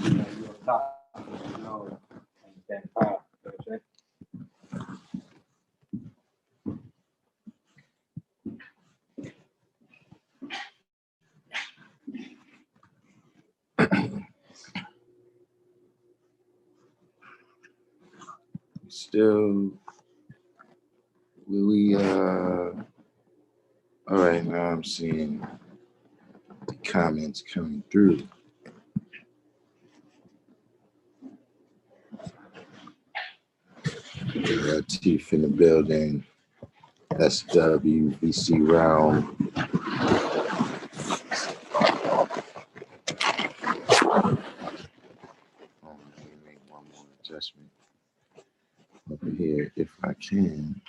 you on top, you know, understand the power. You know what I'm saying? Still, all right, now I'm seeing the comments coming through. Teeth in the building. SWVC round. Let me make one more adjustment over here if I can.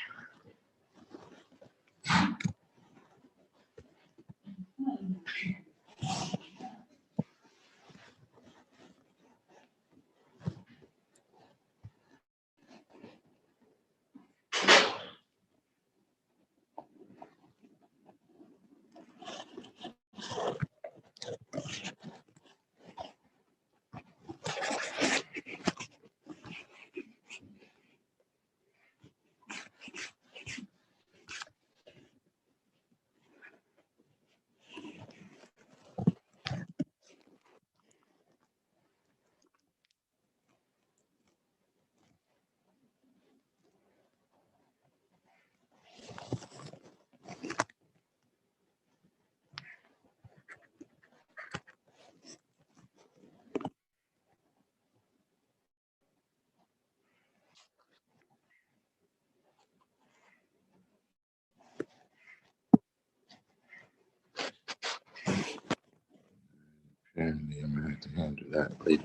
Apparently, I'm gonna have to handle that later.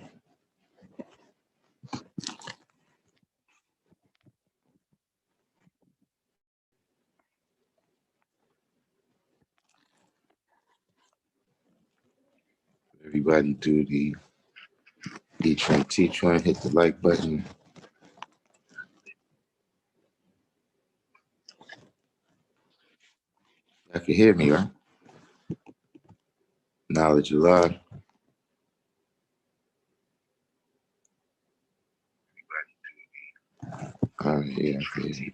Everybody do the each one, teach one, hit the like button. I can hear me, right? Knowledge of love. All right, yeah, I can hear you.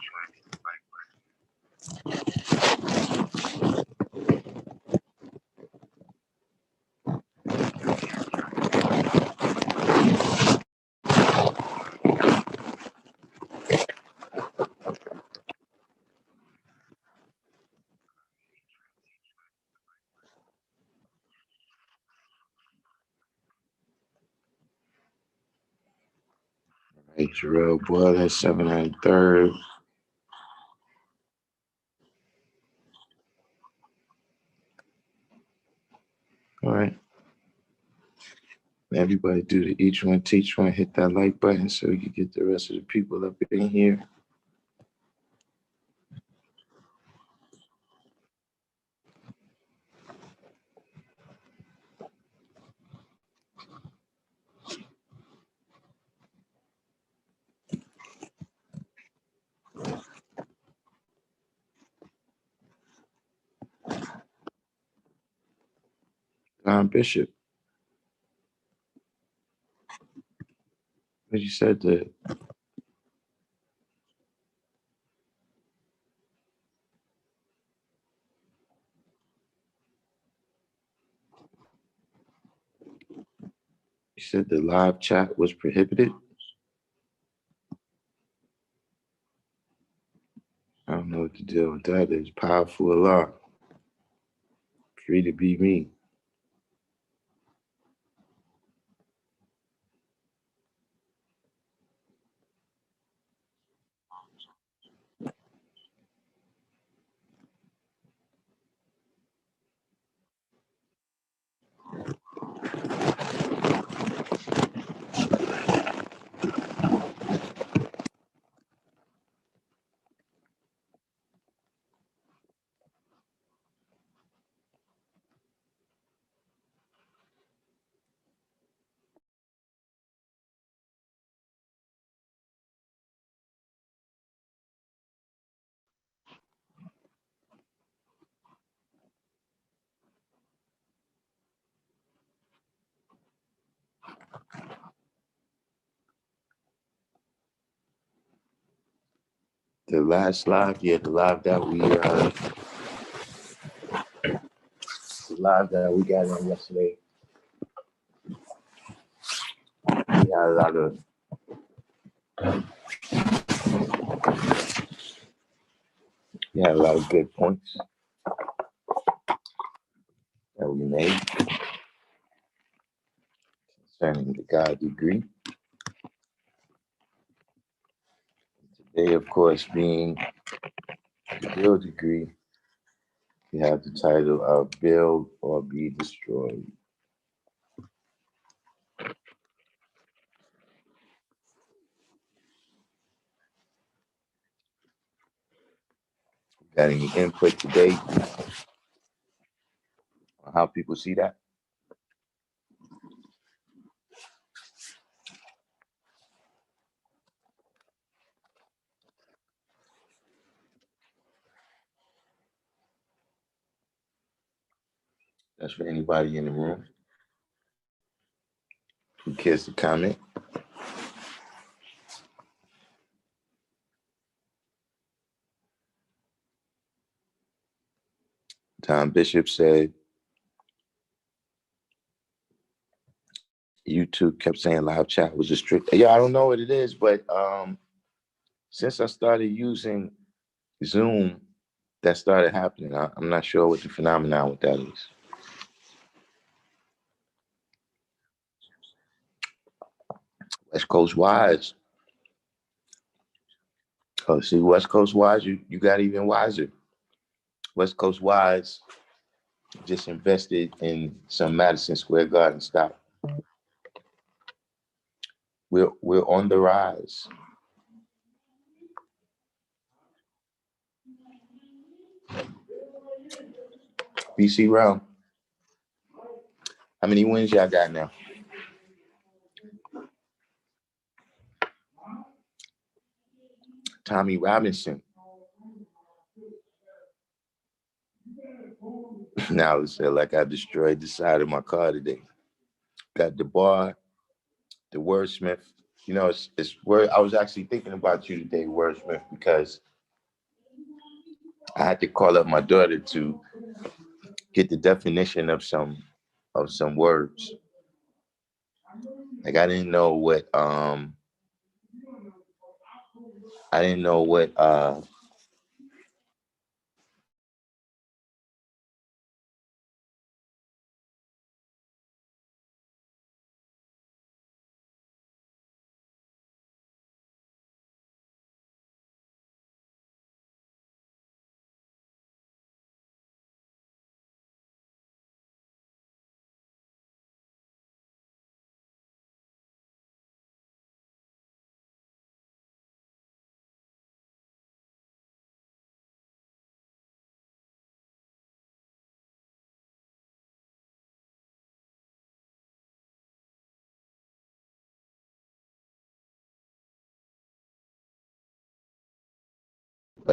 All right, Jarrell Boiler, 703rd. All right. Everybody do the each one, teach one, hit that like button so we can get the rest of the people up in here. Bishop, what you said that you said the live chat was prohibited? I don't know what to deal with that. It's powerful Allah. Free to be me. The last live, yeah, the live that we got on yesterday. We had a lot of good points that we made concerning the God degree. Today, of course, being the build degree, we have the title of Build or Be Destroyed. Got any input today on how people see that? That's for anybody in the room who cares to comment. Tom Bishop said, YouTube kept saying live chat was restricted. Yeah, I don't know what it is, but since I started using Zoom, that started happening. I'm not sure what the phenomenon with that is. West Coast Wise. Oh, see, West Coast Wise, you got even wiser. West Coast Wise just invested in some Madison Square Garden stock. We're on the rise. BC Realm. How many wins y'all got now? Tommy Robinson. Now it's like I destroyed the side of my car today. Got the bar, the wordsmith. You know, it's word. I was actually thinking about you today, wordsmith, because I had to call up my daughter to get the definition of some words. Like I didn't know what but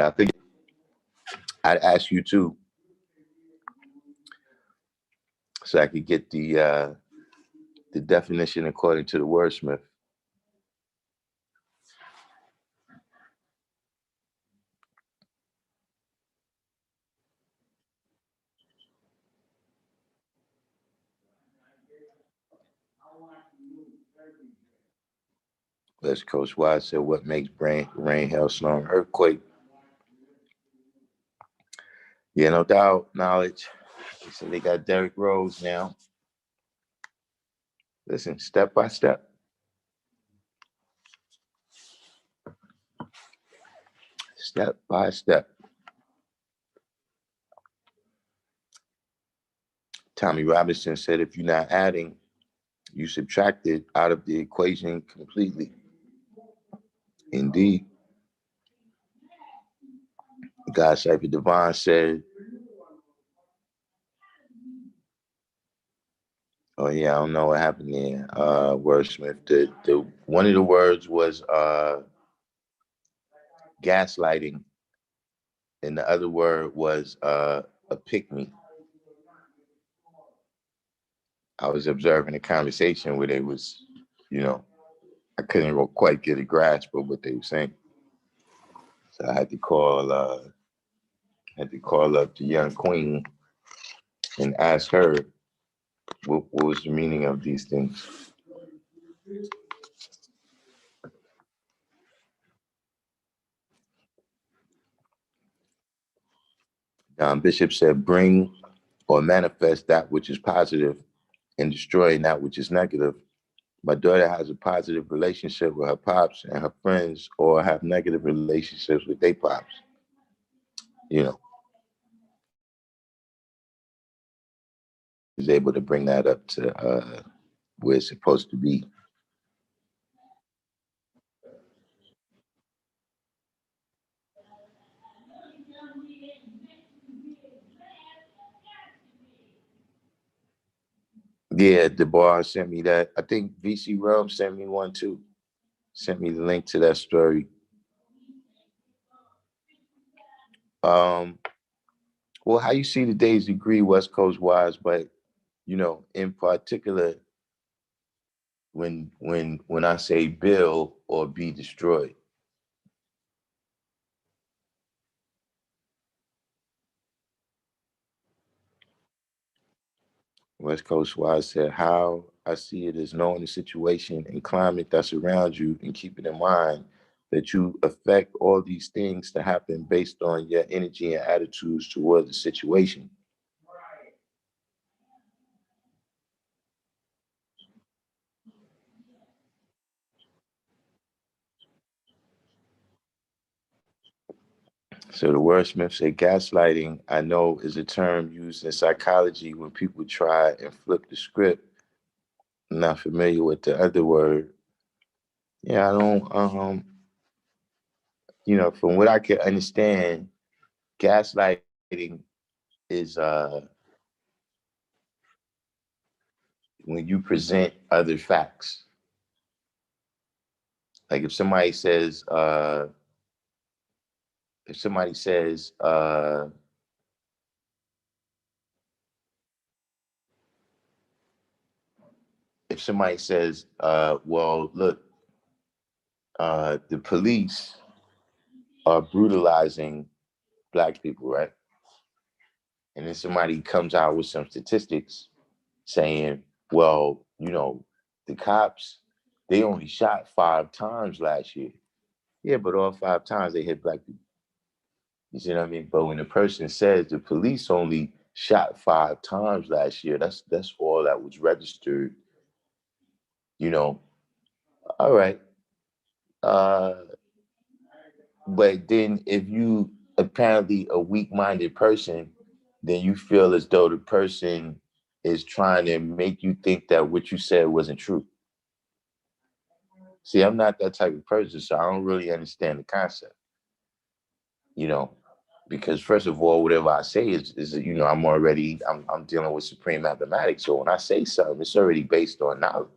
I think I'd ask you too, so I could get the definition according to the wordsmith. West Coast Wise said, "What makes rain, hail, snow, and earthquake?" Yeah, no doubt, knowledge. They said they got Derrick Rose now. Listen, step by step. Step by step. Tommy Robinson said, if you're not adding, you subtract it out of the equation completely. Indeed. God Cypher Devon said, oh yeah, I don't know what happened there. Wordsmith. The one of the words was gaslighting, and the other word was a pick-me. I was observing a conversation where they was, I couldn't quite get a grasp of what they were saying. So I had to call up the young queen and ask her what was the meaning of these things. Bishop said, bring or manifest that which is positive and destroying that which is negative. My daughter has a positive relationship with her pops and her friends, or have negative relationships with their pops. You know, is able to bring that up to where it's supposed to be. Yeah, DeBar sent me that. I think VC Rome sent me one too. Sent me the link to that story. Um, well, how you see the days agree West Coast wise, but in particular, when I say build or be destroyed. West Coast Wise said, how I see it is knowing the situation and climate that's around you and keeping in mind that you affect all these things to happen based on your energy and attitudes towards the situation. So the wordsmith said, gaslighting, I know, is a term used in psychology when people try and flip the script. I'm not familiar with the other word. Yeah, I don't, from what I can understand, gaslighting is when you present other facts. Like if somebody says, well, look, the police are brutalizing black people, right? And then somebody comes out with some statistics saying, well, the cops, they only shot 5 times last year. Yeah, but all 5 times they hit black people. You see what I mean? But when the person says the police only shot 5 times last year, that's all that was registered. You know, all right. Uh, but then if you apparently a weak-minded person, then you feel as though the person is trying to make you think that what you said wasn't true. See, I'm not that type of person, so I don't really understand the concept. You know, because first of all, whatever I say is I'm dealing with supreme mathematics. So when I say something, it's already based on knowledge,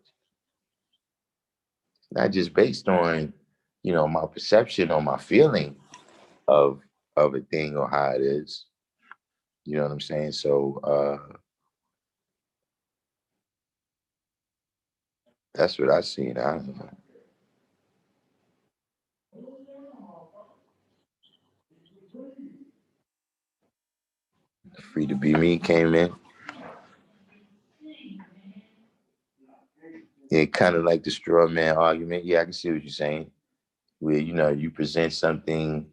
not just based on my perception or my feeling of a thing or how it is. You know what I'm saying? So that's what I seen. I don't know. Free to be me came in. Yeah, kind of like the straw man argument. Yeah, I can see what you're saying. Where you present something,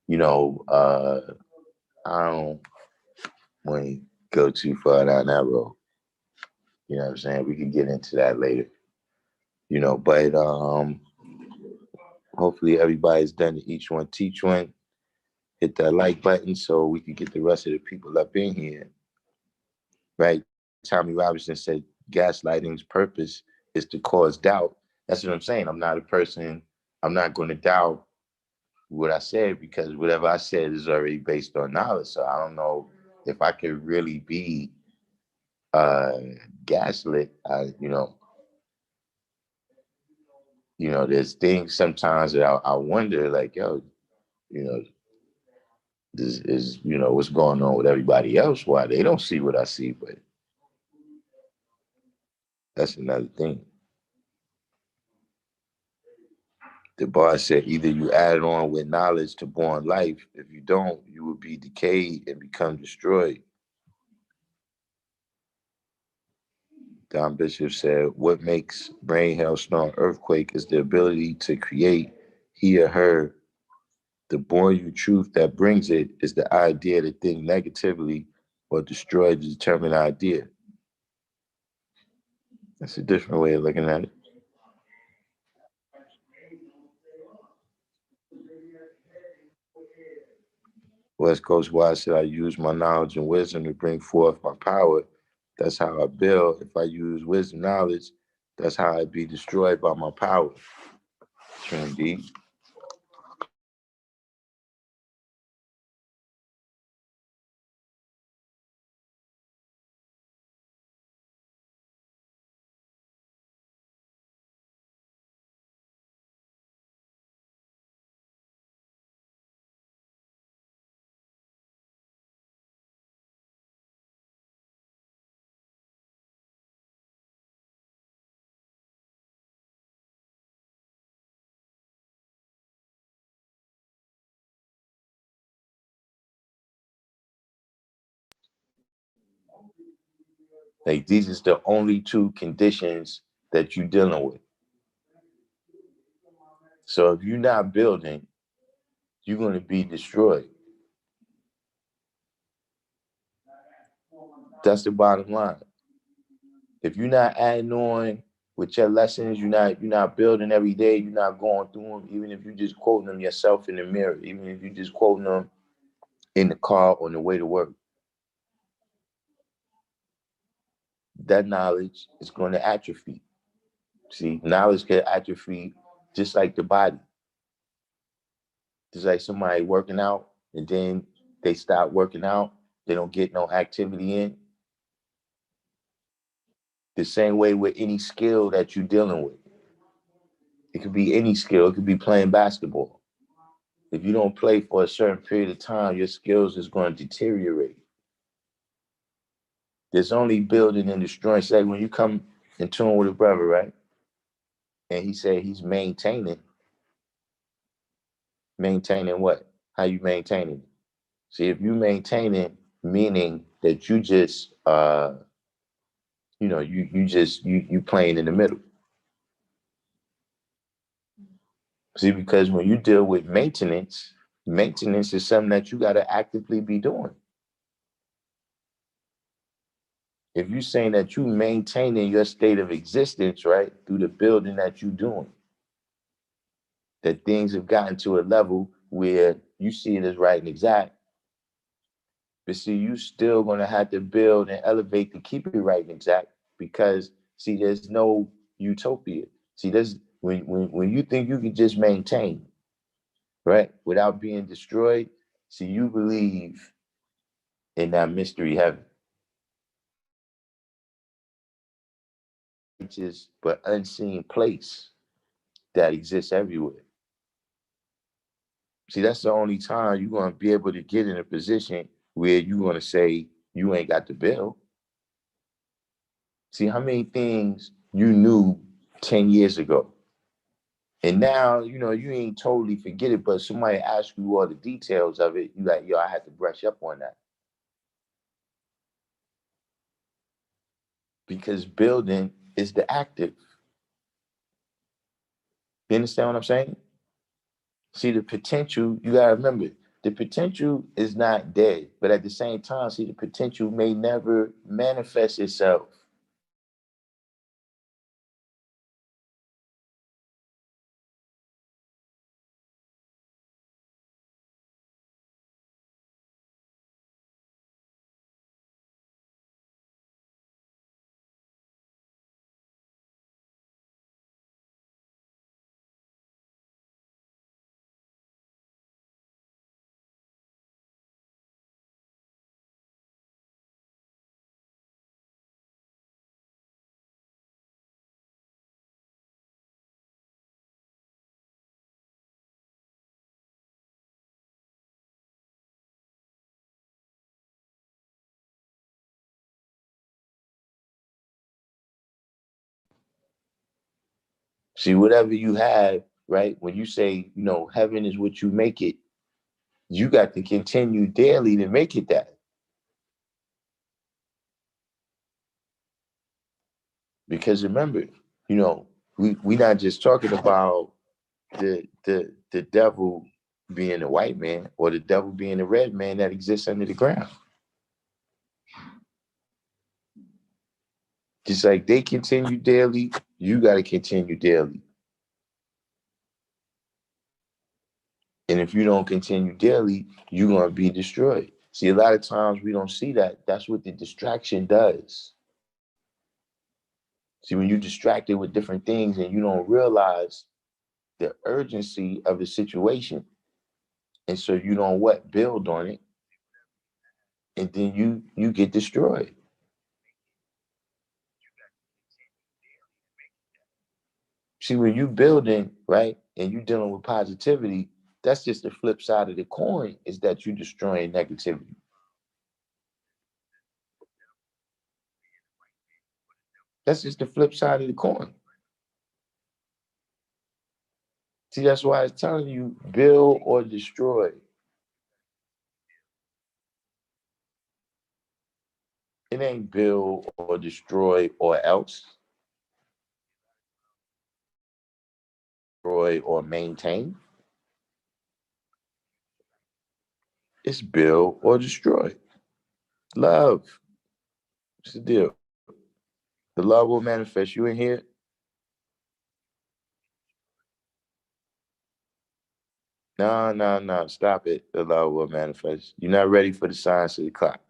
you know, uh, I don't want to go too far down that road. You know what I'm saying? We can get into that later. But hopefully everybody's done to each one teach one. Hit that like button so we can get the rest of the people up in here. Right? Tommy Robinson said gaslighting's purpose is to cause doubt. That's what I'm saying. I'm not going to doubt what I said because whatever I said is already based on knowledge. So I don't know if I could really be uh gaslit. There's things sometimes that I wonder, like, yo, you know, this is, what's going on with everybody else, why they don't see what I see, but that's another thing. The bar said either you add it on with knowledge to born life. If you don't, you will be decayed and become destroyed. Don Bishop said, what makes brain hailstorm earthquake is the ability to create he or her. The born you truth that brings it is the idea to think negatively or destroy the determined idea. That's a different way of looking at it. West Coast Wise said, I use my knowledge and wisdom to bring forth my power. That's how I build. If I use wisdom knowledge, that's how I be destroyed by my power. Indeed. Like these is the only two conditions that you're dealing with. So if you're not building, you're going to be destroyed. That's the bottom line. If you're not adding on with your lessons, you're not building every day. You're not going through them. Even if you're just quoting them yourself in the mirror, even if you're just quoting them in the car on the way to work, that knowledge is going to atrophy. See, knowledge can atrophy just like the body. Just like somebody working out and then they stop working out, they don't get no activity in. The same way with any skill that you're dealing with. It could be any skill. It could be playing basketball. If you don't play for a certain period of time, your skills is going to deteriorate. There's only building and destroying. Say when you come in tune with a brother, right? And he said he's maintaining what? How you maintaining it? See, if you maintain it, meaning that you just you playing in the middle. See, because when you deal with maintenance, maintenance is something that you got to actively be doing. If you're saying that you maintaining your state of existence, right, through the building that you're doing, that things have gotten to a level where you see it as right and exact, but see, you still gonna have to build and elevate to keep it right and exact because see, there's no utopia. See, there's when you think you can just maintain, right, without being destroyed, see, you believe in that mystery heaven, which is but unseen place that exists everywhere. See, that's the only time you're gonna be able to get in a position where you're gonna say you ain't got the bill. See how many things you knew 10 years ago. And now, you ain't totally forget it, but somebody asks you all the details of it. You like, yo, I had to brush up on that. Because building is the active. You understand what I'm saying? See, the potential, you gotta remember, the potential is not dead, but at the same time, see, the potential may never manifest itself. See, whatever you have, right? When you say, heaven is what you make it, you got to continue daily to make it that. Because remember, we not just talking about the devil being a white man or the devil being a red man that exists under the ground. Just like they continue daily, you got to continue daily. And if you don't continue daily, you're going to be destroyed. See, a lot of times we don't see that. That's what the distraction does. See, when you're distracted with different things and you don't realize the urgency of the situation, and so you don't build on it, and then you get destroyed. See, when you building, right, and you dealing with positivity, that's just the flip side of the coin, is that you destroying negativity. That's just the flip side of the coin. See, that's why it's telling you build or destroy. It ain't build or destroy or else. Destroy or maintain. It's build or destroy. Love. What's the deal? The love will manifest. You in here? No. Stop it. The love will manifest. You're not ready for the signs of the clock.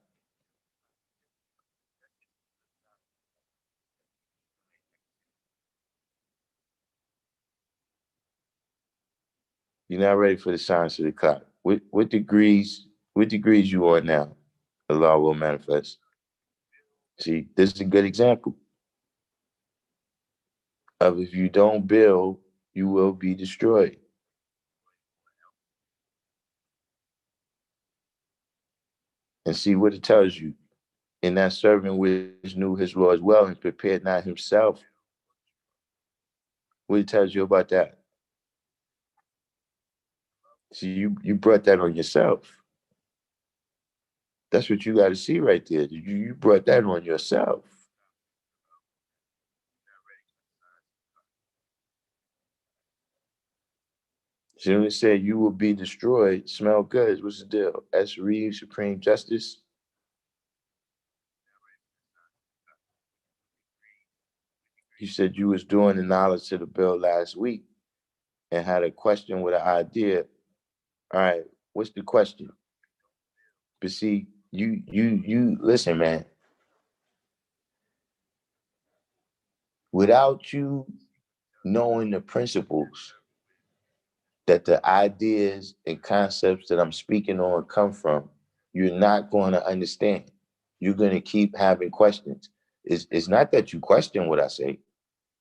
You're not ready for the signs of the clock. What degrees you on now? The law will manifest. See, this is a good example of if you don't build, you will be destroyed. And see what it tells you. In that servant which knew his Lord well and prepared not himself. What it tells you about that? See, you brought that on yourself. That's what you got to see right there. You brought that on yourself. See, when it said you will be destroyed, smell good. What's the deal? That's Reeve, Supreme Justice. You said you was doing the knowledge to the bill last week and had a question with an idea. All right, what's the question? But see, you listen, man. Without you knowing the principles that the ideas and concepts that I'm speaking on come from, you're not going to understand. You're going to keep having questions. It's not that you question what I say,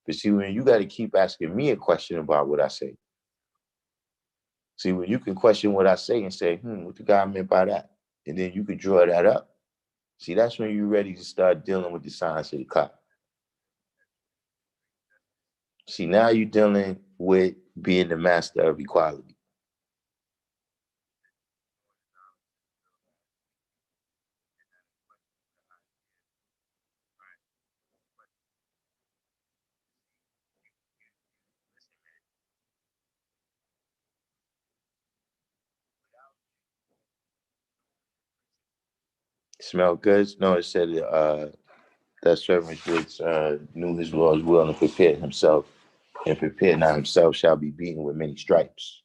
but see, when you got to keep asking me a question about what I say. See, when you can question what I say and say, what the guy meant by that? And then you can draw that up. See, that's when you're ready to start dealing with the science of the clock. See, now you're dealing with being the master of equality. Smell good? No, it said that servant which knew his Lord's will and prepared himself, and prepared not himself shall be beaten with many stripes.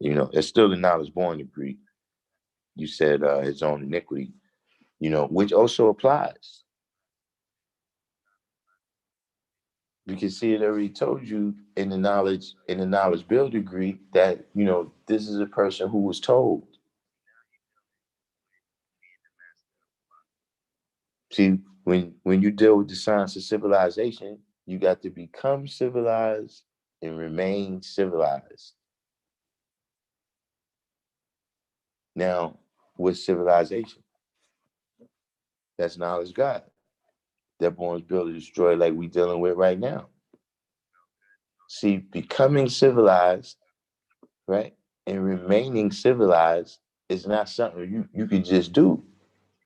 It's still the knowledge born degree. You said his own iniquity, which also applies. Because see, it already told you in the knowledge build degree that, this is a person who was told. See, when you deal with the science of civilization, you got to become civilized and remain civilized. Now, what's civilization? That's knowledge God. That born's built to destroy like we dealing with right now. See, becoming civilized, right, and remaining civilized is not something you could just do.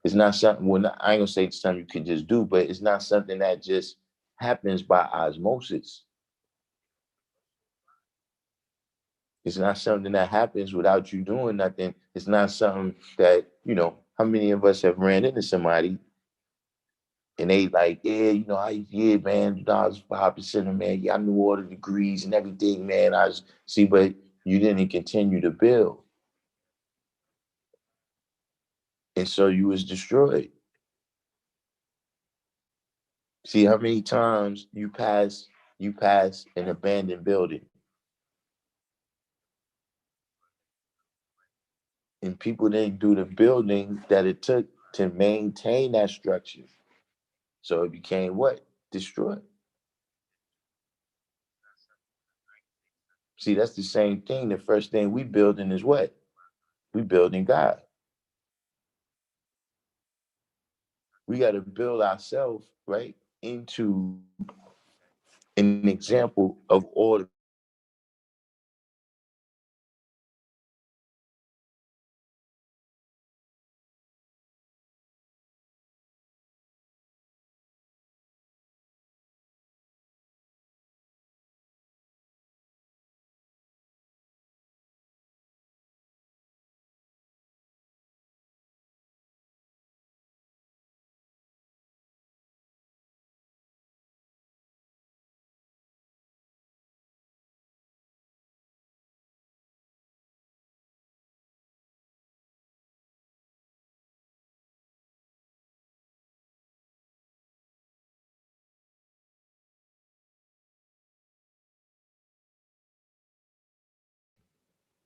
It's not something, well, not, I ain't gonna say it's something you could just do, but it's not something that just happens by osmosis. It's not something that happens without you doing nothing. It's not something that, how many of us have ran into somebody and they like, yeah, yeah, man, I was 5%, man. Yeah, I knew all the degrees and everything, man. See, but you didn't continue to build. And so you was destroyed. See how many times you pass an abandoned building and people didn't do the building that it took to maintain that structure. So it became what? Destroyed. See, that's the same thing. The first thing we building is what? We building God. We got to build ourselves, right, into an example of all the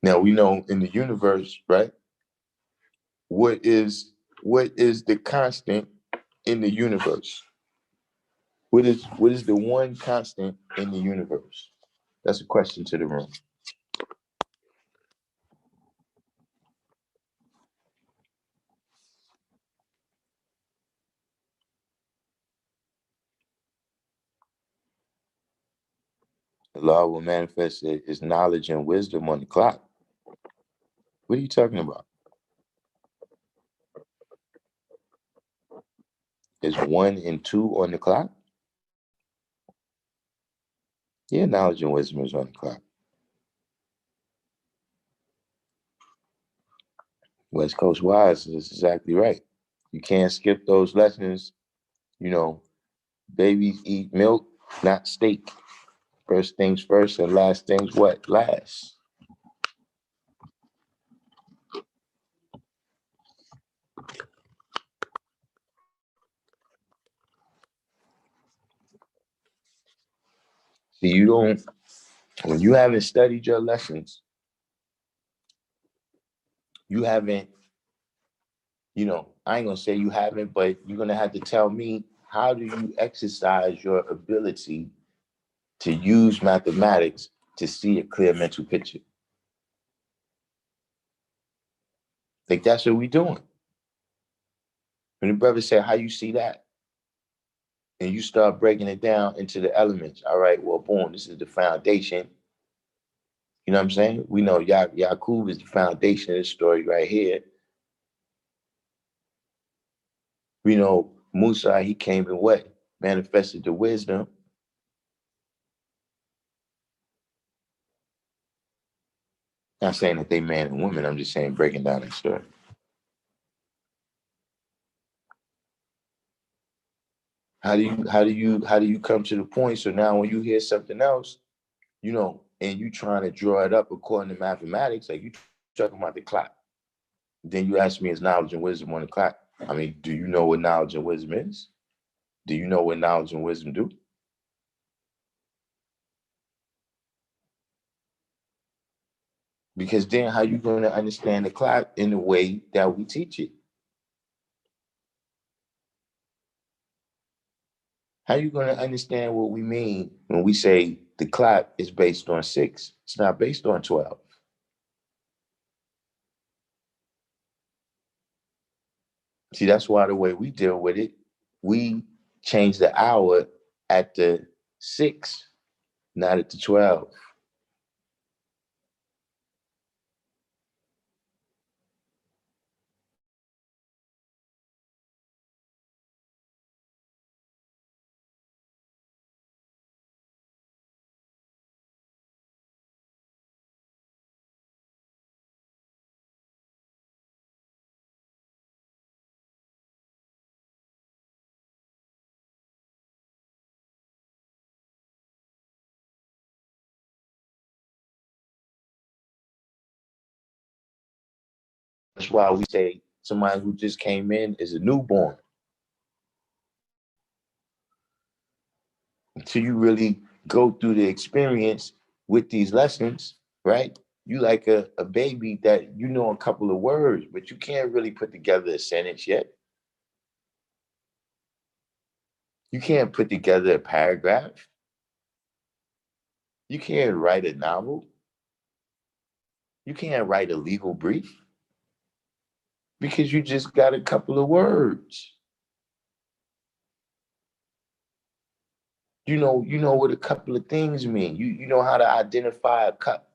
now we know in the universe, right? What is the constant in the universe? What is the one constant in the universe? That's a question to the room. The law will manifest its knowledge and wisdom on the clock. What are you talking about? Is 1 and 2 on the clock? Yeah, knowledge and wisdom is on the clock. West Coast Wise is exactly right. You can't skip those lessons. You know, babies eat milk, not steak. First things first and last things what? Last. See, when you haven't studied your lessons, you haven't, I ain't gonna say you haven't, but you're gonna have to tell me, how do you exercise your ability to use mathematics to see a clear mental picture? Like, that's what we doing. When the brother say, how you see that? And you start breaking it down into the elements. All right, well, boom, this is the foundation. You know what I'm saying? We know Yakub is the foundation of this story right here. We know Musa, he came and what? Manifested the wisdom. Not saying that they man and woman, I'm just saying breaking down that story. How do you come to the point? So now when you hear something else, and you trying to draw it up according to mathematics, like you talking about the clock. Then you ask me, is knowledge and wisdom on the clock? I mean, do you know what knowledge and wisdom is? Do you know what knowledge and wisdom do? Because then how you going to understand the clock in the way that we teach it? How you going to understand what we mean when we say the clock is based on 6? It's not based on 12. See, that's why the way we deal with it, we change the hour at the 6 not at the 12. That's why we say somebody who just came in is a newborn. Until you really go through the experience with these lessons, right? You like a baby that you know a couple of words, but you can't really put together a sentence yet. You can't put together a paragraph. You can't write a novel. You can't write a legal brief because you just got a couple of words. You know what a couple of things mean. You know how to identify a cup.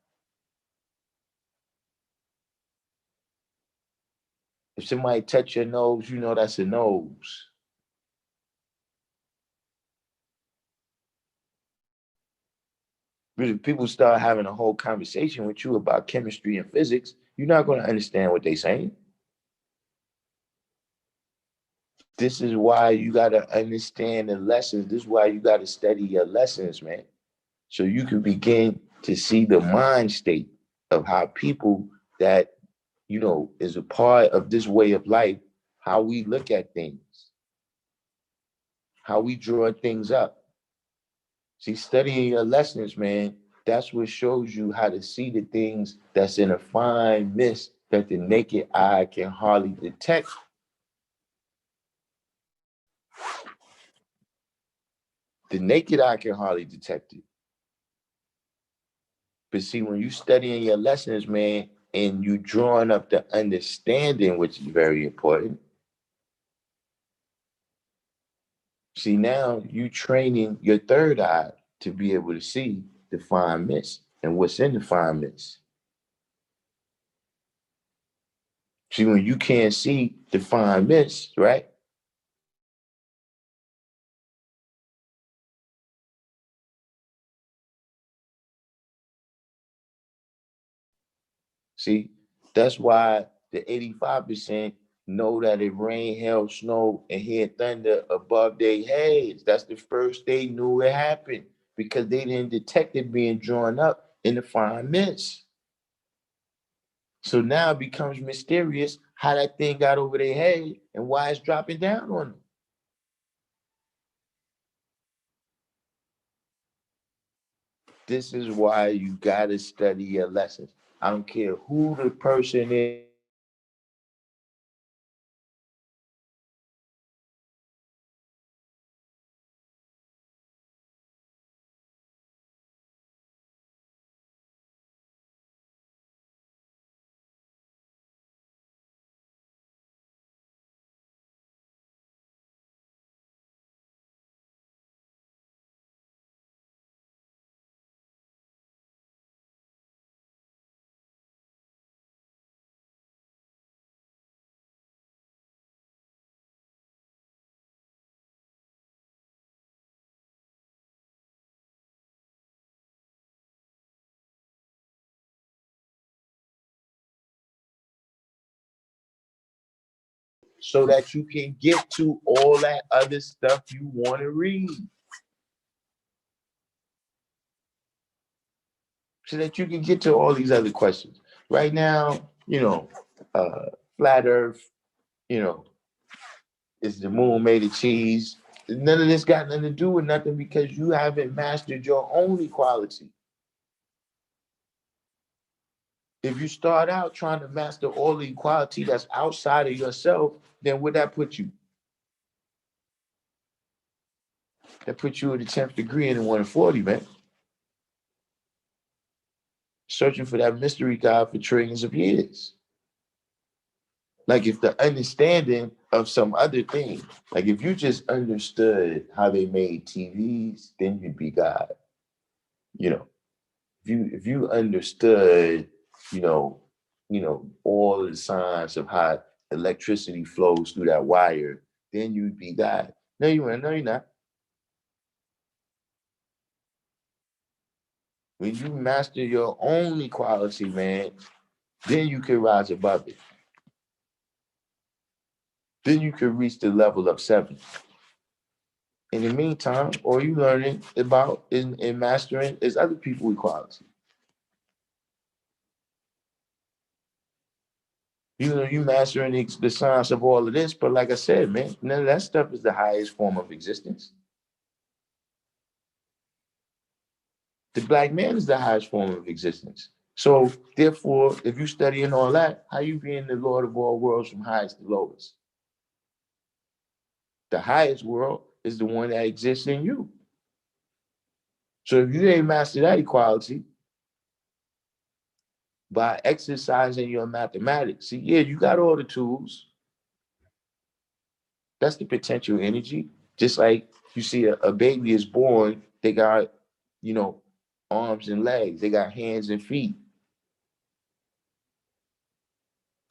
If somebody touch your nose, you know that's a nose. But if people start having a whole conversation with you about chemistry and physics, you're not going to understand what they're saying. This is why you got to understand the lessons. This is why you got to study your lessons, man. So you can begin to see the mind state of how people that, is a part of this way of life, how we look at things, how we draw things up. See, studying your lessons, man, that's what shows you how to see the things that's in a fine mist that the naked eye can hardly detect. The naked eye can hardly detect it. But see, when you studying your lessons, man, and you drawing up the understanding, which is very important. See, now you training your third eye to be able to see the fine mist and what's in the fine mist. See, when you can't see the fine mist, right? See, that's why the 85% know that it rain, hail, snow, and hear thunder above their heads. That's the first they knew it happened because they didn't detect it being drawn up in the fine mist. So now it becomes mysterious how that thing got over their head and why it's dropping down on them. This is why you gotta study your lessons. I don't care who the person is. So that you can get to all that other stuff you want to read. So that you can get to all these other questions. Right now, uh, flat Earth, you know, is the moon made of cheese? None of this got nothing to do with nothing because you haven't mastered your own equality. If you start out trying to master all the equality that's outside of yourself, then where that put you? That puts you in the 10th degree in the 140, man. Searching for that mystery God for trillions of years. Like if the understanding of some other thing, like if you just understood how they made TVs, then you'd be God. You know, if you understood, all the signs of how electricity flows through that wire, then you'd be God. No, you ain't. No, you're not. When you master your own equality, man, then you can rise above it. Then you can reach the level of seven. In the meantime, all you learning about in mastering is other people equality. You mastering the science of all of this, but like I said, man, none of that stuff is the highest form of existence. The black man is the highest form of existence. So therefore, if you studying all that, how you being the Lord of all worlds from highest to lowest? The highest world is the one that exists in you. So if you ain't master that equality by exercising your mathematics, see, yeah, you got all the tools. That's the potential energy. Just like you see a baby is born, they got, you know, arms and legs, they got hands and feet.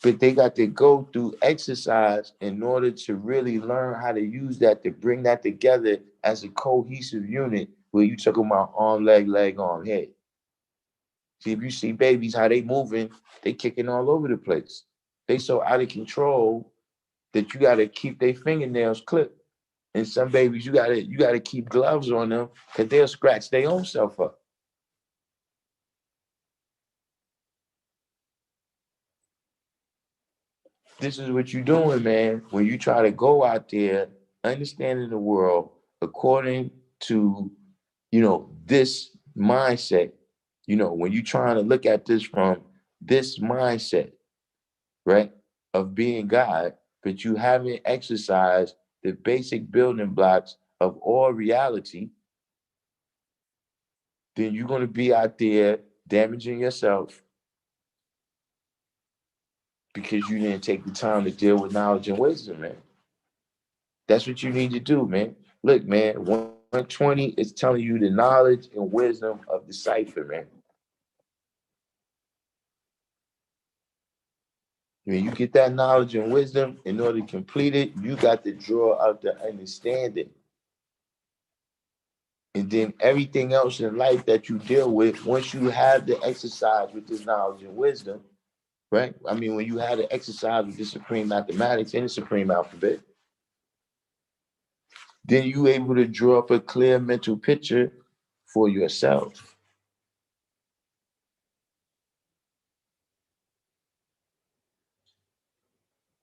But they got to go through exercise in order to really learn how to use that to bring that together as a cohesive unit where you talk about arm, leg, arm, head. See, if you see babies, how they moving, they kicking all over the place. They so out of control that you got to keep their fingernails clipped. And some babies, you gotta keep gloves on them because they'll scratch their own self up. This is what you're doing, man. When you try to go out there, understanding the world according to, this mindset. When you're trying to look at this from this mindset, right, of being God, but you haven't exercised the basic building blocks of all reality, then you're going to be out there damaging yourself because you didn't take the time to deal with knowledge and wisdom, man. That's what you need to do, man. Look, man, 120 is telling you the knowledge and wisdom of the cipher, man. When you get that knowledge and wisdom, in order to complete it, you got to draw out the understanding. And then everything else in life that you deal with, once you have the exercise with this knowledge and wisdom, right? I mean, when you have the exercise with the supreme mathematics and the supreme alphabet, then you able to draw up a clear mental picture for yourself.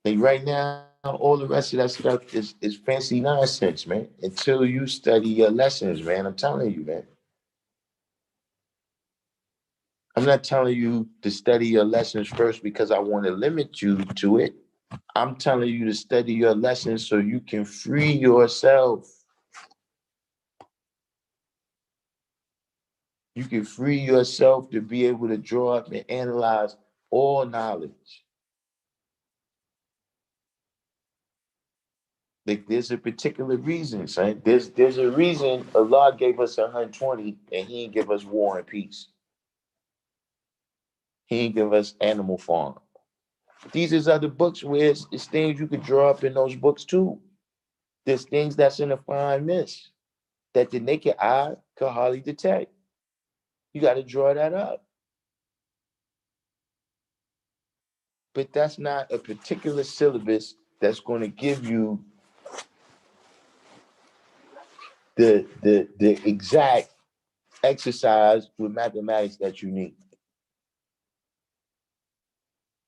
Like right now, all the rest of that stuff is fancy nonsense, man. Until you study your lessons, man. I'm telling you, man. I'm not telling you to study your lessons first because I want to limit you to it. I'm telling you to study your lessons so you can free yourself. You can free yourself to be able to draw up and analyze all knowledge. Like there's a particular reason, son. There's a reason Allah gave us 120 and He didn't give us War and Peace. He didn't give us Animal Farm. These is other books where it's things you could draw up in those books too. There's things that's in the fine mist that the naked eye could hardly detect. You got to draw that up. But that's not a particular syllabus that's going to give you the exact exercise with mathematics that you need.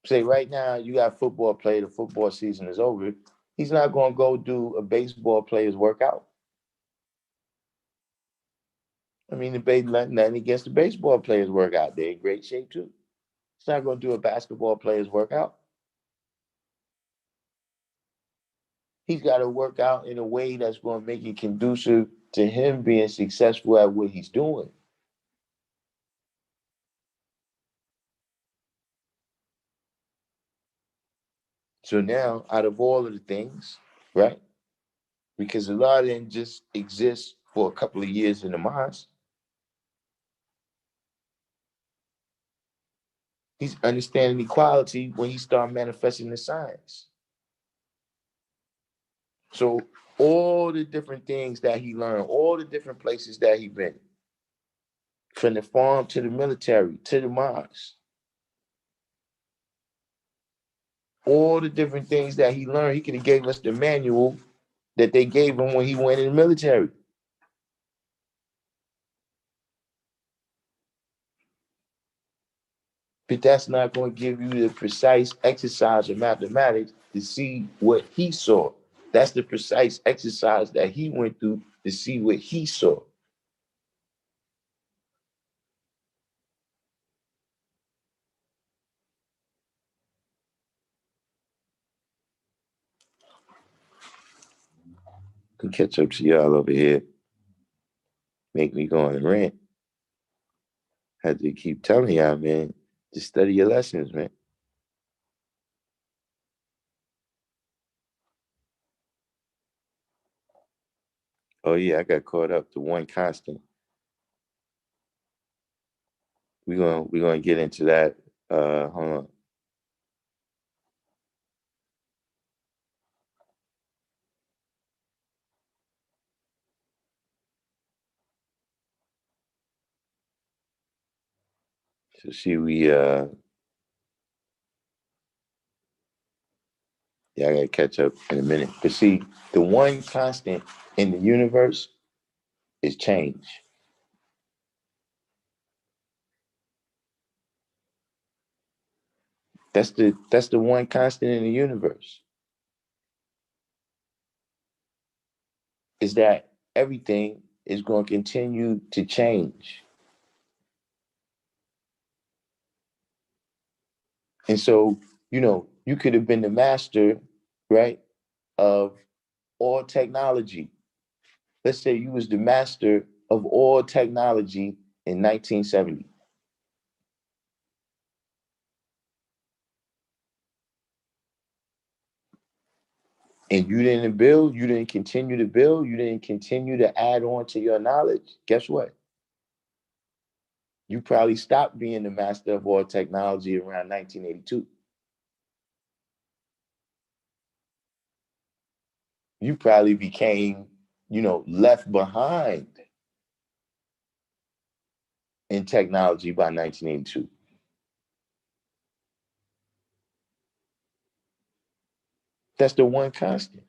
Say right now you got a football player, the football season is over. He's not going to go do a baseball player's workout. I mean, nothing against the baseball players' workout. They're in great shape too. He's not going to do a basketball player's workout. He's got to work out in a way that's going to make it conducive to him being successful at what he's doing. So now, out of all of the things, right? Because a lot of them just exist for a couple of years in the mosque. He's understanding equality when he started manifesting the science. So all the different things that he learned, all the different places that he been, from the farm to the military to the mosque, all the different things that he learned, he could have gave us the manual that they gave him when he went in the military. But that's not going to give you the precise exercise of mathematics to see what he saw. That's the precise exercise that he went through to see what he saw. Can catch up to y'all over here. Make me go on a rant. Had to keep telling y'all, man, just study your lessons, man. Oh yeah, I got caught up to one constant. We're gonna get into that. Hold on. So see, yeah, I gotta catch up in a minute. But see, the one constant in the universe is change. That's the one constant in the universe. Is that everything is going to continue to change. And so, you could have been the master, right, of all technology. Let's say you was the master of all technology in 1970. And you didn't continue to build, you didn't continue to add on to your knowledge. Guess what? You probably stopped being the master of all technology around 1982. You probably became, left behind in technology by 1982. That's the one constant.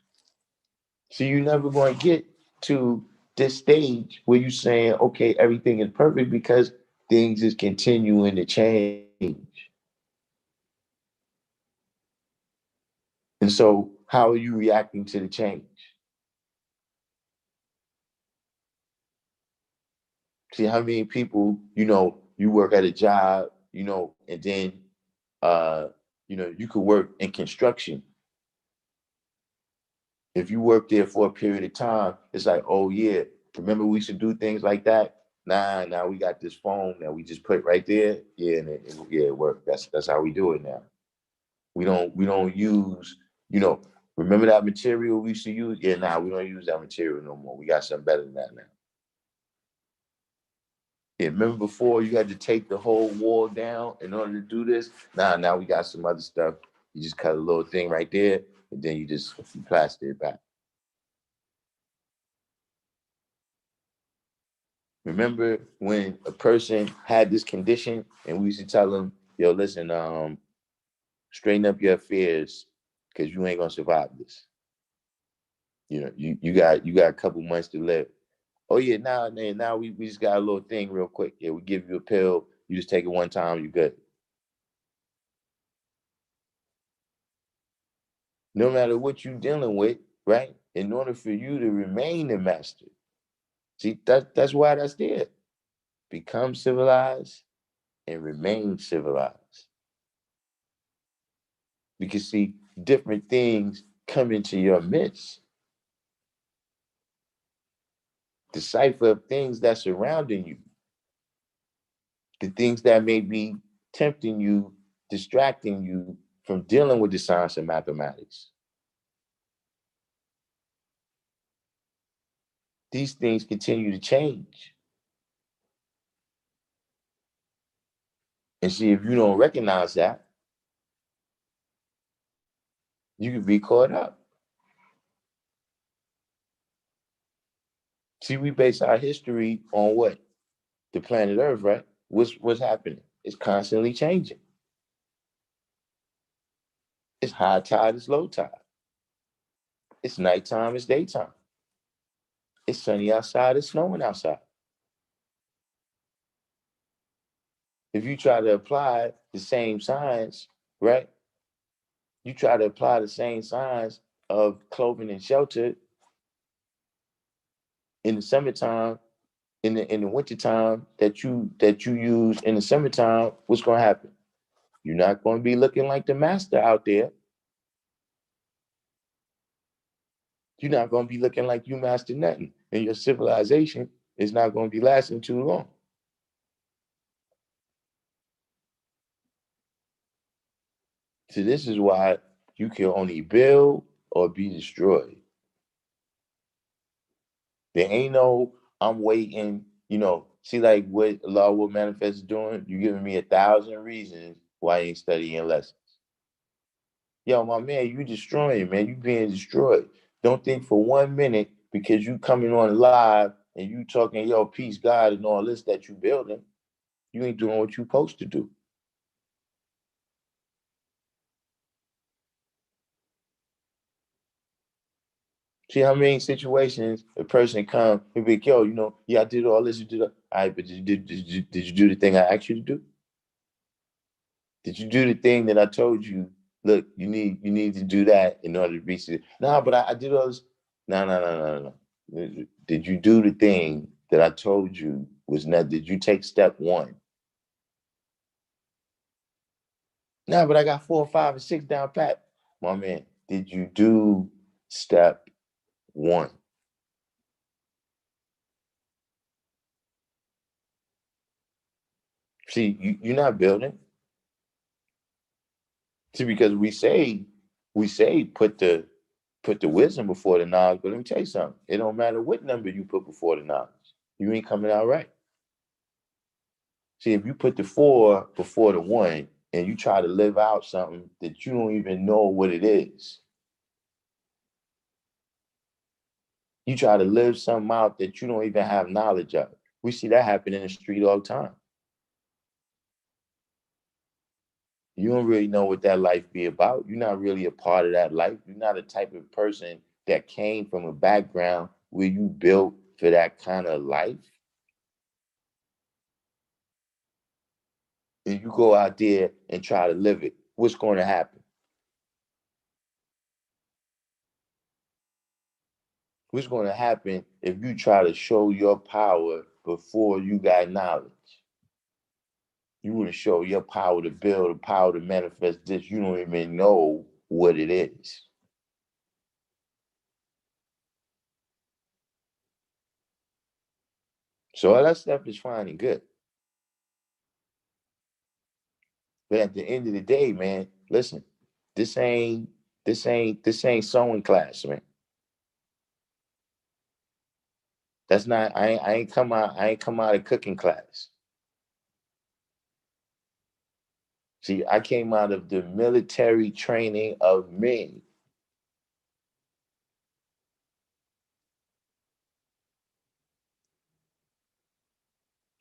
So you're never going to get to this stage where you're saying, okay, everything is perfect because things is continuing to change. And so how are you reacting to the change? See how many people, you work at a job, and then you could work in construction. If you work there for a period of time, it's like, oh yeah, remember we should do things like that. Nah, now we got this phone that we just put right there. Yeah, yeah, it worked. That's how we do it now. We don't use, remember that material we used to use? Yeah, nah, we don't use that material no more. We got something better than that now. Yeah, remember before you had to take the whole wall down in order to do this? Nah, now we got some other stuff. You just cut a little thing right there, and then you just plaster it back. Remember when a person had this condition and we used to tell them, yo, listen, straighten up your affairs because you ain't gonna survive this. You got a couple months to live. Oh yeah, now we just got a little thing real quick. Yeah, we give you a pill, you just take it one time, you good. No matter what you're dealing with, right? In order for you to remain the master. See, that's why that's there. Become civilized and remain civilized. Because see, different things come into your midst. The cipher of things that's surrounding you, the things that may be tempting you, distracting you from dealing with the science of mathematics. These things continue to change. And see, if you don't recognize that, you could be caught up. See, we base our history on what? The planet Earth, right? What's happening? It's constantly changing. It's high tide, it's low tide. It's nighttime, it's daytime. It's sunny outside, it's snowing outside. If you try to apply the same science, right? You try to apply the same science of clothing and shelter in the summertime, in the wintertime that you use in the summertime, what's gonna happen? You're not gonna be looking like the master out there. You're not gonna be looking like you master nothing. And your civilization is not gonna be lasting too long. So this is why you can only build or be destroyed. There ain't no I'm waiting, see like what Allah will manifest is doing. You giving me 1,000 reasons why I ain't studying lessons. Yo, my man, you destroying, man. You being destroyed. Don't think for 1 minute because you coming on live and you talking, yo, peace, God, and all this that you building, you ain't doing what you supposed to do. See how many situations a person come and be like, yo, yeah, I did all this, you did all right, but did you do the thing I asked you to do? Did you do the thing that I told you? Look, you need to do that in order to reach it. No, but I did all this. No, no, no, no, no. Did you do the thing that I told you was not? Did you take step one? No, but I got 4, 5, and 6 down pat. My man, did you do step one? See, you're not building. See, because we say put the wisdom before the knowledge, but let me tell you something. It don't matter what number you put before the knowledge. You ain't coming out right. See, if you put the 4 before the 1 and you try to live out something that you don't even know what it is, you try to live something out that you don't even have knowledge of. We see that happen in the street all the time. You don't really know what that life be about. You're not really a part of that life. You're not a type of person that came from a background where you built for that kind of life. And you go out there and try to live it. What's going to happen? What's going to happen if you try to show your power before you got knowledge? You want to show your power to build, the power to manifest this. You don't even know what it is. So all that stuff is fine and good. But at the end of the day, man, listen, this ain't this ain't sewing class, man. That's not I ain't come out of cooking class. See, I came out of the military training of men.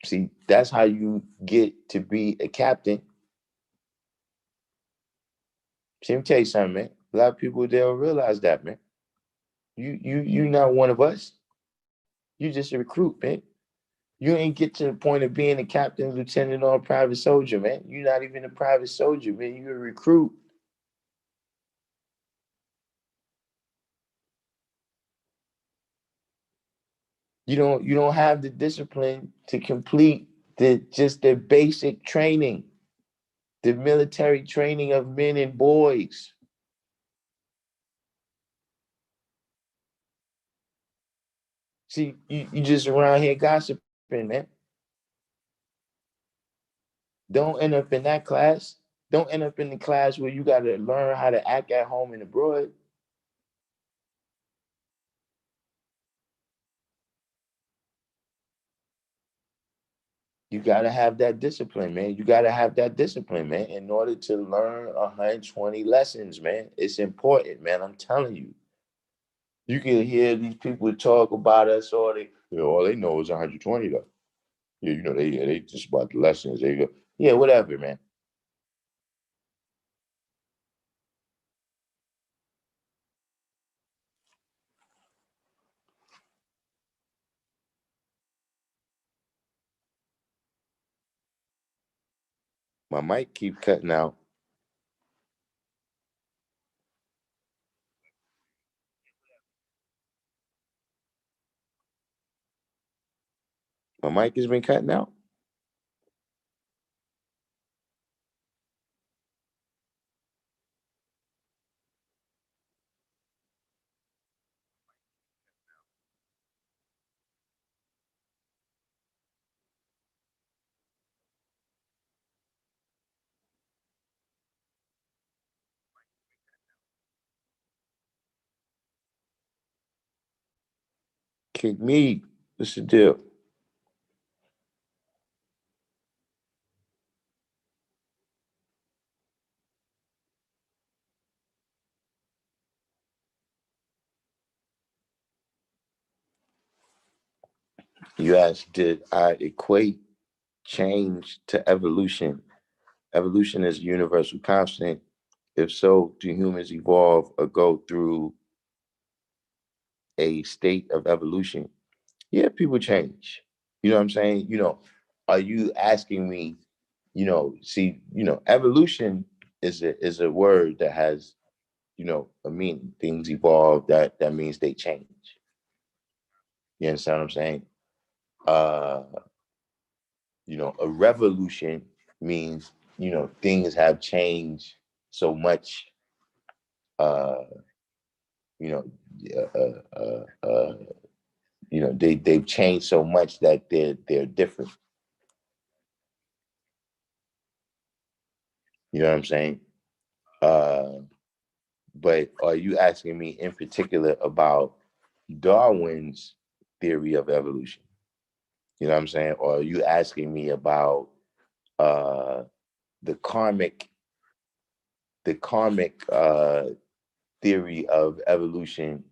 See, that's how you get to be a captain. See, let me tell you something, man. A lot of people they don't realize that, man. You not one of us. You just a recruit, man. You ain't get to the point of being a captain, lieutenant, or a private soldier, man. You're not even a private soldier, man. You're a recruit. You don't have the discipline to complete the basic training, the military training of men and boys. See, you just around here gossiping, man. Don't end up in that class. Don't end up in the class where you got to learn how to act at home and abroad. You gotta have that discipline, man. You gotta have that discipline, man, in order to learn 120 lessons, man. It's important, man. I'm telling you. You can hear these people talk about us, or all they know is 120 though. Yeah, they just about the lessons. They go, yeah, whatever, man. My mic keep cutting out. My mic has been cutting out. Kick me. What's the deal? You asked, did I equate change to evolution? Evolution is a universal constant. If so, do humans evolve or go through a state of evolution? Yeah, people change. You know what I'm saying? Are you asking me, see, evolution is a word that has, a meaning. Things evolve, that means they change. You understand what I'm saying? Uh, a revolution means, things have changed so much, uh, you know, uh, uh, uh, they've changed so much that they're different. You know what I'm saying? Uh, but are you asking me in particular about Darwin's theory of evolution? You know what I'm saying? Or are you asking me about uh, the karmic theory of evolution?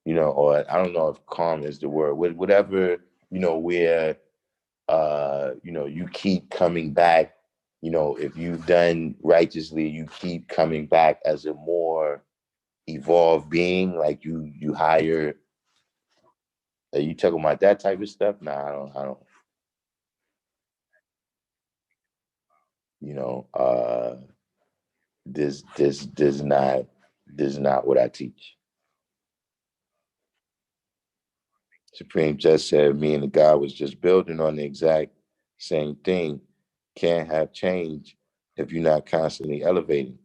Or I don't know if karma is the word. Whatever, where you keep coming back. If you've done righteously, you keep coming back as a more evolved being. Like you hire. Are you talking about that type of stuff? Nah, I don't. You know, this is not what I teach. Supreme just said me and the guy was just building on the exact same thing. Can't have change if you're not constantly elevating.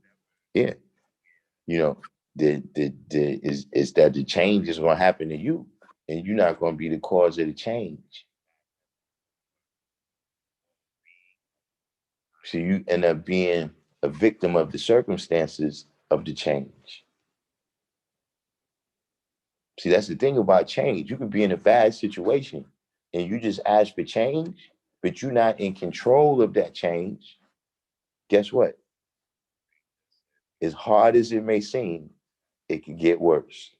Yeah, you know, is that the change is going to happen to you, and you're not going to be the cause of the change. So you end up being a victim of the circumstances of the change. See, that's the thing about change. You can be in a bad situation and you just ask for change, but you're not in control of that change. Guess what? As hard as it may seem, it can get worse.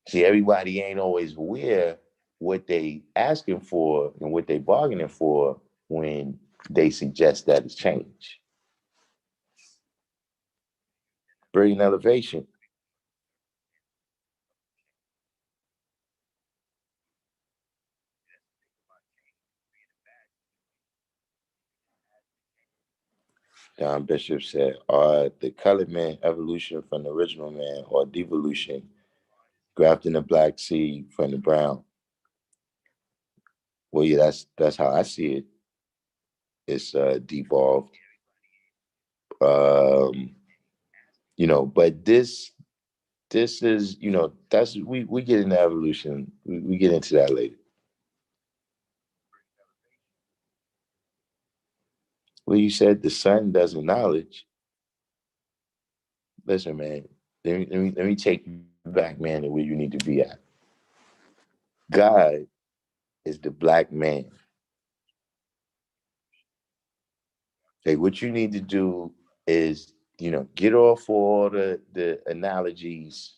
See, everybody ain't always aware what they asking for and what they bargaining for when they suggest that it's change. Bring elevation. Don Bishop said, are the colored man evolution from the original man or devolution, grafting the black seed from the brown? Well, yeah, that's how I see it. It's devolved. Um, but this is, that's we get into evolution. We get into that later. Well, you said the sun doesn't knowledge. Listen, man, let me take you back, man, to where you need to be at. God is the black man. Like what you need to do is, get off all the analogies,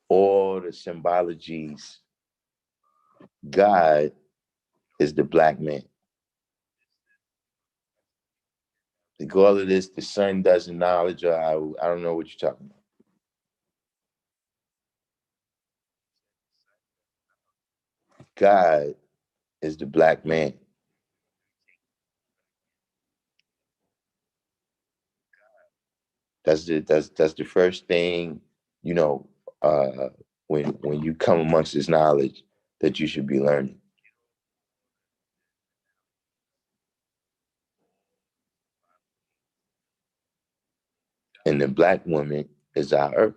all the symbologies. God is the black man. Like all of this, the sun doesn't knowledge, or I don't know what you're talking about. God is the black man. That's the first thing, you know, uh, when you come amongst this knowledge that you should be learning. And the black woman is our earth.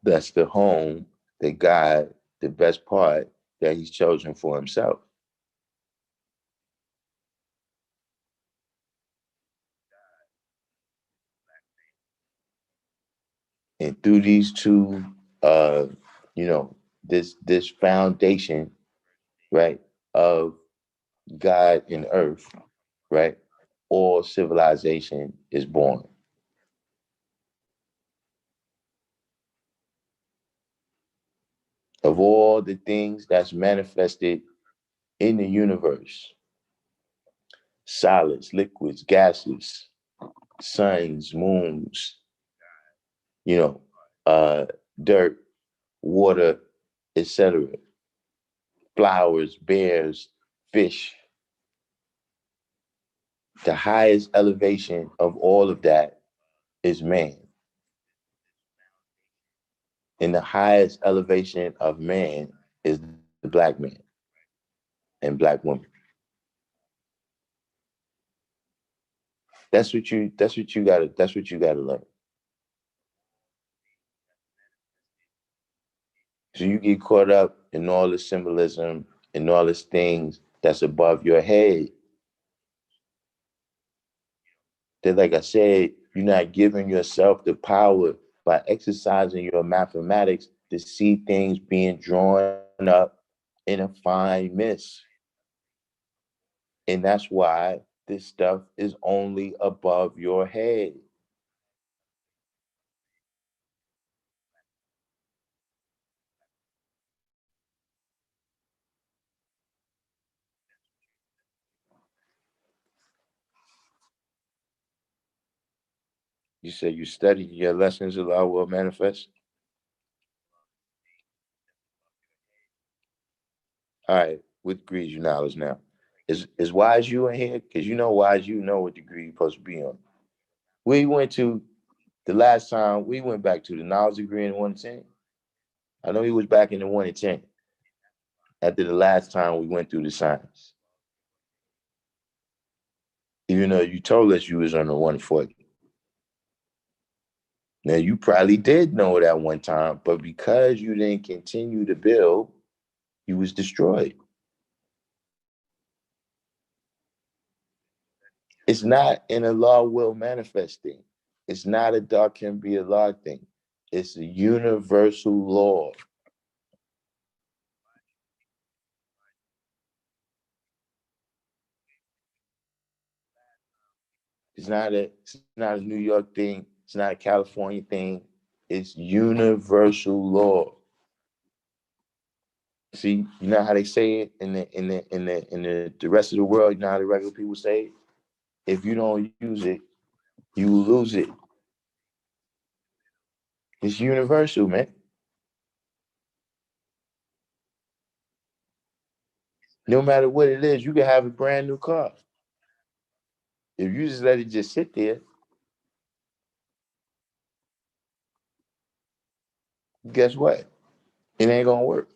That's the home that God, the best part that He's chosen for Himself. And through these two, uh, you know, this foundation, right, of God and earth, right, all civilization is born. Of all the things that's manifested in the universe, solids, liquids, gases, suns, moons, you know, uh, dirt, water, etc., flowers, bears, fish. The highest elevation of all of that is man. And the highest elevation of man is the black man and black woman. That's what you gotta learn. So you get caught up in all the symbolism and all these things that's above your head. That, like I said, you're not giving yourself the power by exercising your mathematics to see things being drawn up in a fine mist. And that's why this stuff is only above your head. You say you study your lessons, Allah will manifest. All right, what degree is your knowledge now? Is wise you in here? Because you know wise you know what degree you're supposed to be on. We went to the last time we went back to the knowledge degree in 110. I know he was back in the 110 after the last time we went through the science. Even though you told us you was on the 140. Now you probably did know that one time, but because you didn't continue to build, you was destroyed. It's not an Allah will manifest thing. It's not a Darkim Be Allah thing. It's a universal law. It's not a New York thing. It's not a California thing. It's universal law. See, you know how they say it in the rest of the world. You know how the regular people say it. If you don't use it, you will lose it. It's universal, man. No matter what it is, you can have a brand new car. If you just let it just sit there, guess what? It ain't gonna work.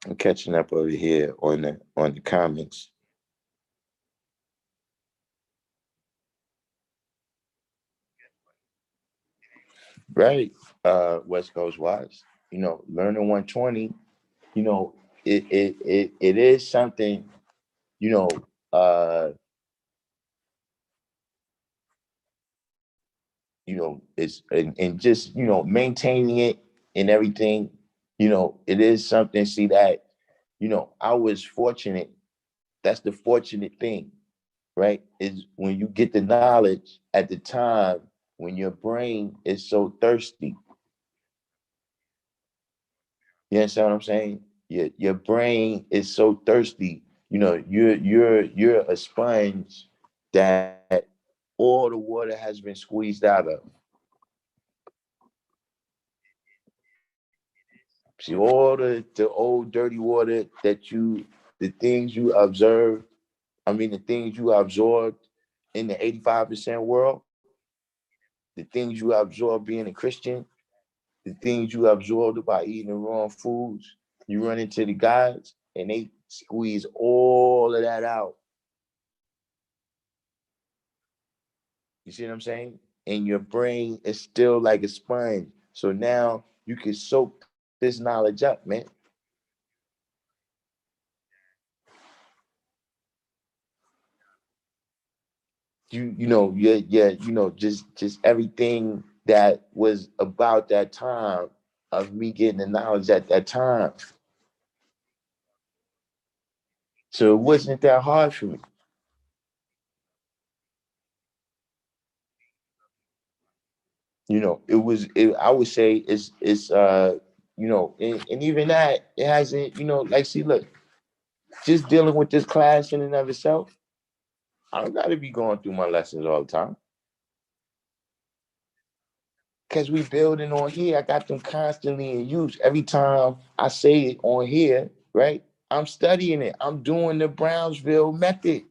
I'm catching up over here on the comments. Right. West Coast Wise. Learning 120, you know, it is something, you know, uh, it's and just, maintaining it and everything, it is something, see that, I was fortunate. That's the fortunate thing, right? Is when you get the knowledge at the time when your brain is so thirsty. You understand what I'm saying? Your brain is so thirsty. You're a sponge that all the water has been squeezed out of. See, all the old dirty water the things you observed, the things you absorbed in the 85% world, the things you absorb being a Christian, the things you absorbed by eating the wrong foods, you run into the guys and they squeeze all of that out. You see what I'm saying? And your brain is still like a sponge. So now you can soak this knowledge up, man. Just everything that was about that time of me getting the knowledge at that time. So it wasn't that hard for me. I would say and even that, it hasn't, like, see, look, just dealing with this class in and of itself, I don't gotta be going through my lessons all the time. Cause we building on here. I got them constantly in use. Every time I say it on here, right? I'm studying it. I'm doing the Brownsville method.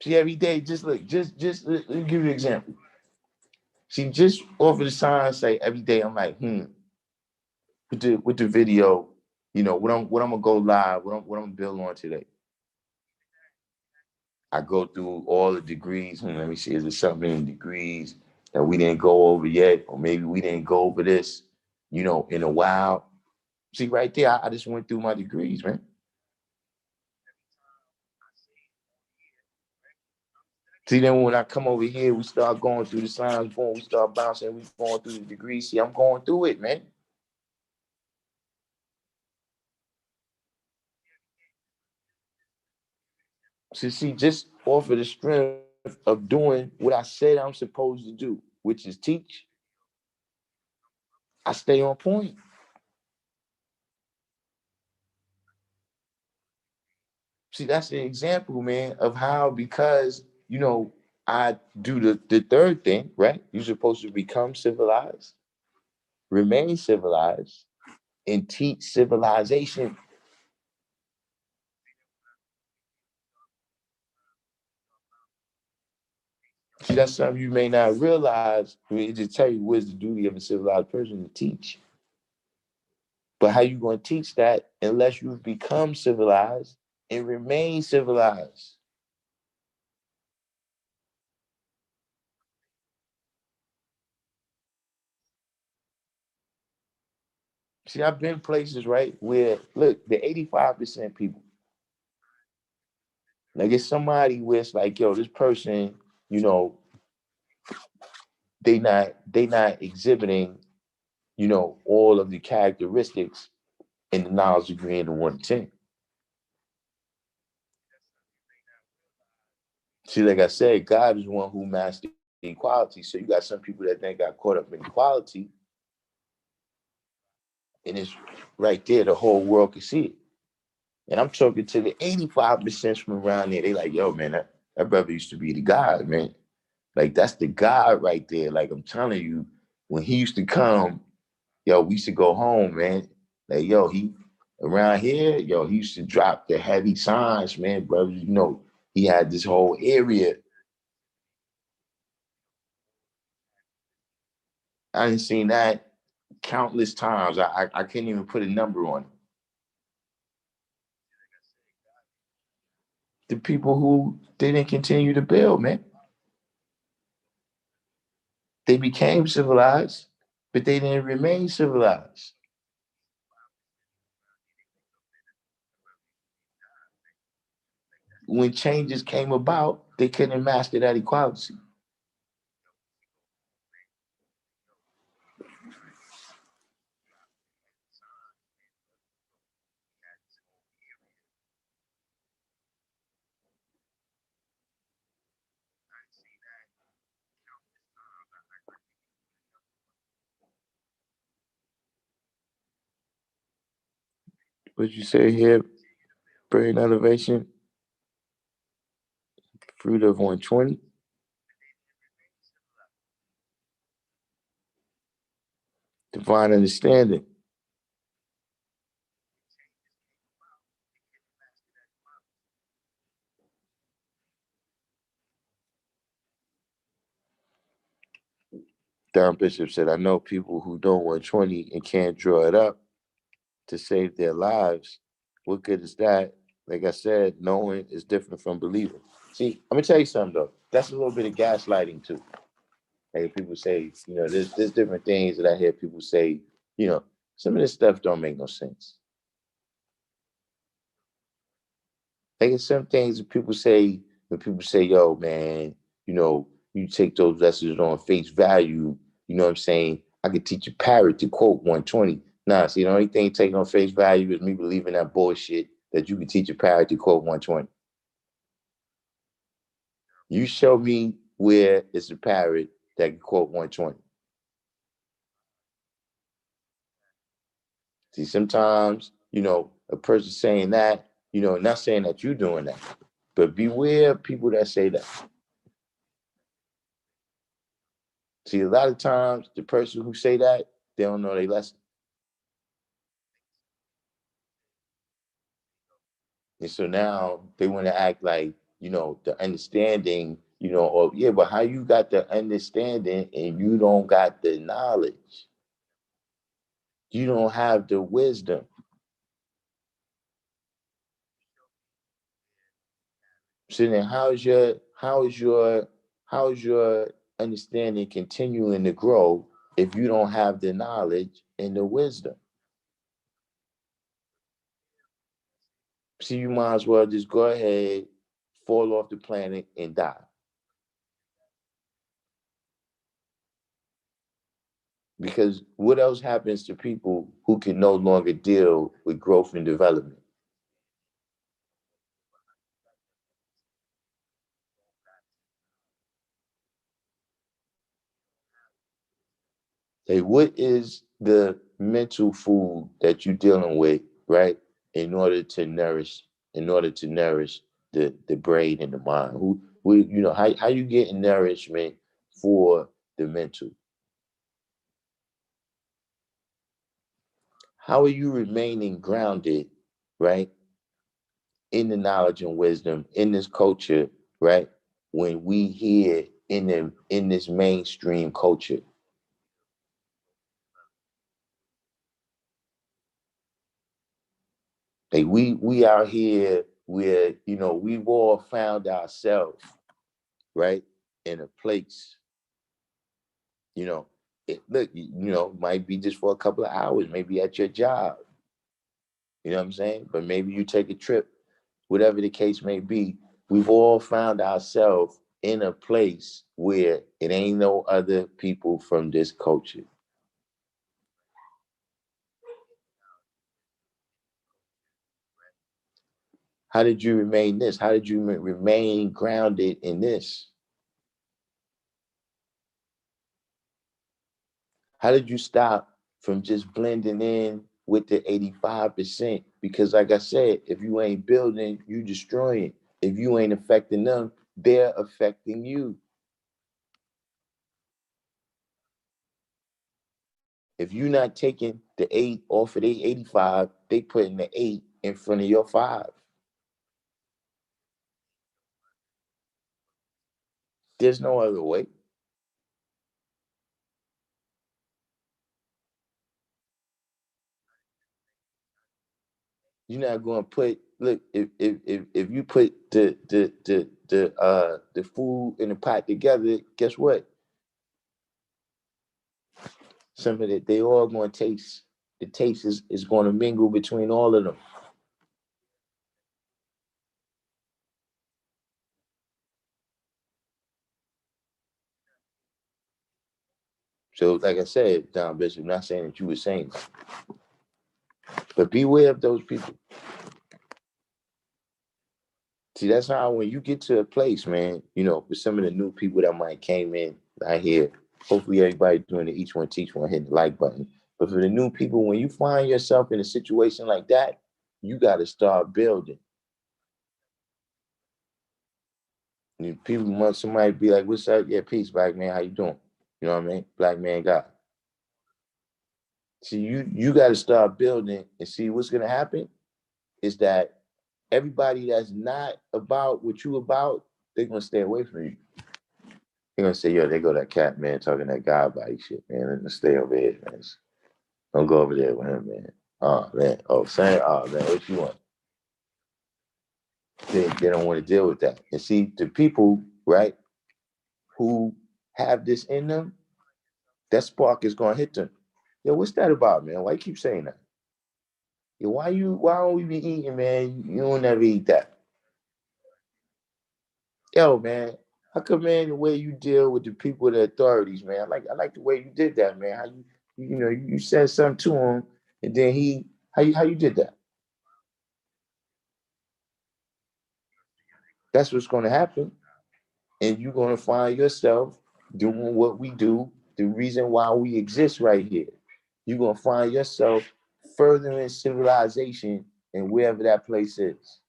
See, every day, just look, just let me give you an example. See, just over the sign say every day, I'm like, with the video, what I'm gonna go live, what I'm gonna build on today. I go through all the degrees. Let me see, is there something in degrees that we didn't go over yet? Or maybe we didn't go over this, in a while. See, right there, I just went through my degrees, man. See, then when I come over here, we start going through the signs, boom, we start bouncing, we going through the degrees. See, I'm going through it, man. See, just off of the strength of doing what I said I'm supposed to do, which is teach, I stay on point. See, that's the example, man, of how, because, I do the third thing, right? You're supposed to become civilized, remain civilized, and teach civilization. See, that's something you may not realize. It just tell you what's the duty of a civilized person to teach. But how you going to teach that unless you've become civilized and remain civilized? See, I've been places, right, where, look, the 85% people, like, it's somebody where it's like, yo, this person, you know, they not exhibiting, all of the characteristics in the knowledge degree in the 110. See, like I said, God is one who mastered equality. So you got some people that then got caught up in equality, and it's right there, the whole world can see it. And I'm talking to the 85% from around there. They like, yo, man, that brother used to be the God, man. Like, that's the God right there. Like, I'm telling you, when he used to come, yo, we used to go home, man. Like, yo, he around here, yo, he used to drop the heavy signs, man, brother. He had this whole area. I didn't seen that countless times. I can't even put a number on it. The people who didn't continue to build, man. They became civilized, but they didn't remain civilized. When changes came about, they couldn't master that equality. What you say here, brain elevation, fruit of 120, divine understanding. Don Bishop said, I know people who don't 120 and can't draw it up to save their lives. What good is that? Like I said, knowing is different from believing. See, I'm gonna tell you something though. That's a little bit of gaslighting too. Like people say, there's different things that I hear people say, some of this stuff don't make no sense. Like it's some things that people say when people say, yo, man, you take those lessons on face value, you know what I'm saying? I could teach a parrot to quote 120. Nah, see, the only thing taken on face value is me believing that bullshit that you can teach a parrot to quote 120. You show me where it's a parrot that can quote 120. See, sometimes, a person saying that, not saying that you're doing that, but beware of people that say that. See, a lot of times, the person who say that, they don't know their lesson. And so now they want to act like, the understanding, or yeah, but how you got the understanding and you don't got the knowledge? You don't have the wisdom. So then how is your understanding continuing to grow if you don't have the knowledge and the wisdom? So you might as well just go ahead, fall off the planet and die. Because what else happens to people who can no longer deal with growth and development? Like, what is the mental food that you're dealing with, right? In order to nourish, the brain and the mind. How you getting nourishment for the mental? How are you remaining grounded, right? In the knowledge and wisdom in this culture, right? When we hear in this mainstream culture, like we out here where we've all found ourselves, right, in a place, you know, look, might be just for a couple of hours, maybe at your job, you know what I'm saying? But maybe you take a trip, whatever the case may be. We've all found ourselves in a place where it ain't no other people from this culture. How did you remain this? How did you remain grounded in this? How did you stop from just blending in with the 85%? Because, like I said, if you ain't building, you destroying. If you ain't affecting them, they're affecting you. If you're not taking the 8 off of the 85, they putting the 8 in front of your 5. There's no other way. You're not going to put, look, if you put the food in the pot together, guess what? Some of it, they all going to taste. The taste is going to mingle between all of them. So, like I said, Don Bishop, I'm not saying that you were saying that, but beware of those people. See, that's how when you get to a place, man, you know, for some of the new people that might came in, I hear, hopefully everybody doing the each one teach one, hitting the like button. But for the new people, when you find yourself in a situation like that, you got to start building. And people want somebody to be like, "What's up? Yeah, peace, black man. How you doing?" You know what I mean? Black man guy. See, you got to start building and see what's gonna happen is that everybody that's not about what you about, they're gonna stay away from you. They're gonna say, "Yo, they go that cat man talking that God body shit, man. Let's stay over here, man. Don't go over there with him, man." Oh man, oh son, oh man, what you want? They don't want to deal with that. And see, the people, right, who have this in them, that spark is gonna hit them. Yo, what's that about, man? Why you keep saying that? Yo, why don't we be eating, man? You don't never eat that. Yo, man, how come, man, the way you deal with the people, the authorities, man? I like the way you did that, man. How you know, you said something to him, and then how you did that? That's what's gonna happen, and you're gonna find yourself doing what we do. The reason why we exist right here, you're gonna find yourself furthering civilization and wherever that place is.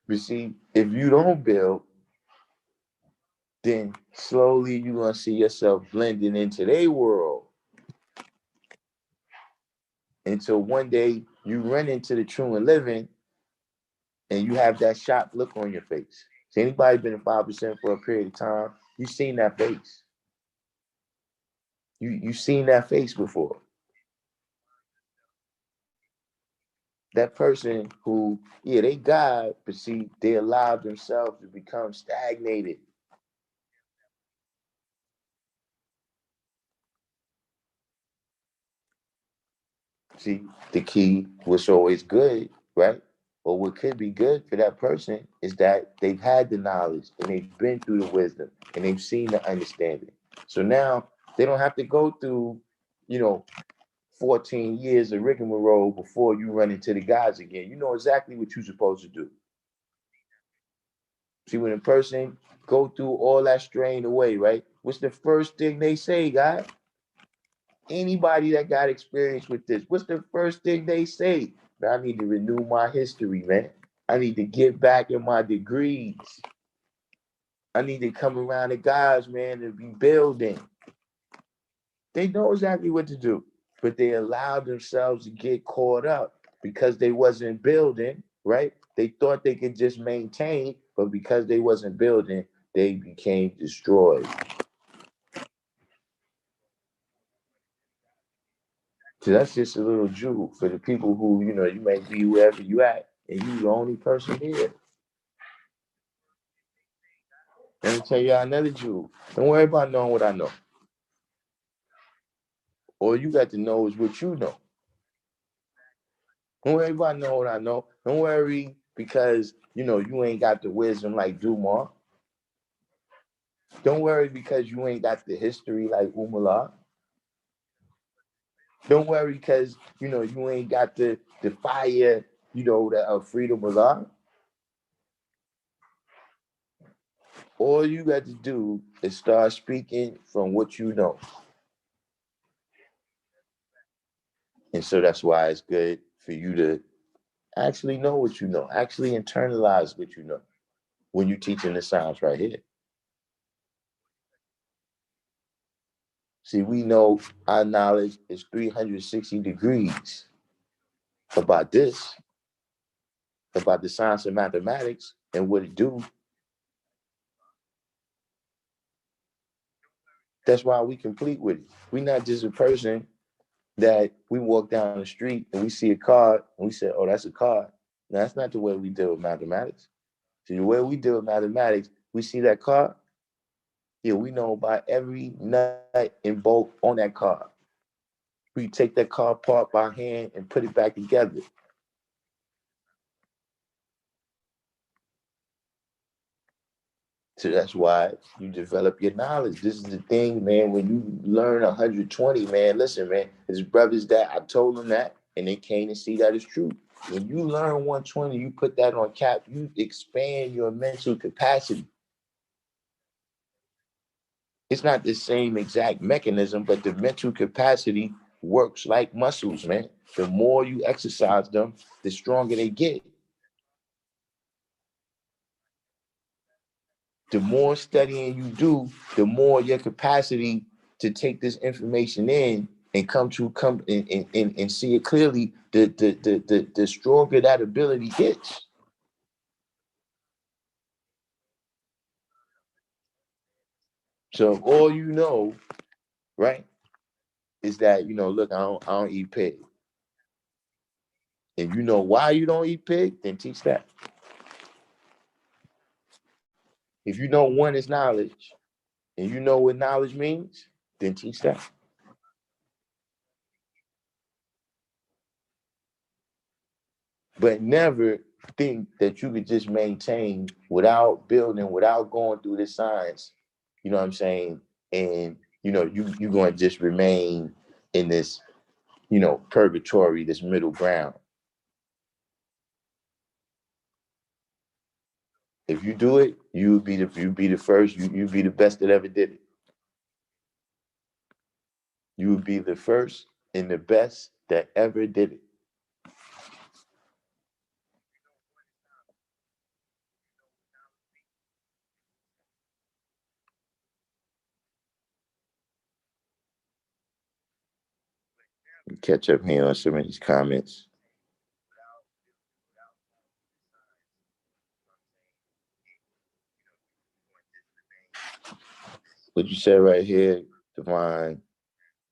But see, if you don't build, then slowly you're gonna see yourself blending into their world until one day you run into the true and living and you have that shocked look on your face. So anybody been in 5% for a period of time, you've seen that face. You've seen that face before. That person who, yeah, they God, but see, they allowed themselves to become stagnated. See, the key, what's always good, right? Or what could be good for that person is that they've had the knowledge and they've been through the wisdom and they've seen the understanding. So now they don't have to go through, you know, 14 years of rigmarole before you run into the guys again. You know exactly what you're supposed to do. See, when a person go through all that strain away, right? What's the first thing they say, guys? Anybody that got experience with this, what's the first thing they say? I need to renew my history, man. I need to get back in my degrees. I need to come around the guys, man, and be building. They know exactly what to do, but they allowed themselves to get caught up because they wasn't building, right? They thought they could just maintain, but because they wasn't building, they became destroyed. So that's just a little jewel for the people who, you know, you may be wherever you at, and you the only person here. Let me tell you another jewel. Don't worry about knowing what I know. All you got to know is what you know. Don't worry about knowing what I know. Don't worry because, you know, you ain't got the wisdom like Dumar. Don't worry because you ain't got the history like Umala. Don't worry because, you know, you ain't got the fire, you know, the freedom of Allah. All you got to do is start speaking from what you know. And so that's why it's good for you to actually know what you know, actually internalize what you know when you're teaching the science right here. See, we know our knowledge is 360 degrees about this, about the science of mathematics and what it do. That's why we complete with it. We're not just a person that we walk down the street and we see a card and we say, oh, that's a card. No, that's not the way we deal with mathematics. See, the way we deal with mathematics, we see that card, yeah, we know about every nut and bolt on that card. We take that card part by hand and put it back together. So that's why you develop your knowledge. This is the thing, man. When you learn 120, man, listen, man, there's brothers that I told them that and they came to see that it's true. When you learn 120, you put that on cap, you expand your mental capacity. It's not the same exact mechanism, but the mental capacity works like muscles, man. The more you exercise them, the stronger they get. The more studying you do, the more your capacity to take this information in and come and see it clearly, the stronger that ability gets. So all you know, right, is that look, I don't eat pig. And you know why you don't eat pig, then teach that. If you know one is knowledge and you know what knowledge means, then teach that. But never think that you could just maintain without building, without going through the science, you know what I'm saying? And you're going to just remain in this, purgatory, this middle ground. If you do it, you be the first, you be the best that ever did it. You would be the first and the best that ever did it. Catch up here on some of these comments. What you said right here, Divine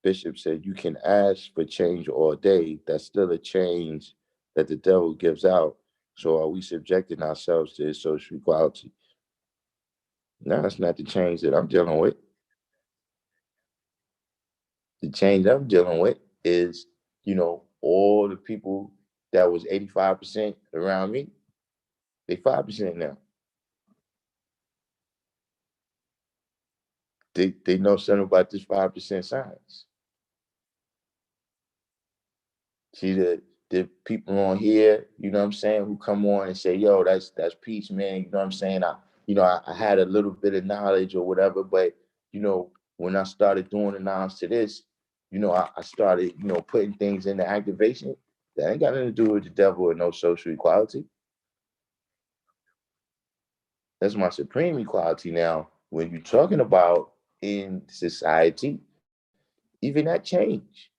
Bishop said, you can ask for change all day. That's still a change that the devil gives out. So are we subjecting ourselves to his social equality? No, it's not the change that I'm dealing with. The change I'm dealing with is, all the people that was 85% around me, they 5% now. They know something about this 5% science. See the people on here, you know what I'm saying, who come on and say, yo, that's peace, man. You know what I'm saying? I had a little bit of knowledge or whatever, but when I started doing the knowledge to this, I started, putting things into activation. That ain't got nothing to do with the devil or no social equality. That's my supreme equality now. When you're talking about in society, even that change.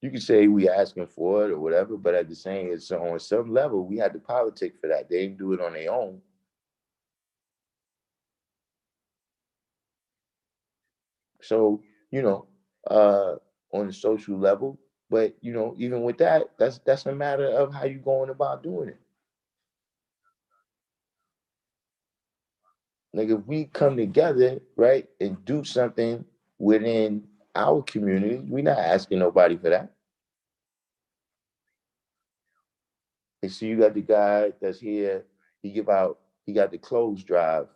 You could say we asking for it or whatever, but at the same, it's on some level, we had to politic for that. They didn't do it on their own. So, you know, uh, on the social level, but even with that, that's a matter of how you going about doing it. Like if we come together, right, and do something within our community, we're not asking nobody for that. And so you got the guy that's here, he give out, he got the clothes drive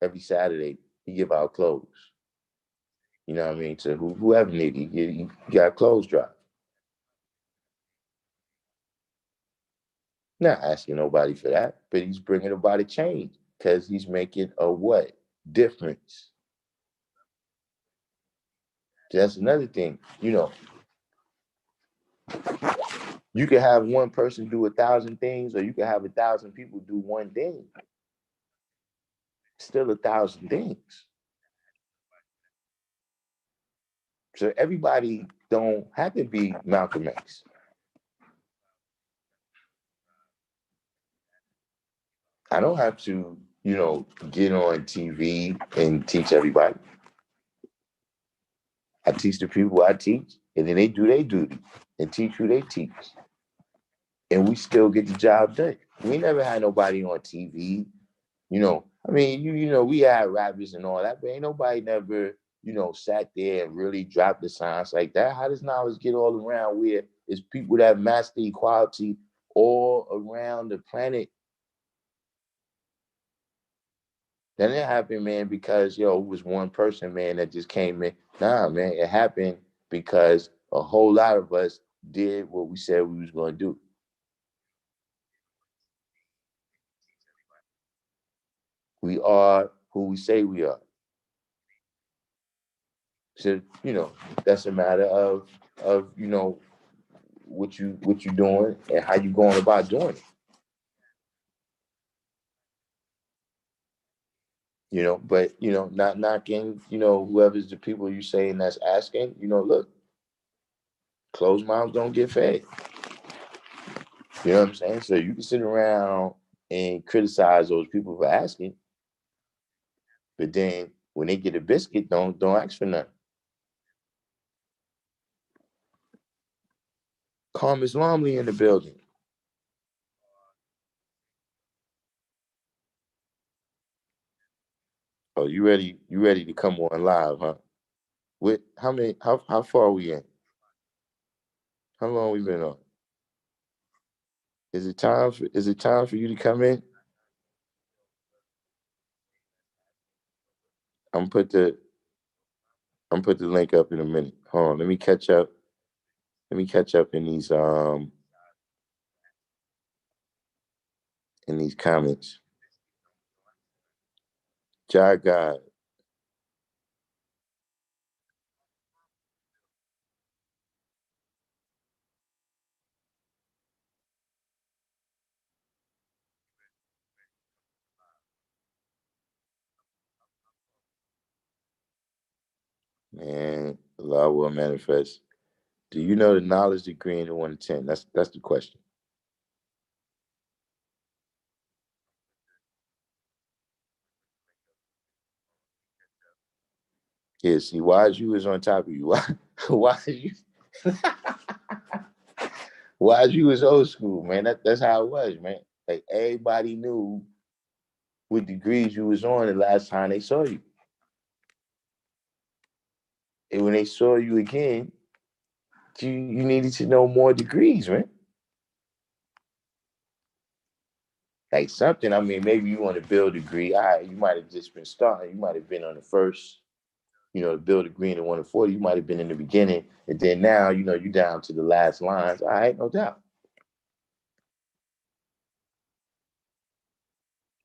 every Saturday. He give out clothes. You know what I mean? To whoever need it, you got clothes drive. Not asking nobody for that, but he's bringing about a change because he's making a what? Difference. That's another thing. You can have one person do 1,000 things, or you can have 1,000 people do one thing. Still 1,000 things. So everybody don't have to be Malcolm X. I don't have to get on TV and teach everybody. I teach the people I teach, and then they do their duty and teach who they teach. And we still get the job done. We never had nobody on TV. I mean, we had rappers and all that, but ain't nobody never, sat there and really dropped the science like that. How does knowledge get all around where it's people that master equality all around the planet? Then it happened, man, because it was one person, man, that just came in. Nah, man, it happened because a whole lot of us did what we said we was gonna do. We are who we say we are. So, that's a matter of what you doing and how you going about doing it. But not knocking, whoever's the people you saying that's asking, look, closed mouths don't get fed. You know what I'm saying? So you can sit around and criticize those people for asking, but then when they get a biscuit, don't ask for nothing. Calm Islamly in the building. Oh, you ready? You ready to come on live, huh? With how many? How far are we in? How long we been on? Is it time for you to come in? I'm put the I'm put the link up in a minute. Hold on, let me catch up. Let me catch up in these comments. Jai God, man, Allah will manifest. Do you know the knowledge degree in the 1 to 10? That's the question. Yeah, see, why is you is on top of you? Why is you why is you is old school, man? That's how it was, man. Like everybody knew what degrees you was on the last time they saw you. And when they saw you again, you needed to know more degrees, man. Like something. I mean, maybe you want to build a degree. All right, you might have just been starting. You might have been on the first, to build a degree in the 1 to 40. You might have been in the beginning, and then now, you down to the last lines. All right, no doubt.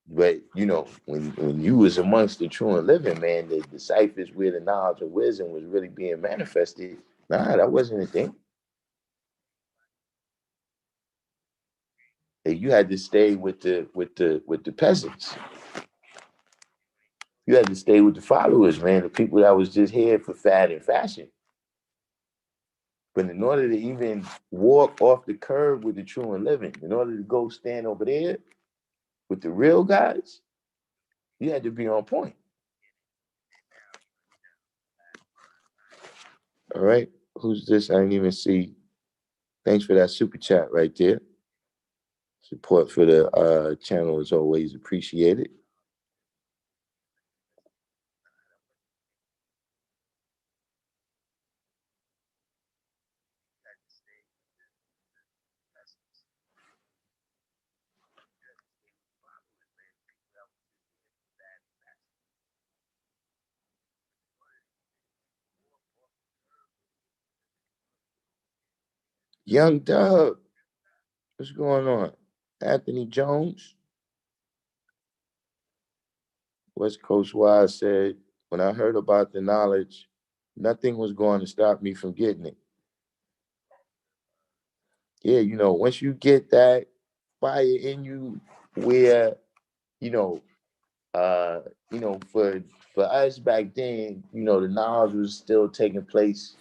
But when you was amongst the true and living, man, the ciphers where the knowledge and wisdom was really being manifested. Nah, that wasn't a thing. And you had to stay with the peasants. You had to stay with the followers, man, the people that was just here for fad and fashion. But in order to even walk off the curb with the true and living, in order to go stand over there with the real guys, you had to be on point. All right. Who's this? I didn't even see. Thanks for that super chat right there. Support for the channel is always appreciated. Young Dub, what's going on? Anthony Jones, West Coast Wise said, when I heard about the knowledge, nothing was going to stop me from getting it. Yeah, once you get that fire in you, where, you know, uh, for us back then, the knowledge was still taking place,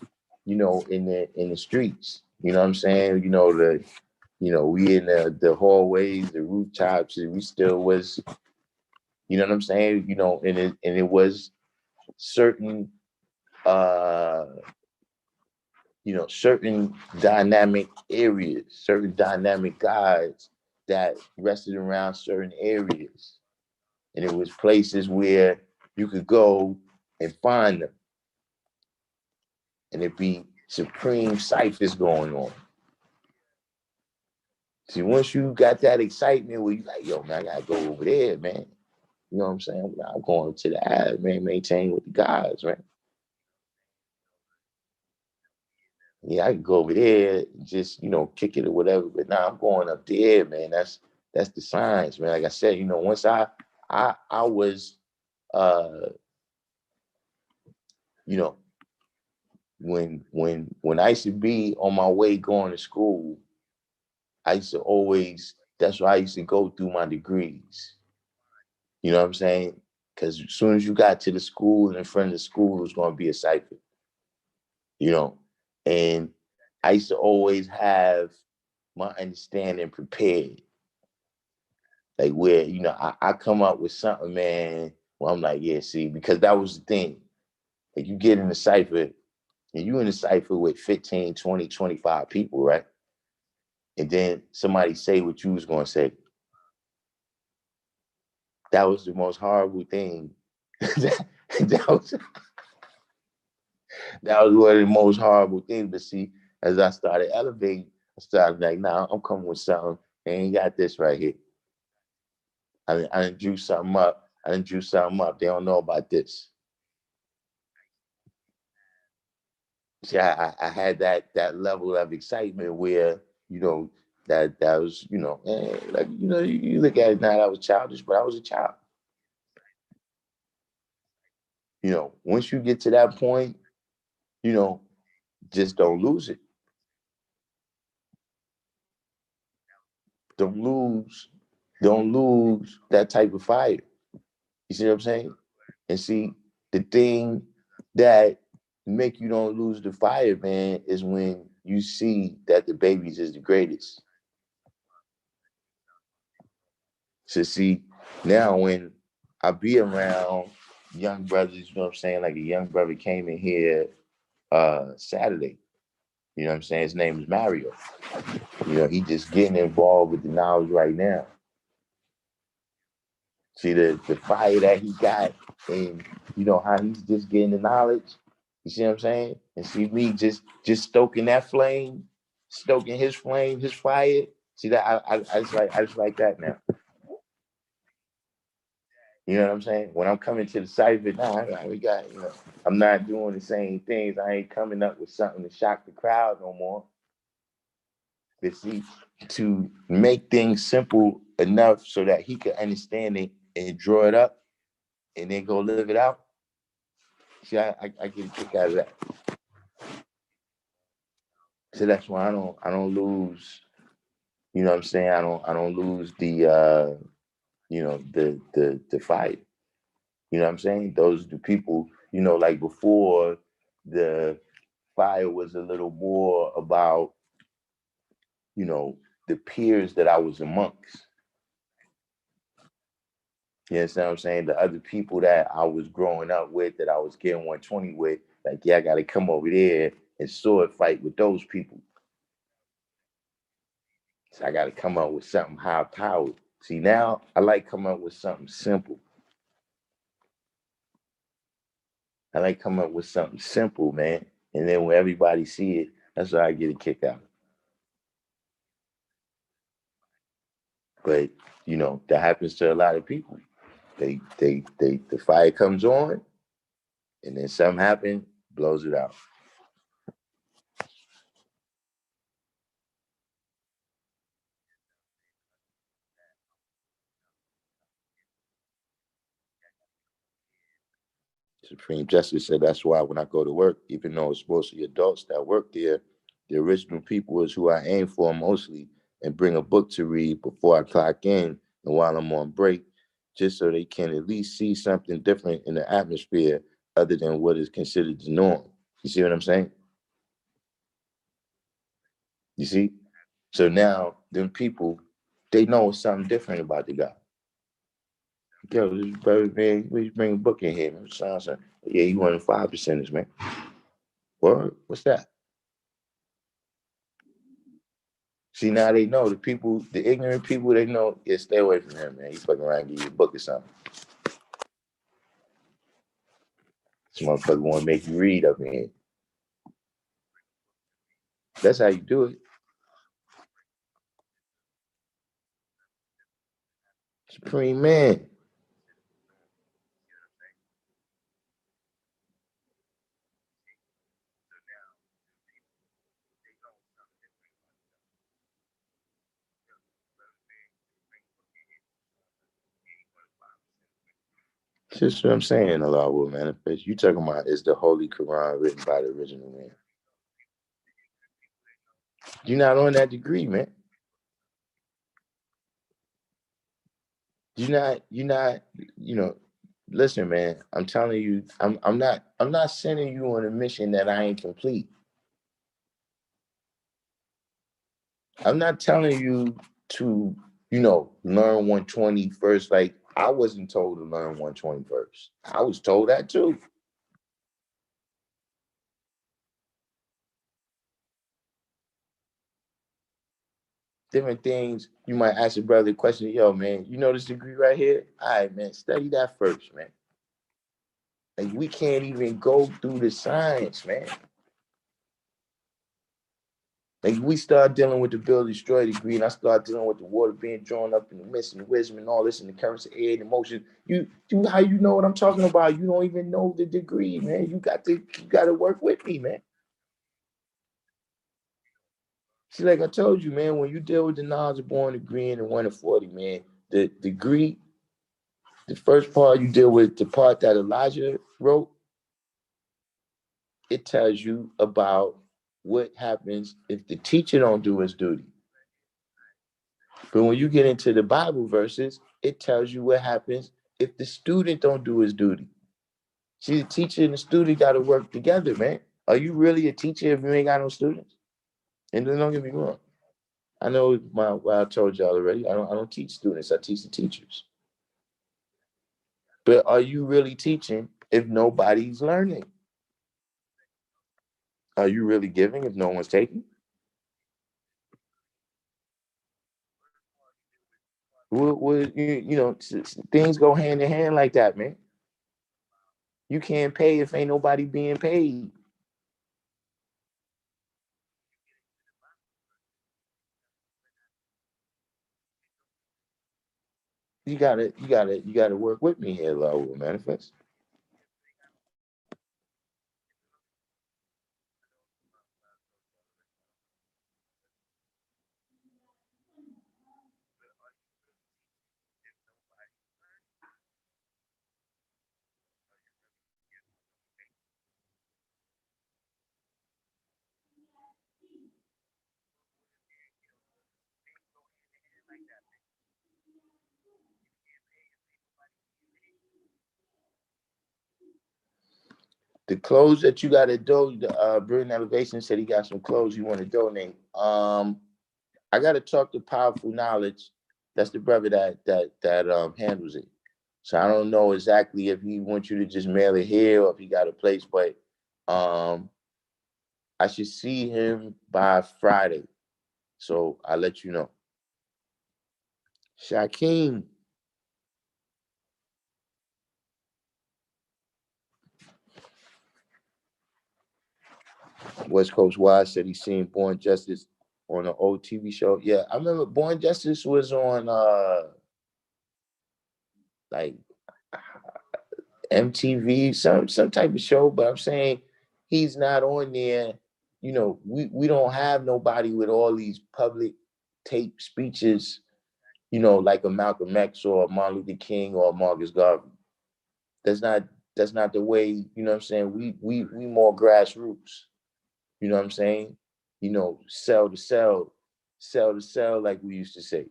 in the streets. You know what I'm saying? We in the hallways, the rooftops, and we still was You know what I'm saying? You know, and it was certain certain dynamic areas, certain dynamic guys that rested around certain areas. And it was places where you could go and find them. And it'd be supreme ciphers going on. See, once you got that excitement where you like, yo, man, I gotta go over there, man. You know what I'm saying? I'm going to the ad, man, maintain with the guys, man. Yeah, I can go over there and just, kick it or whatever. But now I'm going up there, man. That's the science, man. Like I said, once I was uh, you know, when I used to be on my way going to school, I used to always that's why I used to go through my degrees. You know what I'm saying? Because as soon as you got to the school and in front of the school, it was going to be a cipher, you know. And I used to always have my understanding prepared. Like where, I come up with something, man, where I'm like, yeah, see, because that was the thing. Like you get in the cipher and you in the cipher with 15, 20, 25 people, right? And then somebody say what you was going to say. That was the most horrible thing. that was that was one of the most horrible things. But see, as I started elevating, I started like, nah, I'm coming with something. I ain't got this right here. I didn't drew something up. I didn't drew something up. They don't know about this. See, I had that level of excitement where, you know, that was, like, you look at it now, that was childish, but I was a child. Once you get to that point, you know, just don't lose it. Don't lose, don't lose that type of fire. You see what I'm saying? And see, the thing that make you don't lose the fire, man, is when you see that the babies is the greatest. So see, now when I be around young brothers, you know what I'm saying? Like a young brother came in here Saturday. You know what I'm saying? His name is Mario. He just getting involved with the knowledge right now. See the fire that he got, and how he's just getting the knowledge. You see what I'm saying? And see me just stoking that flame, stoking his flame, his fire. See that I just like that now. You know what I'm saying? When I'm coming to the cipher, nah, we got, I'm not doing the same things. I ain't coming up with something to shock the crowd no more. But see, to make things simple enough so that he could understand it and draw it up and then go live it out. See, I get a kick out of that. So that's why I don't lose. You know what I'm saying? I don't lose the fight. You know what I'm saying? Those are the people, like before the fire was a little more about, you know, the peers that I was amongst. You understand what I'm saying? The other people that I was growing up with, that I was getting 120 with, like, yeah, I got to come over there and sword fight with those people. So I got to come up with something high powered. See, now I like coming up with something simple. I like coming up with something simple, man. And then when everybody see it, that's why I get a kick out. But that happens to a lot of people. The fire comes on, and then something happens, blows it out. Supreme Justice said that's why when I go to work, even though it's mostly adults that work there, the original people is who I aim for mostly, and bring a book to read before I clock in and while I'm on break, just so they can at least see something different in the atmosphere other than what is considered the norm. You see what I'm saying? You see? So now them people, they know something different about the guy. Yo, this brother, man, we bring a book in here, man. Son. Yeah, you one of the 5%ers, man. What? What's that? See, now they know the people, the ignorant people, they know, yeah, stay away from him, man. He fucking around and give you a book or something. This motherfucker want to make you read up in here. That's how you do it. Supreme man. That's what I'm saying. Allah will manifest. You talking about is the Holy Quran written by the original man? You're not on that degree, man. You're not. You're not. You know. Listen, man. I'm telling you. I'm not. I'm not sending you on a mission that I ain't complete. I'm not telling you to, learn 120 first. Like I wasn't told to learn 120 first. I was told that too. Different things. You might ask your brother a question. Yo, man, you know this degree right here? All right, man, study that first, man. Like we can't even go through the science, man. Like we start dealing with the build destroy degree, and I start dealing with the water being drawn up in the mist and the wisdom and all this and the currents of air and emotion. How you know what I'm talking about? You don't even know the degree, man. You got to work with me, man. See, like I told you, man, when you deal with the knowledge of born degree and the 1 to 40, man, the degree, the first part you deal with, the part that Elijah wrote, it tells you about what happens if the teacher don't do his duty. But when you get into the Bible verses, it tells you what happens if the student don't do his duty. See, the teacher and the student got to work together, man. Are you really a teacher if you ain't got no students? And then don't get me wrong. I know what I told y'all already. I don't teach students. I teach the teachers. But are you really teaching if nobody's learning? Are you really giving if no one's taking? Things go hand in hand like that, man. You can't pay if ain't nobody being paid. You gotta work with me here, Law will manifest. The clothes that you gotta do, Brilliant Elevation said he got some clothes you want to donate. I gotta talk to Powerful Knowledge. That's the brother that handles it. So I don't know exactly if he wants you to just mail it here or if he got a place, but um I should see him by Friday. So I'll let you know. Shaquem, West Coast Wise said he's seen Born Justice on an old TV show. Yeah, I remember Born Justice was on like MTV, some type of show, but I'm saying he's not on there. We don't have nobody with all these public tape speeches, like a Malcolm X or a Martin Luther King or a Marcus Garvey. That's not that's not the way, what I'm saying? We more grassroots. You know what I'm saying? Cell to cell, cell to cell, like we used to say.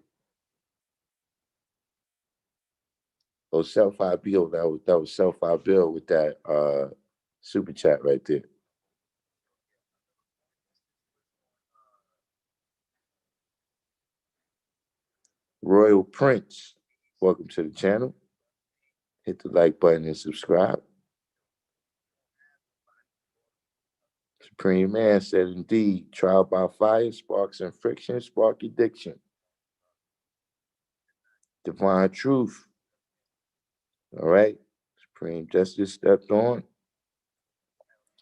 Oh, self-I bill. That was self-I bill with that super chat right there. Royal Prince, welcome to the channel. Hit the like button and subscribe. Supreme Man said, indeed, trial by fire, sparks and friction, spark addiction. Divine truth. All right. Supreme Justice stepped on.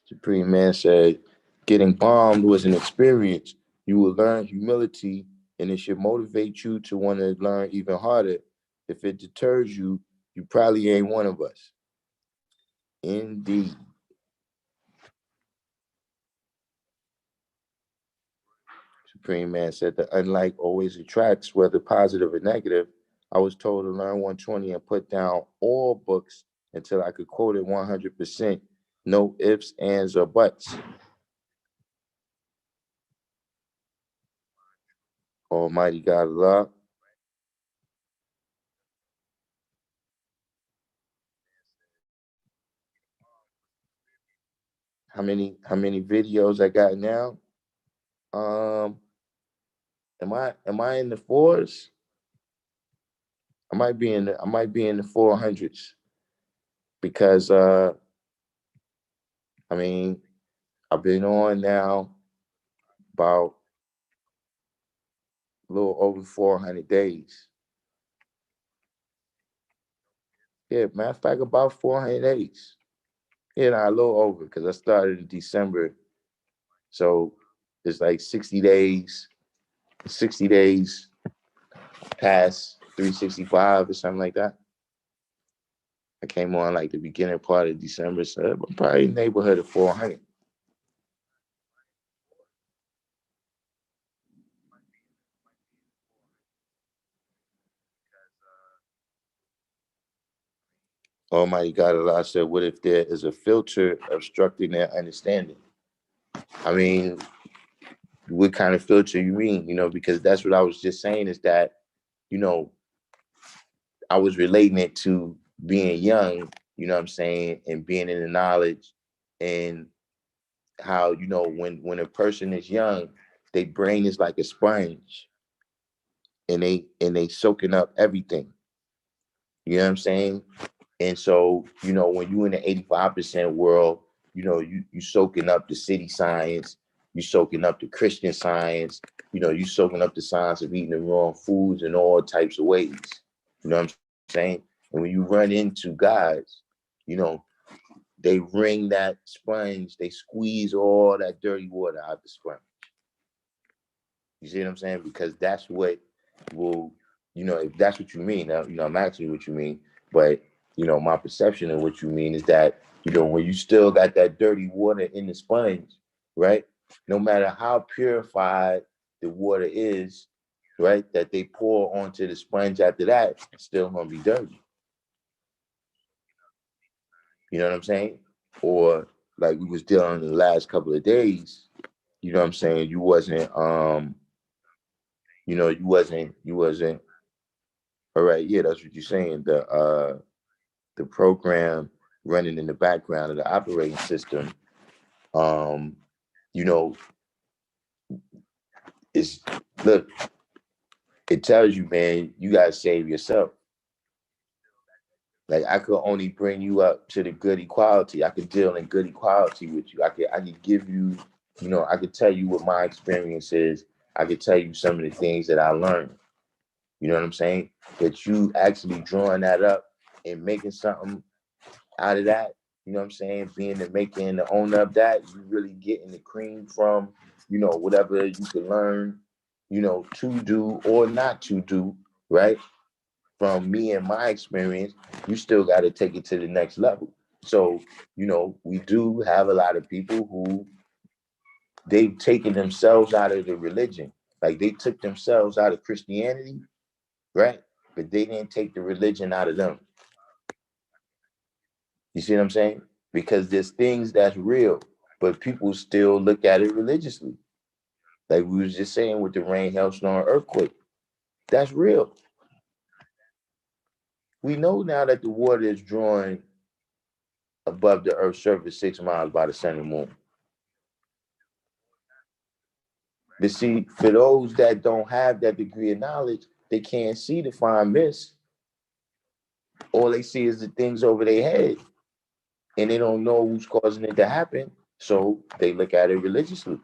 Supreme Man said, getting bombed was an experience. You will learn humility, and it should motivate you to want to learn even harder. If it deters you, you probably ain't one of us. Indeed. Supreme Man said the unlike always attracts, whether positive or negative. I was told to learn 120 and put down all books until I could quote it 100%. No ifs, ands, or buts. Almighty God Allah. How many videos I got now? Am I in the fours? I might be in the 400s because I mean I've been on now about a little over 400 days. Yeah, matter of fact, about 400 days. Yeah, a little over because I started in December. So it's like 60 days, 60 days past 365 or something like that. I came on like the beginning part of December, so I'm probably in the neighborhood of 400. Almighty God Allah said, what if there is a filter obstructing their understanding? I mean, what kind of filter you mean? Because that's what I was just saying is that, you know, I was relating it to being young, you know what I'm saying, and being in the knowledge and how, when a person is young, their brain is like a sponge and they soaking up everything. You know what I'm saying? And so, when you in the 85% world, you soaking up the city science, you soaking up the Christian science, you soaking up the science of eating the wrong foods in all types of ways. You know what I'm saying? And when you run into guys, you know, they wring that sponge, they squeeze all that dirty water out the sponge. You see what I'm saying? Because that's what will, if that's what you mean, now, I'm asking you what you mean, but, my perception of what you mean is that, when you still got that dirty water in the sponge, right? No matter how purified the water is, right, that they pour onto the sponge after that, it's still going to be dirty. You know what I'm saying? Or like we was dealing in the last couple of days, you know what I'm saying? You wasn't all right, yeah, that's what you're saying. The program running in the background of the operating system, um, you know, is look, it tells you, man, you gotta save yourself. Like I could only bring you up to the good equality. I could deal in good equality with you. I could give you, I could tell you what my experience is. I could tell you some of the things that I learned. You know what I'm saying? But you actually drawing that up and making something out of that, you know what I'm saying? Being the maker and the owner of that, you really getting the cream from, whatever you can learn, to do or not to do, right? From me and my experience, you still got to take it to the next level. So, we do have a lot of people who they've taken themselves out of the religion. Like they took themselves out of Christianity, right? But they didn't take the religion out of them. You see what I'm saying? Because there's things that's real, but people still look at it religiously. Like we was just saying with the rain, hailstorm, earthquake. That's real. We know now that the water is drawing above the earth's surface 6 miles by the sun and moon. But see, for those that don't have that degree of knowledge, they can't see the fine mist. all they see is the things over their head, and they don't know who's causing it to happen. So they look at it religiously.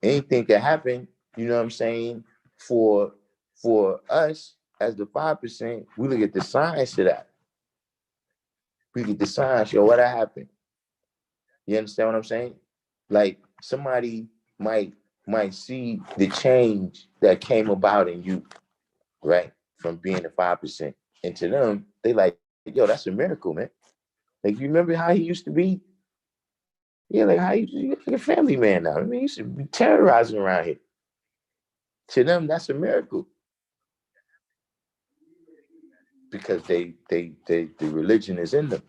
Anything can happen, you know what I'm saying? For for us as the 5%, we look at the science of that. We get the science, yo, what happened? You understand what I'm saying? Like somebody might might see the change that came about in you, right? From being the 5%. And to them, they like, yo, that's a miracle, man. Like you remember how he used to be? Yeah, like how you like a family man now. I mean, he used to be terrorizing around here. To them, that's a miracle. Because the religion is in them.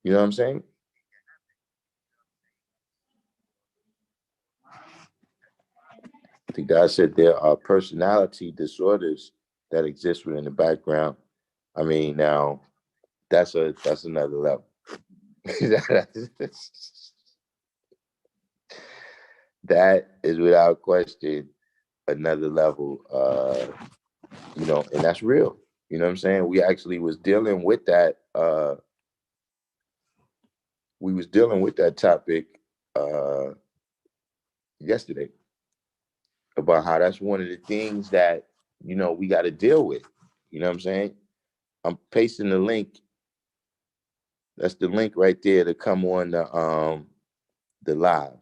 You know what I'm saying? The God said there are personality disorders that exist within the background. I mean, now that's another level. That is without question another level. And that's real. You know what I'm saying? We actually was dealing with that. We was dealing with that topic uh, yesterday about how that's one of the things that we got to deal with. You know what I'm saying? I'm pasting the link. That's the link right there to come on the live.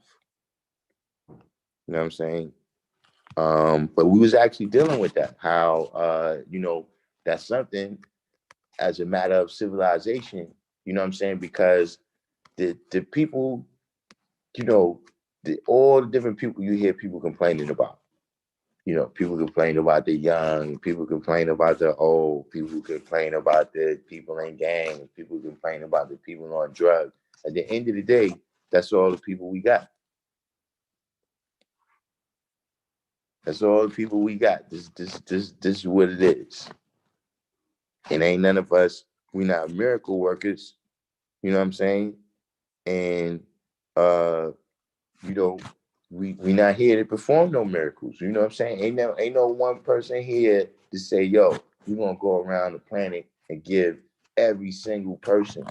You know what I'm saying? But we was actually dealing with that. How that's something as a matter of civilization. You know what I'm saying? Because the people, all the different people you hear people complaining about. People complain about the young, people complain about the old, people complain about the people in gangs, people complain about the people on drugs. At the end of the day, that's all the people we got. That's all the people we got. This is what it is. And ain't none of us, we not miracle workers, you know what I'm saying? And you know, we not here to perform no miracles. You know what I'm saying? Ain't no one person here to say, yo, we're gonna go around the planet and give every single person.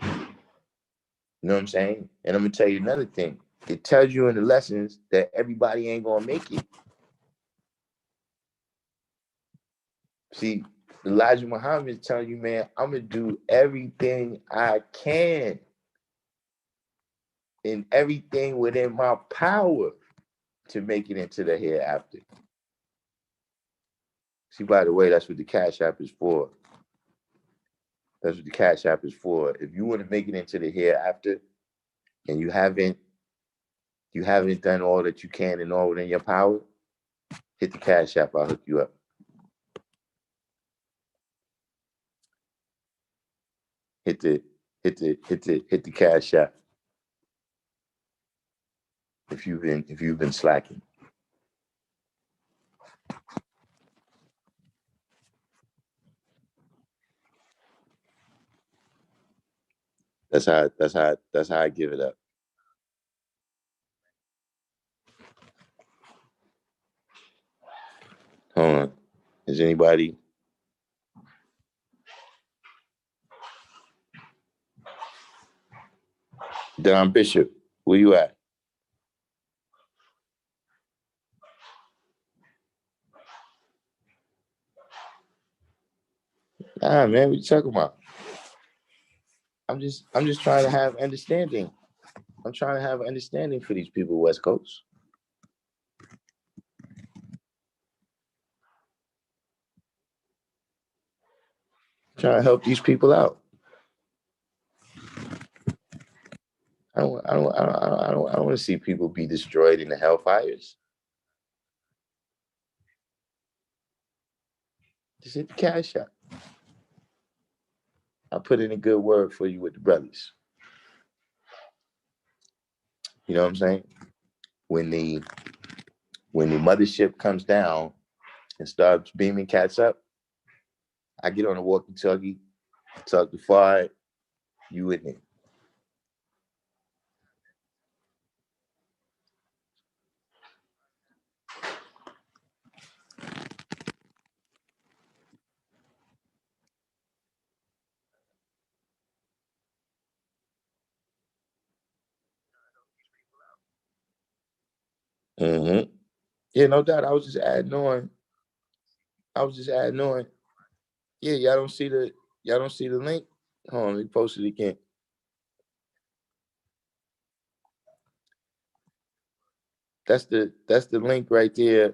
You know what I'm saying? And I'm gonna tell you another thing. It tells you in the lessons that everybody ain't gonna make it. See, Elijah Muhammad is telling you, man, I'm gonna do everything I can and everything within my power to make it into the hereafter. See, by the way, that's what the Cash App is for. That's what the Cash App is for. If you want to make it into the hereafter and you haven't done all that you can and all within your power, hit the Cash App. I'll hook you up. Hit the Cash App if you've been slacking. That's how I give it up. Hold on. Is anybody? Don Bishop, where you at? Man, what you talking about? I'm just trying to have understanding. I'm trying to have understanding for these people, West Coast. I'm trying to help these people out. I don't want to see people be destroyed in the hellfires. Just hit the Cash App. I put in a good word for you with the brothers. You know what I'm saying? When the when the mothership comes down and starts beaming cats up, I get on a walkie-talkie, talk to Fard, you with me. Mm-hmm. Yeah, no doubt. I was just adding on. Yeah, y'all don't see the link. Hold on, let me post it again. That's the link right there.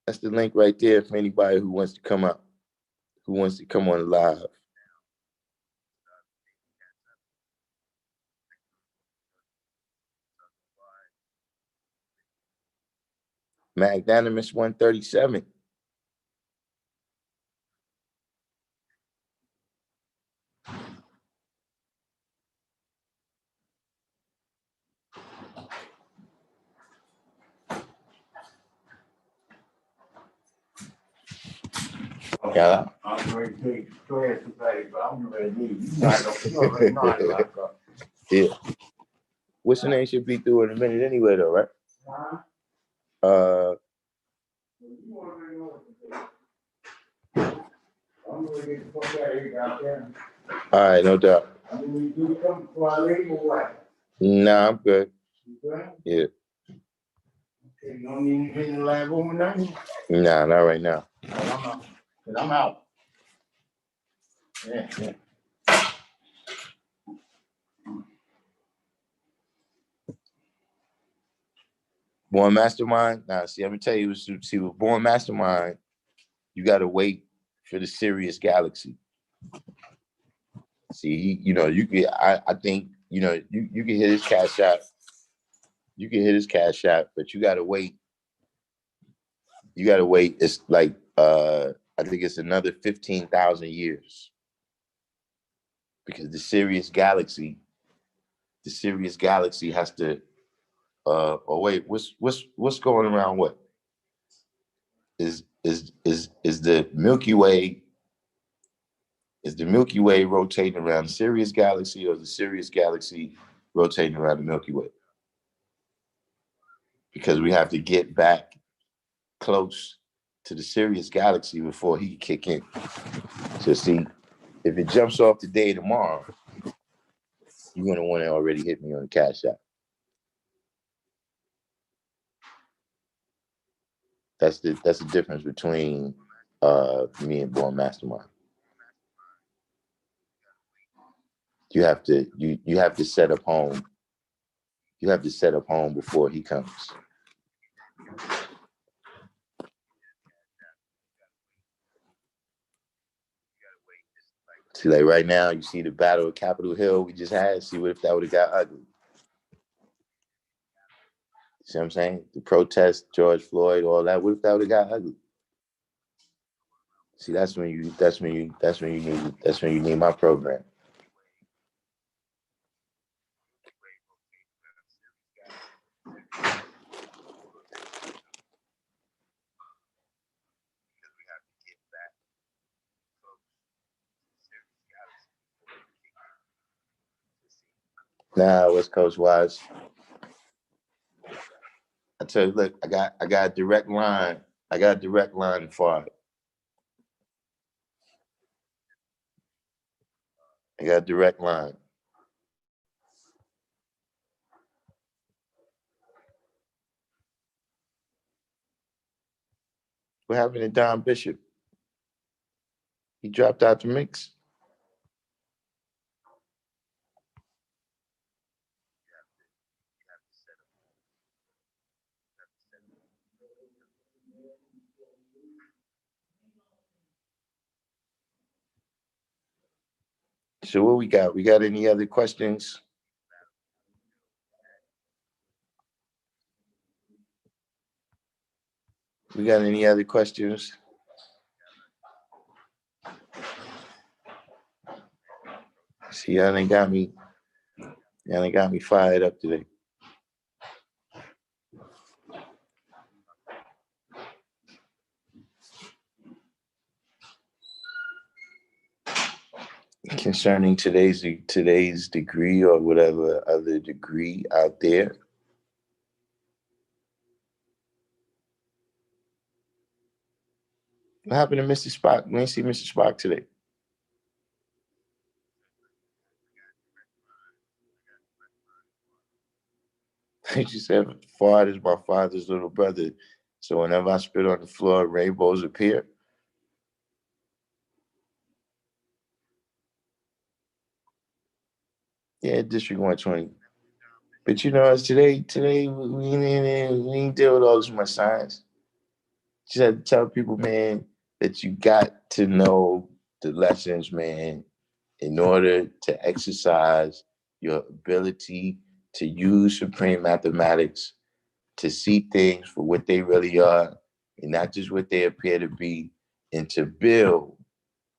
That's the link right there for anybody who wants to come out, who wants to come on live. Magnanimous 137. Yeah. I'm ready to take stress today, but I'm ready to leave. You already know I like Yeah. What's your name should be through in a minute anyway, though, right? Uh, I'm gonna get the fuck out of here, goddamn. all right, no doubt. I mean, you do something before I leave or what? Nah, I'm good. You good? Yeah. Okay, you don't need anything in the lab room or nothing? Nah, not right now. I'm out. 'Cause I'm out. Yeah. Born Mastermind. Nah, see, I'm gonna tell you, see, with Born Mastermind, you gotta wait for the Sirius Galaxy. See, you can. I think, you can hit his cash out. You can hit his cash out, but you gotta wait. You gotta wait. It's like I think it's another 15,000 years because the Sirius Galaxy has to. Oh wait, what's going around? What is the Milky Way? Is the Milky Way rotating around the Sirius Galaxy, or is the Sirius Galaxy rotating around the Milky Way? Because we have to get back close to the Sirius Galaxy before he can kick in. So see, if it jumps off today tomorrow, you're gonna want to already hit me on the cash app. That's the difference between me and Born Mastermind. You have to set up home. You have to set up home before he comes. See, like right now, you see the battle of Capitol Hill we just had. See what if that would have got ugly. See what I'm saying? The protest, George Floyd, all that. What if that would have got ugly? See, that's when you need my program. Nah, West Coast wise, I tell you, look, I got a direct line. I got a direct line to Florida. I got a direct line. What happened to Don Bishop? He dropped out the mix. So what we got? We got any other questions? We got any other questions? See, y'all ain't got me fired up today. Concerning today's degree or whatever other degree out there. What happened to Mr. Spock? We ain't see Mr. Spock today. She said, Fard is my father's little brother. So whenever I spit on the floor, rainbows appear. Yeah, District 120. But you know, today we ain't deal with all this much science. Just had to tell people, man, that you got to know the lessons, man, in order to exercise your ability to use supreme mathematics to see things for what they really are and not just what they appear to be, and to build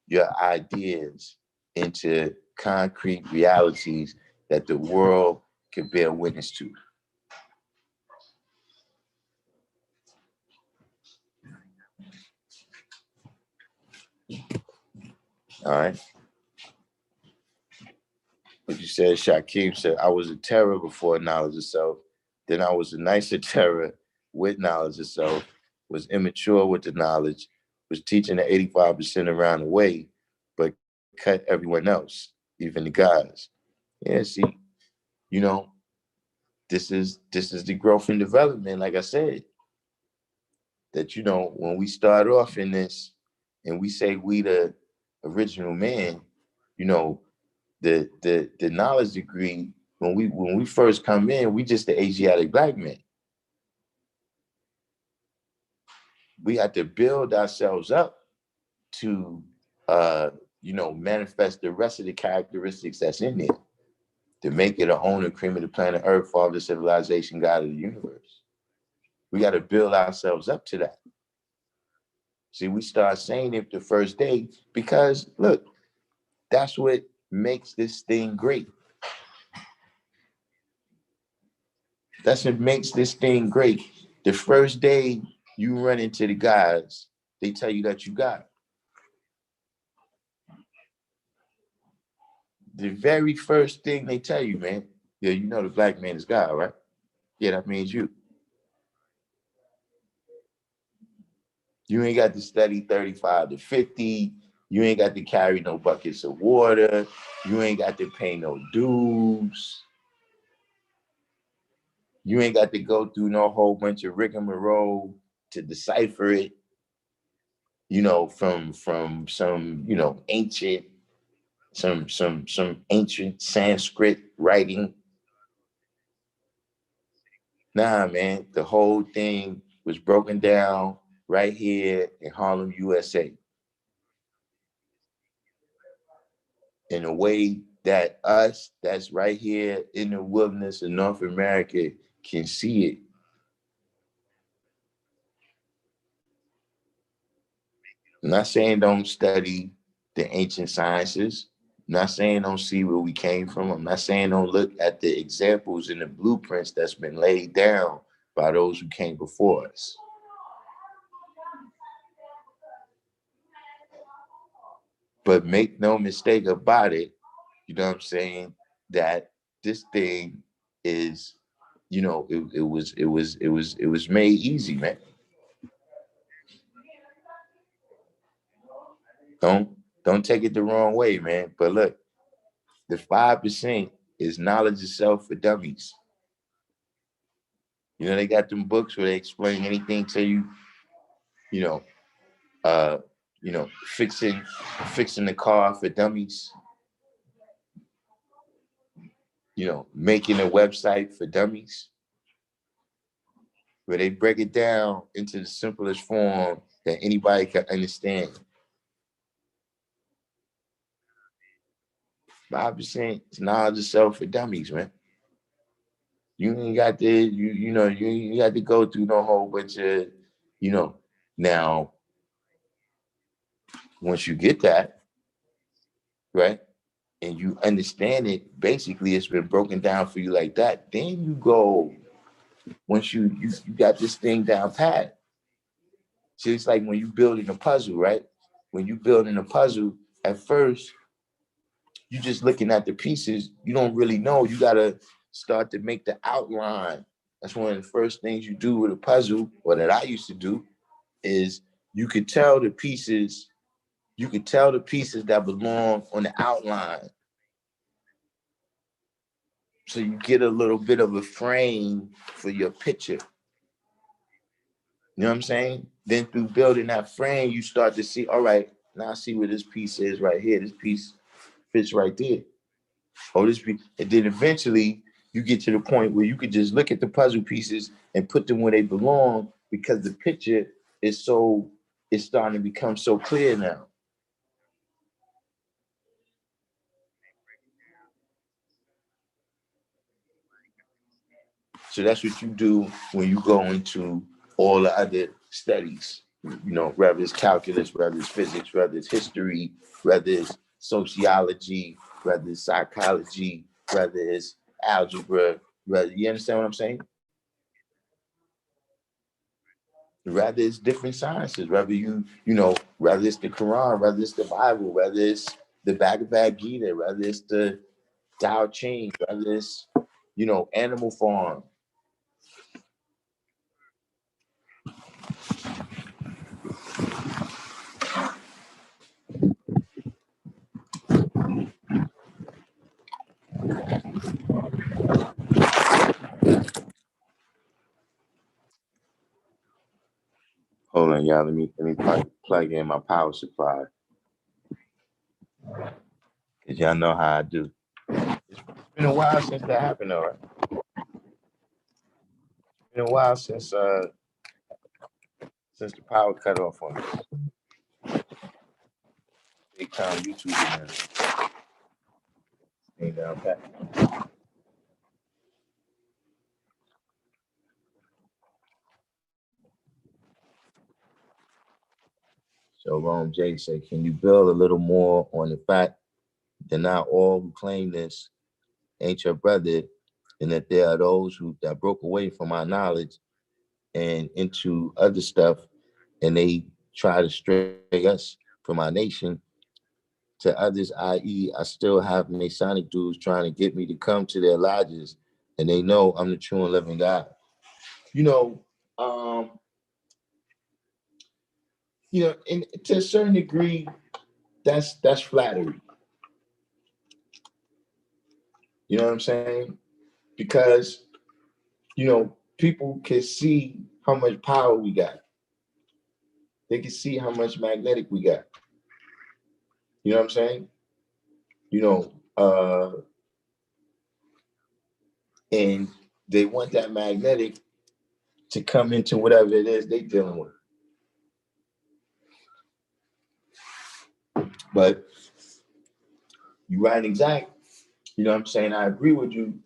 your ideas into concrete realities that the world can bear witness to. All right. But you said, Shakim said, I was a terror before knowledge of self. Then I was a nicer terror with knowledge of self, was immature with the knowledge, was teaching the 85% around the way, but cut everyone else, even the guys. Yeah, see, you know, this is the growth and development, like I said, that when we start off in this and we say we the original man, you know, the knowledge degree, when we first come in, we just the Asiatic black men. We had to build ourselves up to manifest the rest of the characteristics that's in there to make it a owner, cream of the planet Earth, father, civilization, God of the universe. We got to build ourselves up to that. See, we start saying it the first day because look, that's what makes this thing great. That's what makes this thing great. The first day you run into the guys, they tell you that you got it. The very first thing they tell you, man, yeah, you know the black man is God, right? Yeah, that means you. You ain't got to study 35 to 50. You ain't got to carry no buckets of water. You ain't got to pay no dues. You ain't got to go through no whole bunch of rigmarole to decipher it, from some, some ancient Sanskrit writing. Nah, man, the whole thing was broken down right here in Harlem, USA, in a way that us that's right here in the wilderness of North America can see it. I'm not saying don't study the ancient sciences. I'm not saying don't see where we came from. I'm not saying don't look at the examples and the blueprints that's been laid down by those who came before us. But make no mistake about it, you know what I'm saying, that this thing is, it was made easy, man. Don't don't take it the wrong way, man. But look, the 5% is knowledge itself for dummies. They got them books where they explain anything to you, you know, uh, fixing the car for dummies, making a website for dummies, where they break it down into the simplest form that anybody can understand. 5% is knowledge itself for dummies, man. You ain't got to, you got to go through no whole bunch of, you know. Now, once you get that, right, and you understand it, basically it's been broken down for you like that. Then you go, once you got this thing down pat. See, it's like when you building a puzzle, right? When you building a puzzle, at first you just looking at the pieces. You don't really know. You gotta start to make the outline. That's one of the first things you do with a puzzle, or that I used to do, is you could tell the pieces. You could tell the pieces that belong on the outline. So you get a little bit of a frame for your picture. You know what I'm saying? Then through building that frame, you start to see, all right, now I see where this piece is right here. This piece fits right there. Oh, this piece. And then eventually you get to the point where you could just look at the puzzle pieces and put them where they belong because the picture is it's starting to become so clear now. So that's what you do when you go into all the other studies, whether it's calculus, whether it's physics, whether it's history, whether it's sociology, whether it's psychology, whether it's algebra, you understand what I'm saying? Whether it's different sciences, whether whether it's the Quran, whether it's the Bible, whether it's the Bhagavad Gita, whether it's the Tao Ching, whether it's, Animal Farm. Hold on, y'all. Let me plug in my power supply. Cause y'all know how I do. It's been a while since that happened, though, right? It's been a while since the power cut off on us. Big time YouTube now. Ain't down pat. So Rome J said, can you build a little more on the fact that not all who claim this ain't your brother, and that there are those that broke away from our knowledge and into other stuff, and they try to stray us from our nation to others, i.e., I still have Masonic dudes trying to get me to come to their lodges, and they know I'm the true and living God. And to a certain degree, that's flattery. You know what I'm saying? Because, people can see how much power we got. They can see how much magnetic we got. You know what I'm saying? And they want that magnetic to come into whatever it is they dealing with. But you right exact. You know what I'm saying? I agree with you.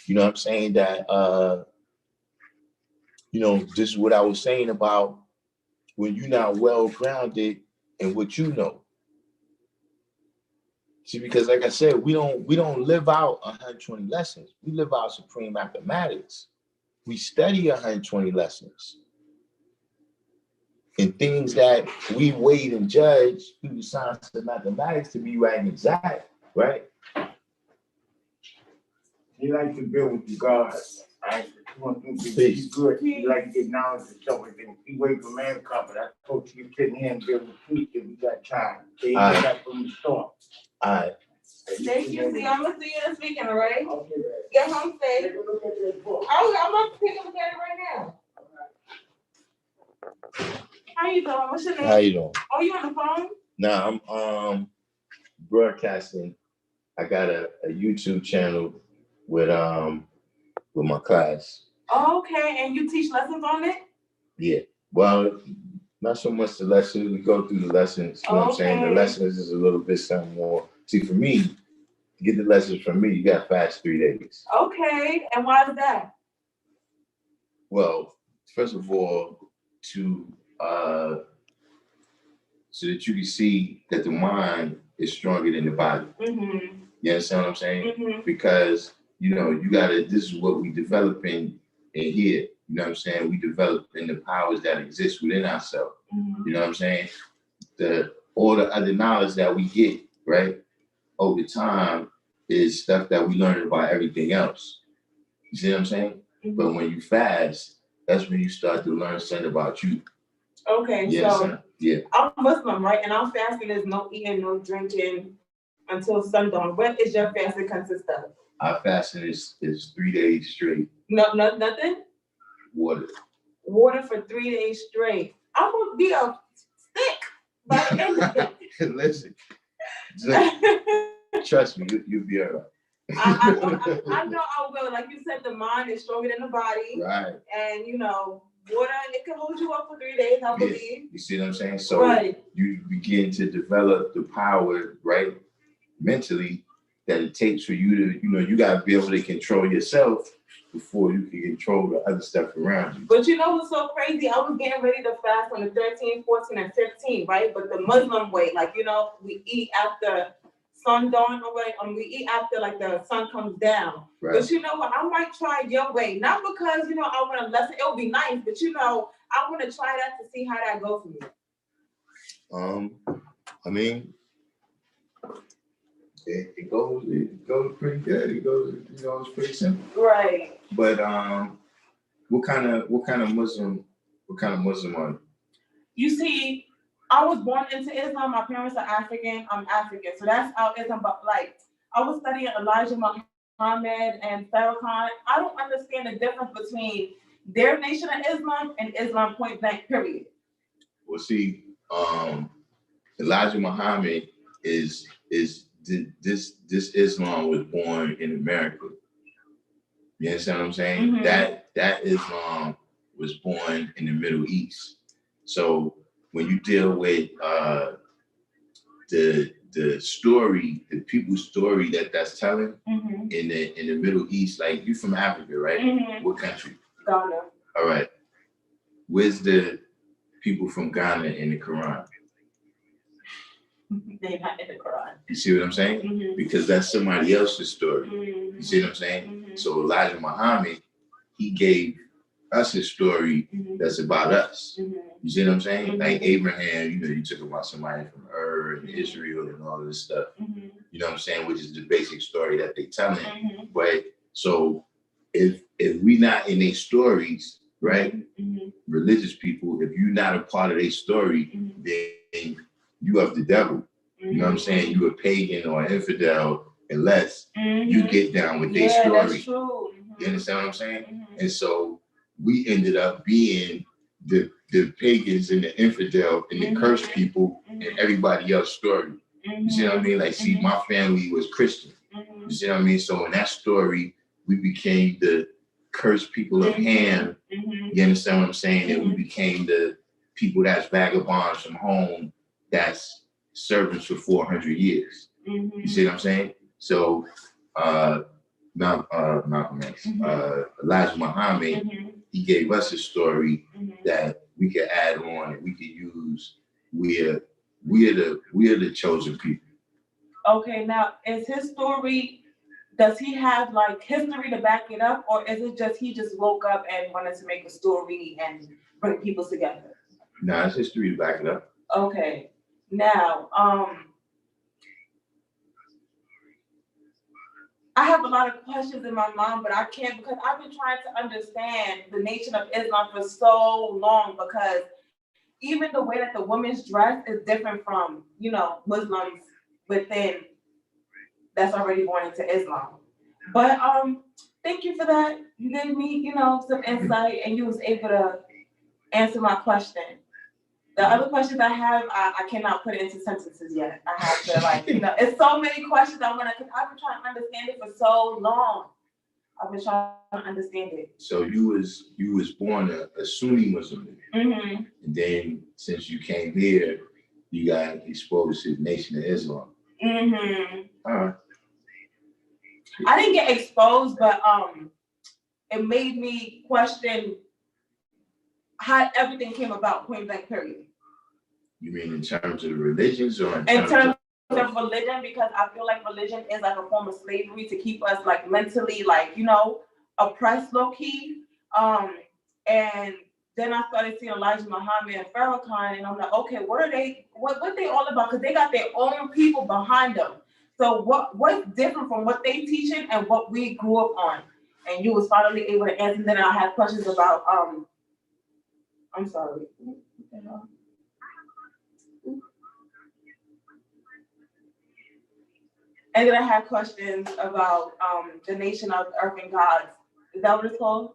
You know what I'm saying? That this is what I was saying about when you're not well grounded in what you know. See, because like I said, we don't live out 120 lessons. We live out supreme mathematics. We study 120 lessons. And things that we weigh and judge through the science of mathematics to be right and exact, right? He likes to build with the God. He wants to be good. He likes to get knowledge and stuff like that. He wait for man to come, but I told you sitting here and build with tweet if we got time. So you get that from the start. All right. Thank you. See, I'm gonna see you this weekend, all right? Okay. Get home safe. Take a look at that book. I'm about to take a look at it right now. How you doing? What's your name? How you doing? Oh, you on the phone? Nah, I'm broadcasting. I got a YouTube channel with my class. Oh, okay, and you teach lessons on it? Yeah. Well, not so much the lessons. We go through the lessons. You know what I'm saying? The lessons is a little bit something more. See, for me, to get the lessons from me, you got to fast 3 days. Okay, and why is that? Well, first of all, so that you can see that the mind is stronger than the body. Mm-hmm. You understand what I'm saying? Mm-hmm. Because, this is what we develop in here. You know what I'm saying? We develop in the powers that exist within ourselves. Mm-hmm. You know what I'm saying? All the other knowledge that we get, right, over time is stuff that we learn about everything else. You see what I'm saying? Mm-hmm. But when you fast, that's when you start to learn something about you. Okay, yes, so yeah. I'm Muslim, right? And I'm fasting. There's no eating, no drinking, until sundown. What is your fasting consist of? Our fasting is 3 days straight. Nothing? Water. Water for 3 days straight. I'm gonna be a stick by the end of it. Listen, trust me, you'll be all right. I know I will. Like you said, the mind is stronger than the body. Right. And water, it can hold you up for 3 days, I believe. You see what I'm saying? So right. You begin to develop the power, right, mentally, that it takes for you to, you gotta be able to control yourself before you can control the other stuff around you. But what's so crazy? I was getting ready to fast on the 13, 14, and 15, right? But the Muslim way, like, we eat after sundown away, we eat after like the sun comes down. Right. But you know what? I might try your way, not because I want to lessen. It'll be nice, but I want to try that to see how that goes for me. I mean, it goes pretty good. It goes, it's pretty simple. Right. But what kind of Muslim are you? You see, I was born into Islam. My parents are African. I'm African. So that's how Islam, but like, I was studying Elijah Muhammad and Farrakhan. I don't understand the difference between their nation of Islam and Islam point blank, period. Well, see, Elijah Muhammad is this Islam was born in America. You understand what I'm saying? Mm-hmm. That Islam was born in the Middle East. So when you deal with the story, the people's story that's telling mm-hmm. in the Middle East, like you from Africa, right? Mm-hmm. What country? Ghana. All right. Where's the people from Ghana in the Quran? They're not in the Quran. You see what I'm saying? Mm-hmm. Because that's somebody else's story. Mm-hmm. You see what I'm saying? Mm-hmm. So Elijah Muhammad, he gave us a story mm-hmm. that's about us. Mm-hmm. You see what I'm saying? Mm-hmm. Like Abraham, you took about somebody from Ur and mm-hmm. Israel and all of this stuff. Mm-hmm. You know what I'm saying? Which is the basic story that they telling. Mm-hmm. But so if we not in their stories, right? Mm-hmm. Religious people, if you're not a part of their story, mm-hmm. then you of the devil. Mm-hmm. You know what I'm saying? You a pagan or an infidel unless mm-hmm. you get down with their story. That's true. Mm-hmm. You understand what I'm saying? Mm-hmm. And so we ended up being the pagans and the infidel and the mm-hmm. cursed people mm-hmm. and everybody else's story. Mm-hmm. You see what I mean? Like, see, mm-hmm. my family was Christian. Mm-hmm. You see what I mean? So in that story, we became the cursed people of mm-hmm. Ham. Mm-hmm. You understand what I'm saying? Mm-hmm. And we became the people that's vagabonds from home, that's servants for 400 years. Mm-hmm. You see what I'm saying? So Malcolm X, mm-hmm. Elijah Muhammad, mm-hmm. he gave us a story mm-hmm. that we could add on and we could use. We're the chosen people. Okay, now is his story, does he have like history to back it up, or is it just he just woke up and wanted to make a story and bring people together? No, it's history to back it up. Okay. Now, I have a lot of questions in my mind, but I can't because I've been trying to understand the nation of Islam for so long, because even the way that the women's dress is different from, Muslims within that's already born into Islam. But thank you for that. You gave me, some insight and you was able to answer my question. The other questions I have, I cannot put it into sentences yet. I have to it's so many questions I want to, because I've been trying to understand it for so long. I've been trying to understand it. So you was born a Sunni Muslim, mm-hmm. and then since you came here, you got exposed to the Nation of Islam. Mm-hmm. All right. I didn't get exposed, but it made me question how everything came about, point blank, period. You mean in terms of the religions or in terms of religion? Because I feel like religion is like a form of slavery to keep us like mentally oppressed low key. And then I started seeing Elijah Muhammad and Farrakhan, and I'm like, okay, what they all about? Because they got their own people behind them. So what's different from what they teaching and what we grew up on? And you was finally able to answer. Then I had questions about I'm sorry. And then I had questions about the nation of earth and gods. Is that what it's called?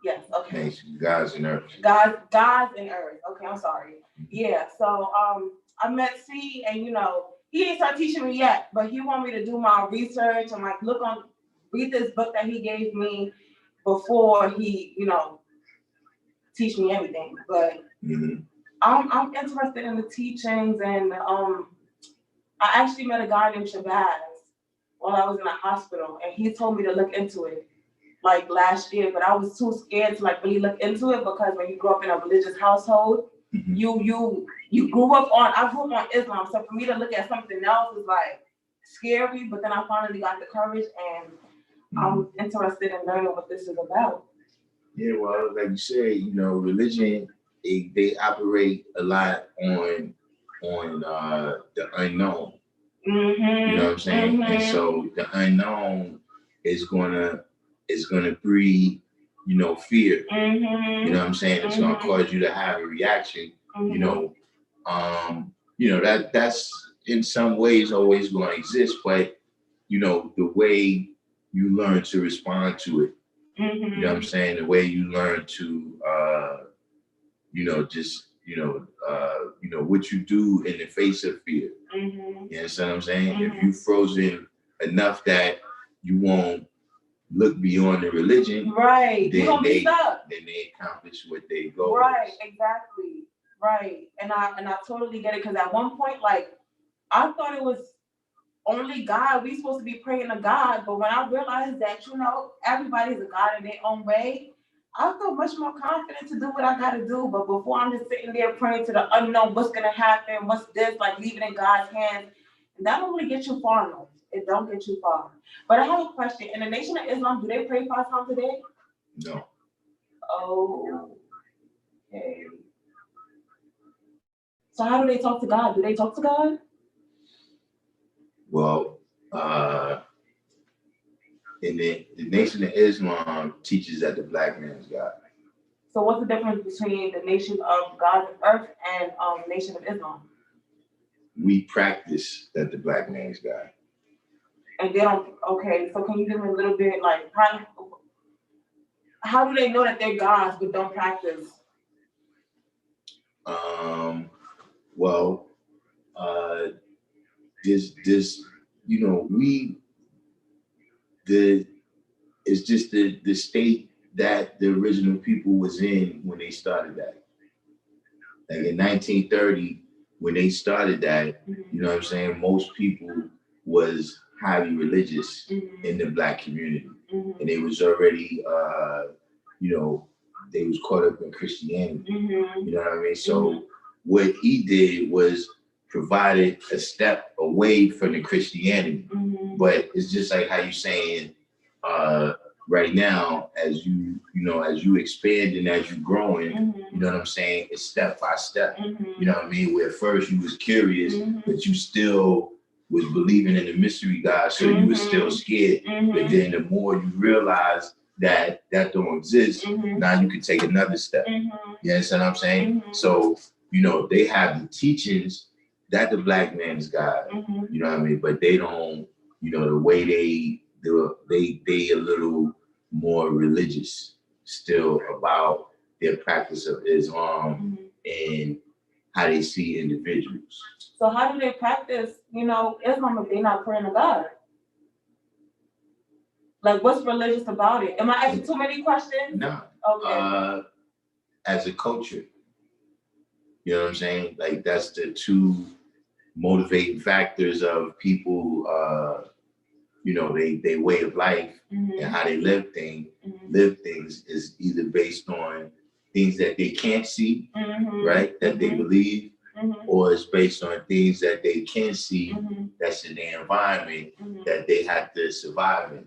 Yes, okay. Nation, gods and earth. Gods and earth. Okay, I'm sorry. Yeah, so I met C, and he didn't start teaching me yet, but he wanted me to do my research and like read this book that he gave me before he, teach me anything. But I'm interested in the teachings, and I actually met a guy named Shabazz while I was in a hospital, and he told me to look into it like last year, but I was too scared to like really look into it, because when you grow up in a religious household, you grew up on Islam, so for me to look at something else is like scary. But then I finally got the courage, and I'm interested in learning what this is about. Yeah, well, like you said, religion, they operate a lot on the unknown. You know what I'm saying? And so the unknown is gonna breed, fear. You know what I'm saying? It's gonna cause you to have a reaction. That's in some ways always gonna exist, but the way you learn to respond to it. You know what I'm saying? The way you learn to what you do in the face of fear. You understand what I'm saying? If you frozen enough that you won't look beyond the religion, right? Then they accomplish what they go. Right, exactly. Right. And I totally get it, because at one point, like, I thought it was only God. We supposed to be praying to God, but when I realized that, everybody's a God in their own way, I feel much more confident to do what I gotta do. But before, I'm just sitting there praying to the unknown, what's gonna happen, what's this, like leaving in God's hands. And that don't really get you far, no. It don't get you far. But I have a question. In the Nation of Islam, do they pray 5 times a day? No. Oh. Okay. So how do they talk to God? Do they talk to God? Well, in the Nation of Islam teaches that the black man is God. So what's the difference between the Nation of God and Earth and Nation of Islam? We practice that the black man is God. And they don't. Okay, so can you give me a little bit, like, how do they know that they're gods but don't practice? Well, it's just the state that the original people was in when they started that. Like in 1930, when they started that, you know what I'm saying, most people was highly religious in the black community. And they was already, they was caught up in Christianity. You know what I mean? So what he did was provided a step away from the Christianity. But it's just like how you saying, right now, as you expand and as you growing, you know what I'm saying? It's step by step. You know what I mean? Where first you was curious, but you still was believing in the mystery God, so you was still scared. But then the more you realize that don't exist, now you can take another step. You understand what I'm saying? So, they have the teachings that the black man is God. You know what I mean? But they don't, the way they a little more religious still about their practice of Islam and how they see individuals. So how do they practice, Islam if they're not praying to God? Like, what's religious about it? Am I asking too many questions? No. Okay. As a culture, you know what I'm saying? Like, that's the two motivating factors of people, they way of life and how they live things is either based on things that they can't see, right? That they believe, or it's based on things that they can see that's in their environment that they have to survive in.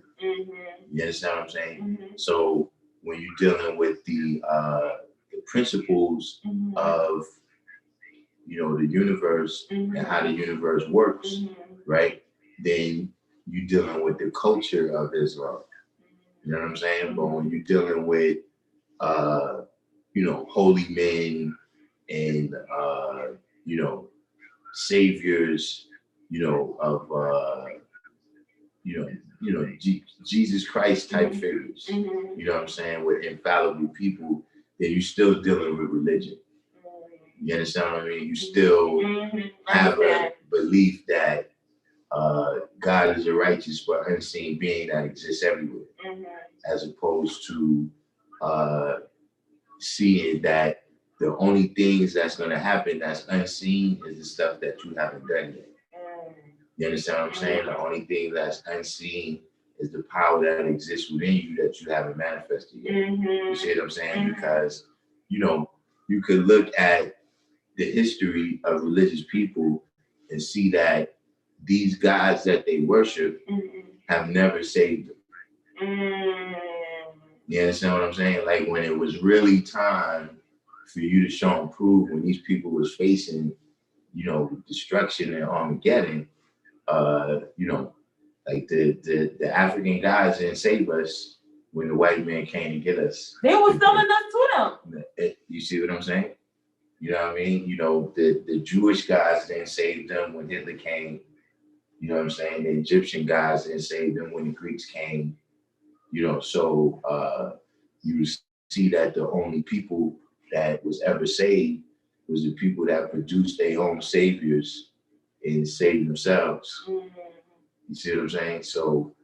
You understand what I'm saying? So when you're dealing with the principles of the universe and how the universe works, right? Then you're dealing with the culture of Islam. You know what I'm saying? But when you're dealing with holy men and saviors, of Jesus Christ type figures. You know what I'm saying? With infallible people, then you still dealing with religion. You understand what I mean? You still have a belief that God is a righteous but unseen being that exists everywhere, as opposed to seeing that the only things that's going to happen that's unseen is the stuff that you haven't done yet. You understand what I'm saying? The only thing that's unseen is the power that exists within you that you haven't manifested yet. You see what I'm saying? Because, you could look at the history of religious people and see that these gods that they worship have never saved them. You understand what I'm saying? Like when it was really time for you to show and prove, when these people was facing, destruction and Armageddon, like the African guys didn't save us when the white man came to get us. They were selling us to them. You see what I'm saying? You know what I mean? The Jewish guys didn't save them when Hitler came. You know what I'm saying? The Egyptian guys didn't save them when the Greeks came. So you see that the only people that was ever saved was the people that produced their own saviors and saved themselves. You see what I'm saying? So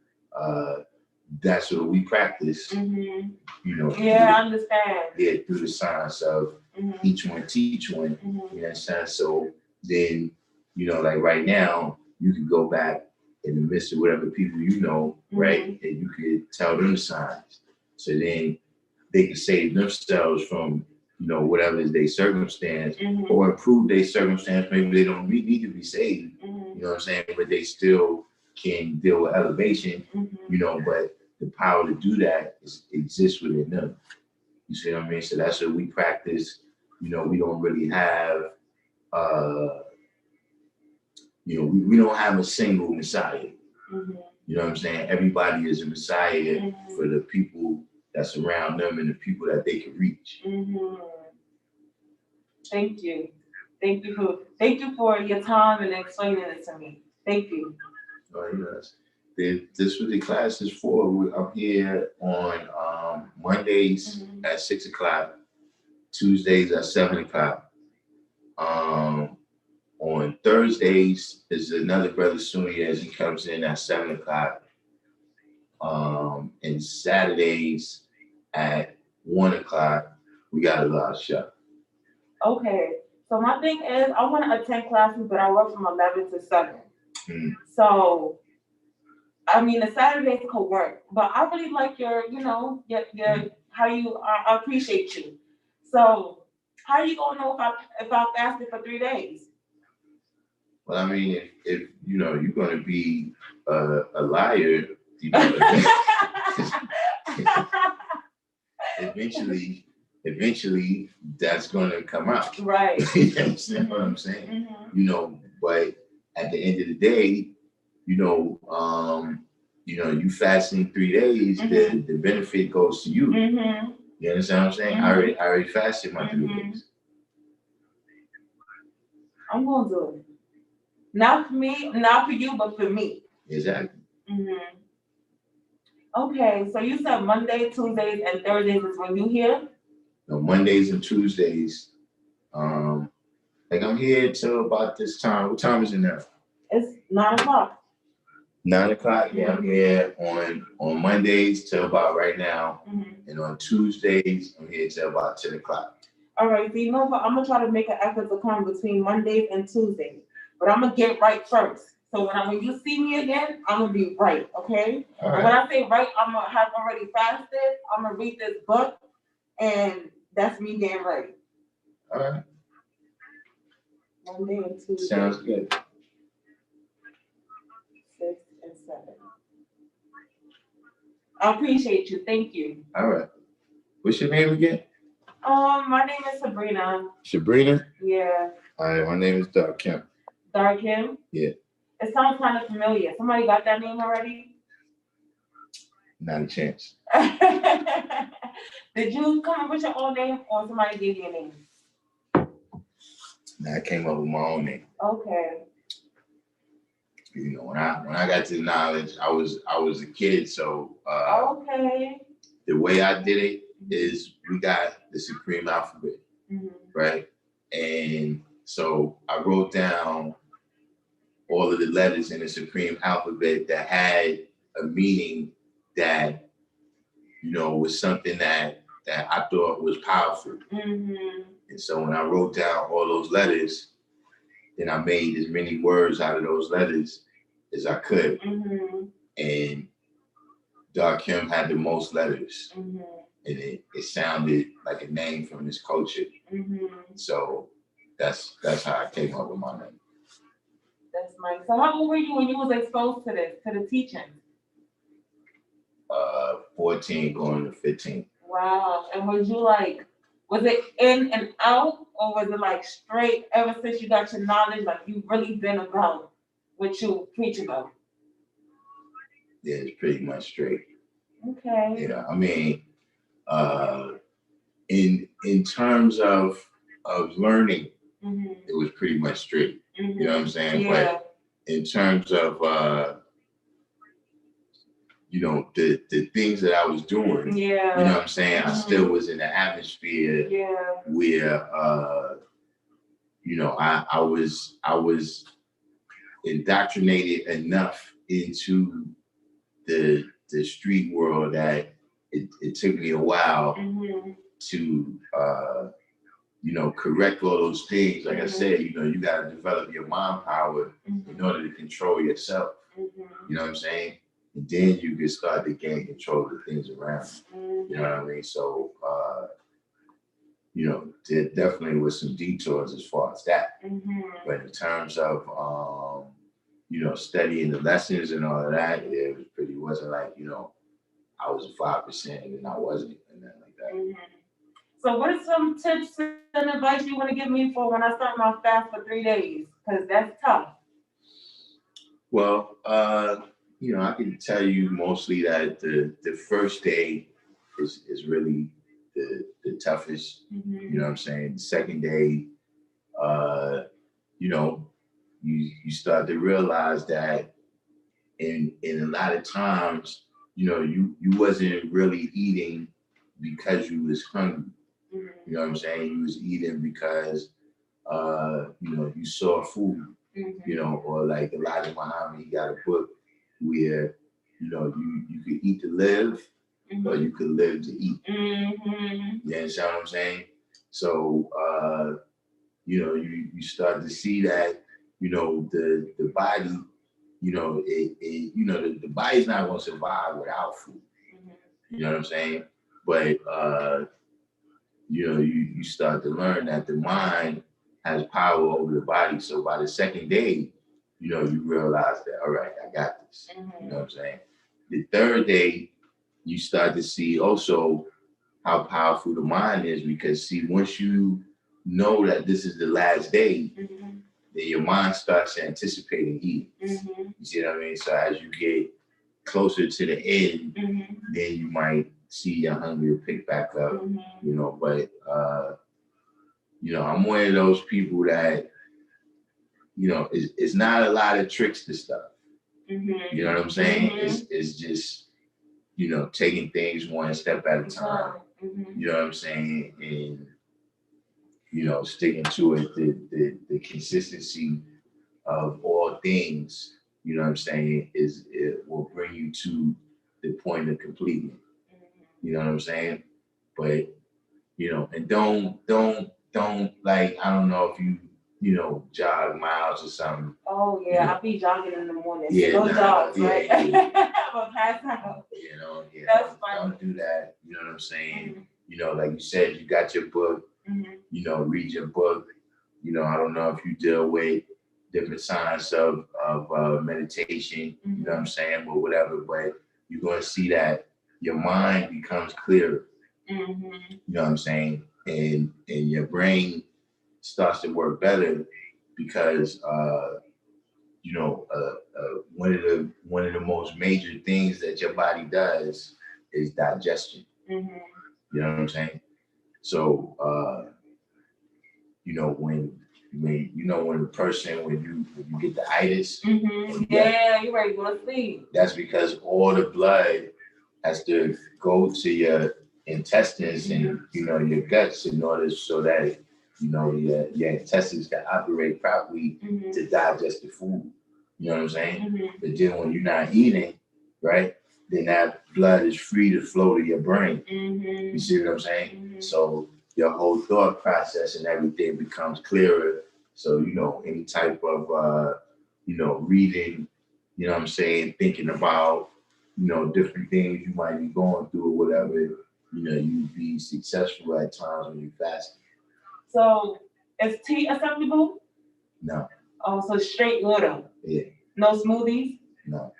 that's what we practice. Yeah, I understand. Yeah, through the science of each one teach one. You understand? So then, like right now, you could go back in the midst of whatever people right? And you could tell them the signs. So then they can save themselves from, whatever is their circumstance or improve their circumstance. Maybe they don't need to be saved, you know what I'm saying? But they still can deal with elevation, but the power to do that exists within them. You see what I mean? So that's what we practice. We don't really have, we don't have a single Messiah. You know what I'm saying? Everybody is a Messiah for the people that's around them and the people that they can reach. Thank you. Thank you for your time and explaining it to me. Thank you. This what the class is for. I'm here on Mondays at 6:00, Tuesdays at 7:00. On Thursdays is another brother Sunni as he comes in at 7:00. And Saturdays at 1:00, we got a live show. Okay. So my thing is I want to attend classes, but I work from 11 to 7. So I mean the Saturdays could work, but I really like your how you I appreciate you. So how are you gonna know if I fasted for 3 days? Well, I mean, if you're gonna be a liar, eventually that's gonna come out. Right. You understand what I'm saying? But at the end of the day, you fasting 3 days, the benefit goes to you. You understand what I'm saying? I already fasted my 3 days. I'm gonna do it. Not for me, not for you, but for me. Exactly. Okay, so you said Monday, Tuesdays, and Thursdays is when you here? No, Mondays and Tuesdays. Like I'm here till about this time. What time is it now? It's 9:00. 9:00. Yeah, I'm here on Mondays till about right now, and on Tuesdays I'm here till about 10:00. All right, so what? I'm gonna try to make an effort to come between Mondays and Tuesdays, but I'm gonna get right first. So when you see me again, I'm gonna be right, okay? All right. And when I say right, I'm gonna have already fasted. I'm gonna read this book, and that's me getting ready. All right. Monday and Tuesday. Sounds good. 6 and 7. I appreciate you. Thank you. All right. What's your name again? My name is Sabrina. Sabrina? Yeah. All right, my name is Darkim. Darkim? Yeah. It sounds kind of familiar. Somebody got that name already? Not a chance. Did you come up with your own name or somebody gave you a name? Nah, I came up with my own name. Okay. You know, when I got to the knowledge, I was a kid, so Okay. the way I did it is we got the Supreme alphabet, right? And so I wrote down all of the letters in the Supreme alphabet that had a meaning that, you know, was something that I thought was powerful. And so when I wrote down all those letters, then I made as many words out of those letters as I could. And Darkim had the most letters. And it sounded like a name from this culture. So that's how I came up with my name. That's nice. So how old were you when you was exposed to this, to the teaching? 14 going to 15. Wow. And was you like, was it in and out, or was it like straight ever since you got your knowledge, like you've really been about what you preach about? Yeah, it's pretty much straight. Okay. Yeah, I mean, in terms of learning, it was pretty much straight. You know what I'm saying? Yeah. But in terms of you know, the things that I was doing, you know what I'm saying? I still was in the atmosphere where you know, I was indoctrinated enough into the street world that it took me a while to you know, correct all those things. Like I said, you know, you got to develop your mind power in order to control yourself. You know what I'm saying? And then you can start to gain control of the things around you. You know what I mean? So, you know, there definitely was some detours as far as that. But in terms of, you know, studying the lessons and all of that, it wasn't like, you know, I was a 5% and I wasn't, and nothing like that. So what are some tips and advice you want to give me for when I start my fast for 3 days? Because that's tough. Well, you know, I can tell you mostly that the first day is really the toughest. You know what I'm saying? The second day, you know, you start to realize that in a lot of times, you know, you wasn't really eating because you was hungry. You know what I'm saying? You was eating because you know, you saw food, you know, or like Elijah Muhammad, he got a book where, you know, you could eat to live, or you could live to eat. You understand what I'm saying? So, you know, you start to see that, you know, the body, you know, you know, the body's not going to survive without food. You know what I'm saying? But, you know, you start to learn that the mind has power over the body. So by the second day, you know, you realize that, all right, I got this. You know what I'm saying? The third day, you start to see also how powerful the mind is, because see, once you know that this is the last day, then your mind starts anticipating eating. You see what I mean? So as you get closer to the end, then you might see your hunger pick back up, you know, but you know, I'm one of those people that, you know, it's not a lot of tricks to stuff. You know what I'm saying? It's just, you know, taking things one step at a time. You know what I'm saying? And, you know, sticking to it, the consistency of all things, you know what I'm saying, it will bring you to the point of completing. You know what I'm saying? But, you know, and don't like, I don't know if you know, jog miles or something. Oh yeah, you know, I'll be jogging in the morning. Yeah, so jogs, yeah, right? Yeah. I'll pass out. You know, yeah, That's don't do that. You know what I'm saying? You know, like you said, you got your book. You know, read your book. You know, I don't know if you deal with different signs of meditation. You know what I'm saying, or whatever. But you're going to see that your mind becomes clearer. You know what I'm saying, and your brain starts to work better because you know, one of the most major things that your body does is digestion. You know what I'm saying? So, you know, when I mean, you know, when you get the itis, Yeah, you're ready to go to sleep. that's because all the blood has to go to your intestines and your guts in order so that your intestines can operate properly to digest the food. You know what I'm saying? But then when you're not eating, right, then that blood is free to flow to your brain. You see what I'm saying? So your whole thought process and everything becomes clearer. So, any type of, reading, you know what I'm saying, thinking about, different things you might be going through or whatever, you be successful at times when you fast. So, is tea acceptable? No. Oh, so straight water? Yeah. No smoothies? No.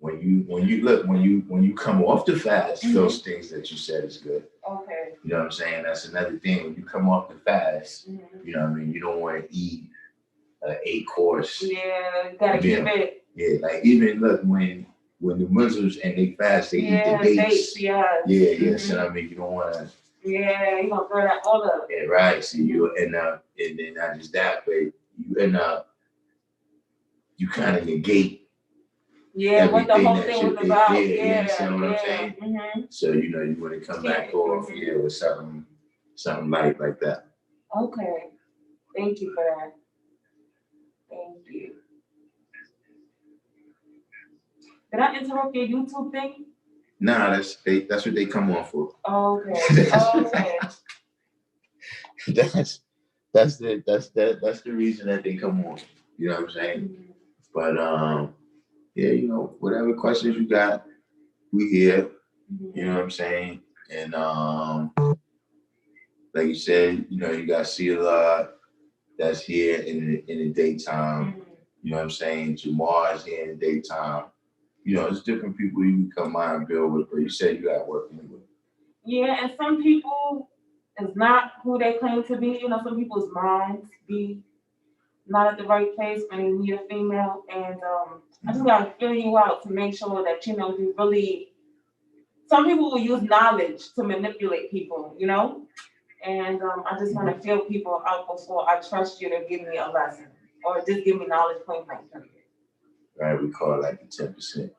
When you come off the fast, those things that you said is good. Okay. You know what I'm saying? That's another thing. When you come off the fast, you know what I mean? You don't want to eat an 8-course. Yeah, you gotta keep it. Yeah, like even look when the Muslims and they fast, they eat the dates. Yeah. So I mean, you don't want to. Yeah, you gonna throw that all up. Yeah, right. So you end up, and then not just that, but you end up, you kind of negate. Yeah, what the whole thing was about. Yeah, you see what I'm saying? So you want to come back off, with something light like that. Okay, thank you for that. Thank you. Did I interrupt your YouTube thing? Nah, that's what they come on for. Okay. Okay. That's the reason that they come on. You know what I'm saying? But whatever questions you got, we here. You know what I'm saying? And like you said, you got Sheila that's here in the daytime. You know what I'm saying? Jamar's here in the daytime. It's different people you can come by and build with, but you said you got work anyway. Yeah, and some people is not who they claim to be. Some people's minds be not at the right place when they meet a female. And I just gotta fill you out to make sure that you really. Some people will use knowledge to manipulate people, and I just want to feel people out before I trust you to give me a lesson or just give me knowledge point blank. Right, we call it like the 10%.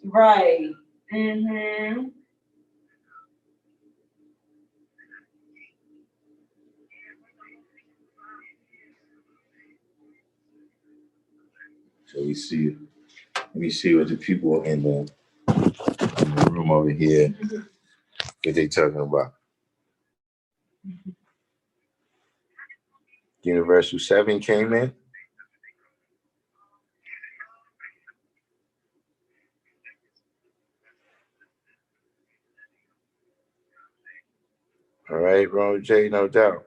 Right. So let me see what the people in the room over here, what they talking about. Universal 7 came in. All right, Ron J, no doubt.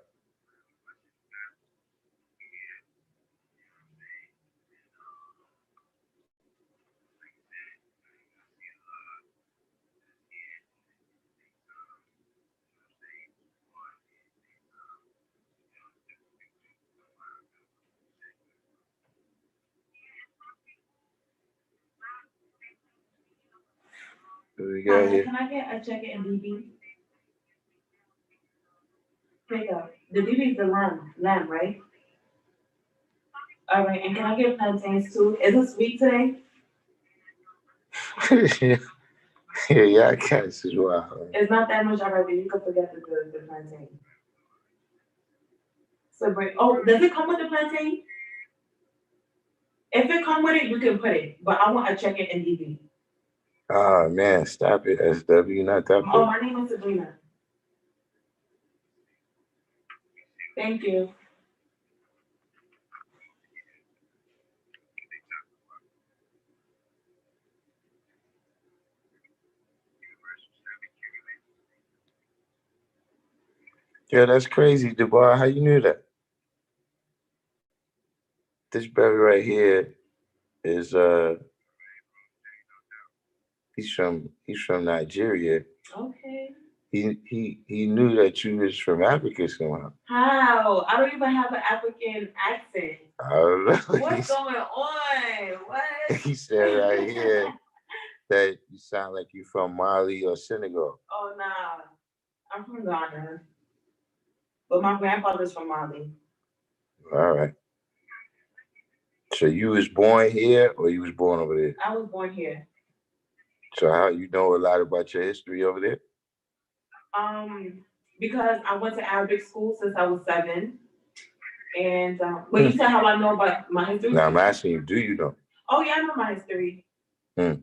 What we got here? Can I get a check in BB? Pick up. The BB is the lamb, right? All right, and can I get plantains too? Is it sweet today? Yeah, I guess as well. It's not that much already. You could forget the plantain. So does it come with the plantain? If it come with it, you can put it. But I want a check in BB. Oh man, stop it, SW, not that. Oh, my name is Sabrina. Thank you. Yeah, that's crazy, Dubai. How you knew that? This brother right here is he's from Nigeria. Okay. He knew that you was from Africa somehow. How? I don't even have an African accent. I don't know. What's going on? What? He said right here that you sound like you from Mali or Senegal. Oh nah, I'm from Ghana, but my grandfather's from Mali. All right. So you was born here or you was born over there? I was born here. So how you know a lot about your history over there? Because I went to Arabic school since I was 7. And well, you said how I know about my history? Now I'm asking you, do you know? Oh yeah, I know my history. Hmm.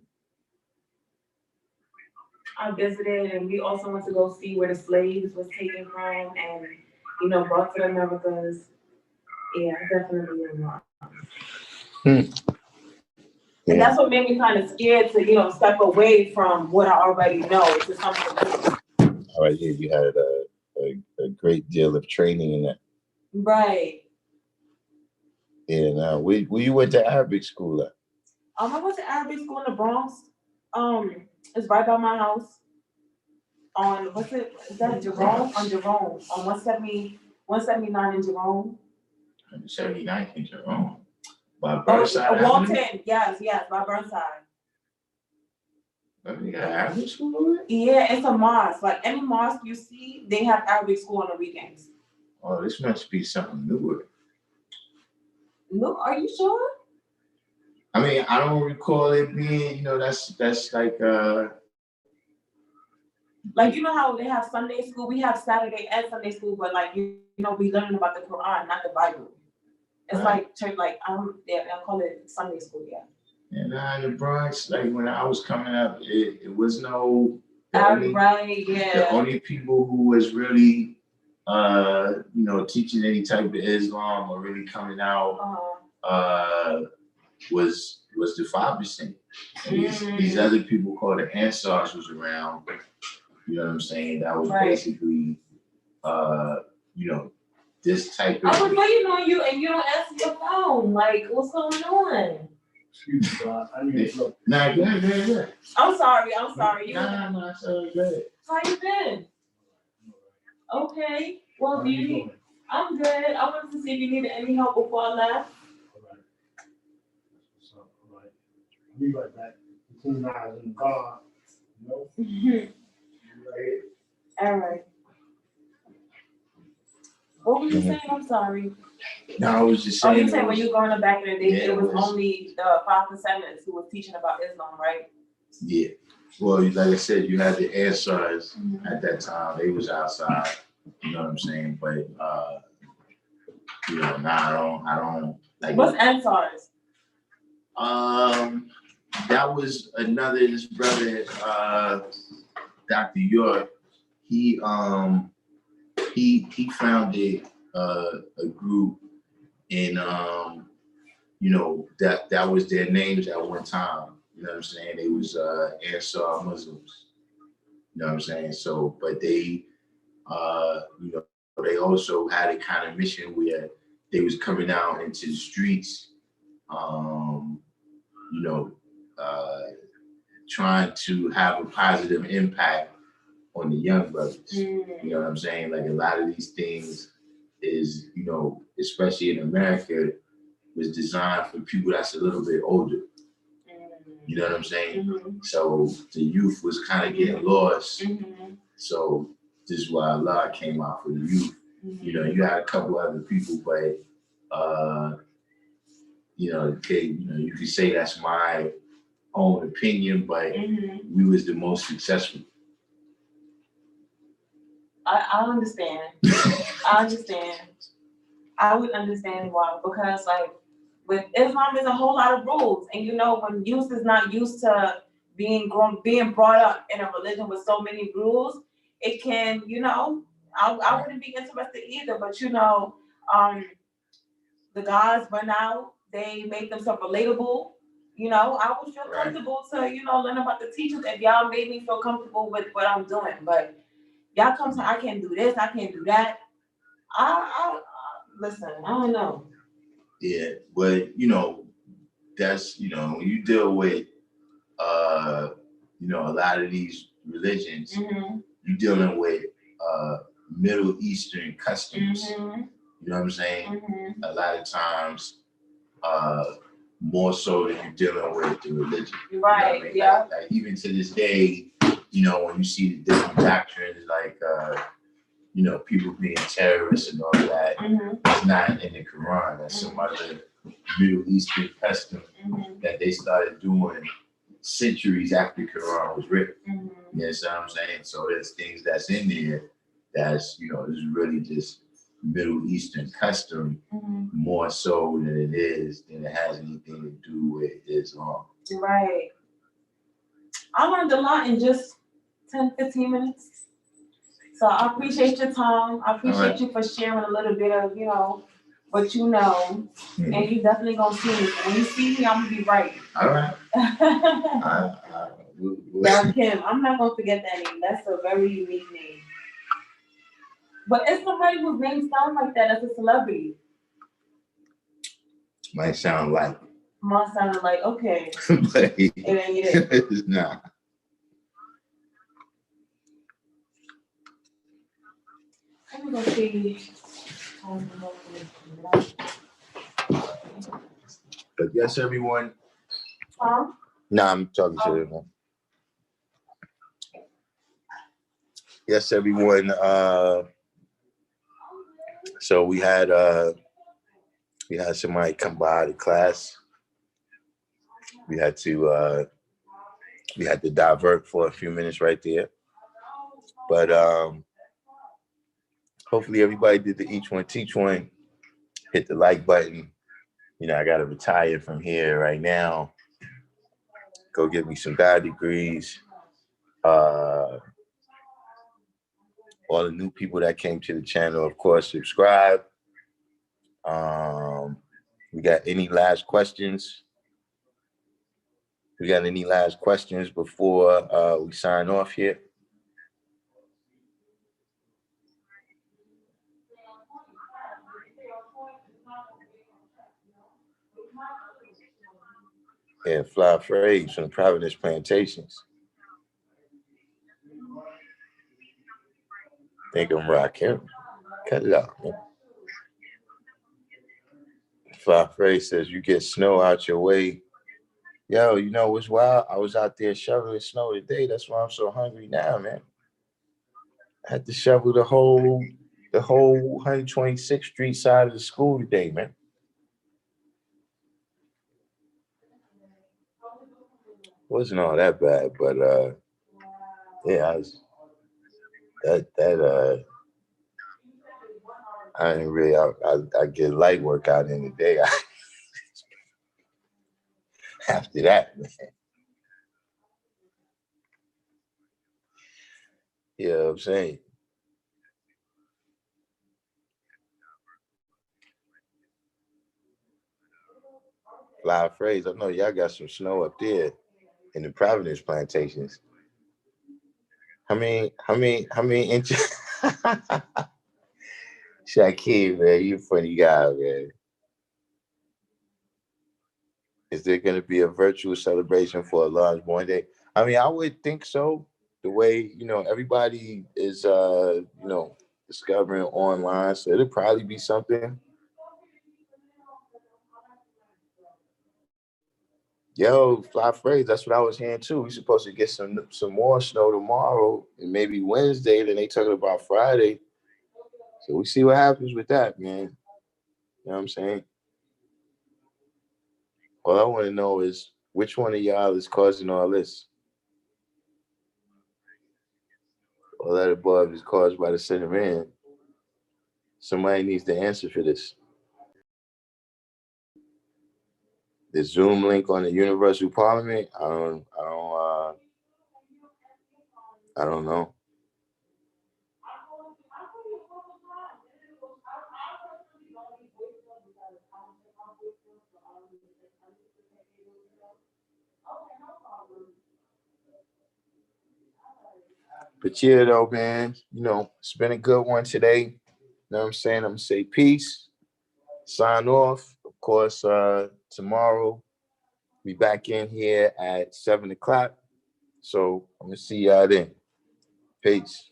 I visited, and we also went to go see where the slaves was taken from, and brought to the Americas. Yeah, definitely a lot. And that's what made me kind of scared to step away from what I already know to something new. All right, yeah, you had a great deal of training in that. Right. Yeah. Now, where you went to Arabic school at? I went to Arabic school in the Bronx. It's right by my house. On what's it? Is that Jerome? On Jerome, on 179 in Jerome. 179th in Jerome. By Burnside. Walton, yes, by Burnside. You got Arabic school over there? Yeah, it's a mosque. Like any mosque you see, they have Arabic school on the weekends. Oh, this must be something newer. No, are you sure? I mean, I don't recall it being, that's like Like how they have Sunday school, we have Saturday and Sunday school, but like we learning about the Quran, not the Bible. It's like church, like I call it Sunday school, yeah. And in the Bronx, like when I was coming up, it was no The only people who was really teaching any type of Islam or really coming out was the 5%. These other people called the Ansars was around. You know what I'm saying? That was basically this type of. I was waiting on you and you don't answer your phone. Like, what's going on? Excuse me, I need to look. Nah, good. I'm sorry. No, it's all good. How you been? Okay. Well, I'm good. I wanted to see if you needed any help before I left. All right. I'll be right back. Between eyes in the car. All right. What were you saying? I'm sorry. No, I was just saying. Oh, you said when you were growing up back in the day, it was only the 5%ers who was teaching about Islam, right? Yeah. Well, like I said, you had the Ansars at that time. They was outside. You know what I'm saying? But now I don't like. What's Ansars? That was his brother, Dr. York. He founded a group and that was their names at one time. You know what I'm saying? They was Ansar Muslims. You know what I'm saying? So, but they they also had a kind of mission where they was coming out into the streets, trying to have a positive impact on the young brothers. You know what I'm saying? Like a lot of these things is, especially in America, was designed for people that's a little bit older. You know what I'm saying? So the youth was kind of getting lost. So this is why Allah came out for the youth. You had a couple other people, but you could say that's my own opinion, but we was the most successful. I understand. I understand. I would understand why, because like with Islam, there's a whole lot of rules, and when youth is not used to being brought up in a religion with so many rules, it can, I wouldn't be interested either. But the guys went out, they made themselves relatable. I would feel comfortable to learn about the teachers if y'all made me feel comfortable with what I'm doing, but. Y'all come to, I can't do this, I can't do that. I listen, I don't know. Yeah, but that's when you deal with a lot of these religions, you're dealing with Middle Eastern customs. You know what I'm saying? A lot of times, more so than you're dealing with the religion. Right. You know what I mean? Like even to this day, when you see the different doctrines, like you know, people being terrorists and all that. It's not in the Quran. That's some other Middle Eastern custom that they started doing centuries after the Quran was written. You know what I'm saying? So there's things that's in there that's, you know, is really just Middle Eastern custom more so than it has anything to do with Islam. Right. I learned a lot in just 10, 15 minutes. So I appreciate your time. I appreciate you for sharing a little bit of, you know, what you know. And you definitely gonna see me. When you see me, I'm gonna be right. All right. Darkim. I'm not gonna forget that name. That's a very unique name. But it's somebody whose name sounds like that as a celebrity. Might sound like. Mine sounded like, okay. But it ain't it. It's not. Let me go see. But yes, everyone. Huh? Nah, I'm talking to them. Yes, everyone. So we had somebody come by the class. We had to divert for a few minutes right there. But hopefully everybody did the each one teach one. Hit the like button. You know, I gotta retire from here right now. Go get me some God degrees. All the new people that came to the channel, of course, subscribe. We got any last questions? We got any last questions before we sign off here? Yeah, Fly Phrase from the Providence Plantations. Think I'm rocking. Cut it out, man. Fly Phrase says, you get snow out your way. Yo, you know what's wild? I was out there shoveling snow today. That's why I'm so hungry now, man. I had to shovel the whole 126th Street side of the school today, man. Wasn't all that bad, but yeah, I didn't really. I get light work out in the day. After that, man. You know what I'm saying? Fly Phrase. I know y'all got some snow up there in the Providence Plantations. How many inches? Shaquille, man, you a funny guy, man. Is there going to be a virtual celebration for a large born day? I mean, I would think so. The way, you know, everybody is, you know, discovering online. So it'll probably be something. Yo, Fly Phrase, that's what I was hearing too. We're supposed to get some more snow tomorrow and maybe Wednesday. Then they talking about Friday. So we see what happens with that, man. You know what I'm saying? All I want to know is which one of y'all is causing all this? All that above is caused by the sinner man. Somebody needs to answer for this. The Zoom link on the Universal Parliament. I don't know. But yeah, though, man, you know, it's been a good one today. You know what I'm saying? I'm gonna say peace. Sign off. Of course, tomorrow we back in here at 7 o'clock. So I'm gonna see y'all then. Peace.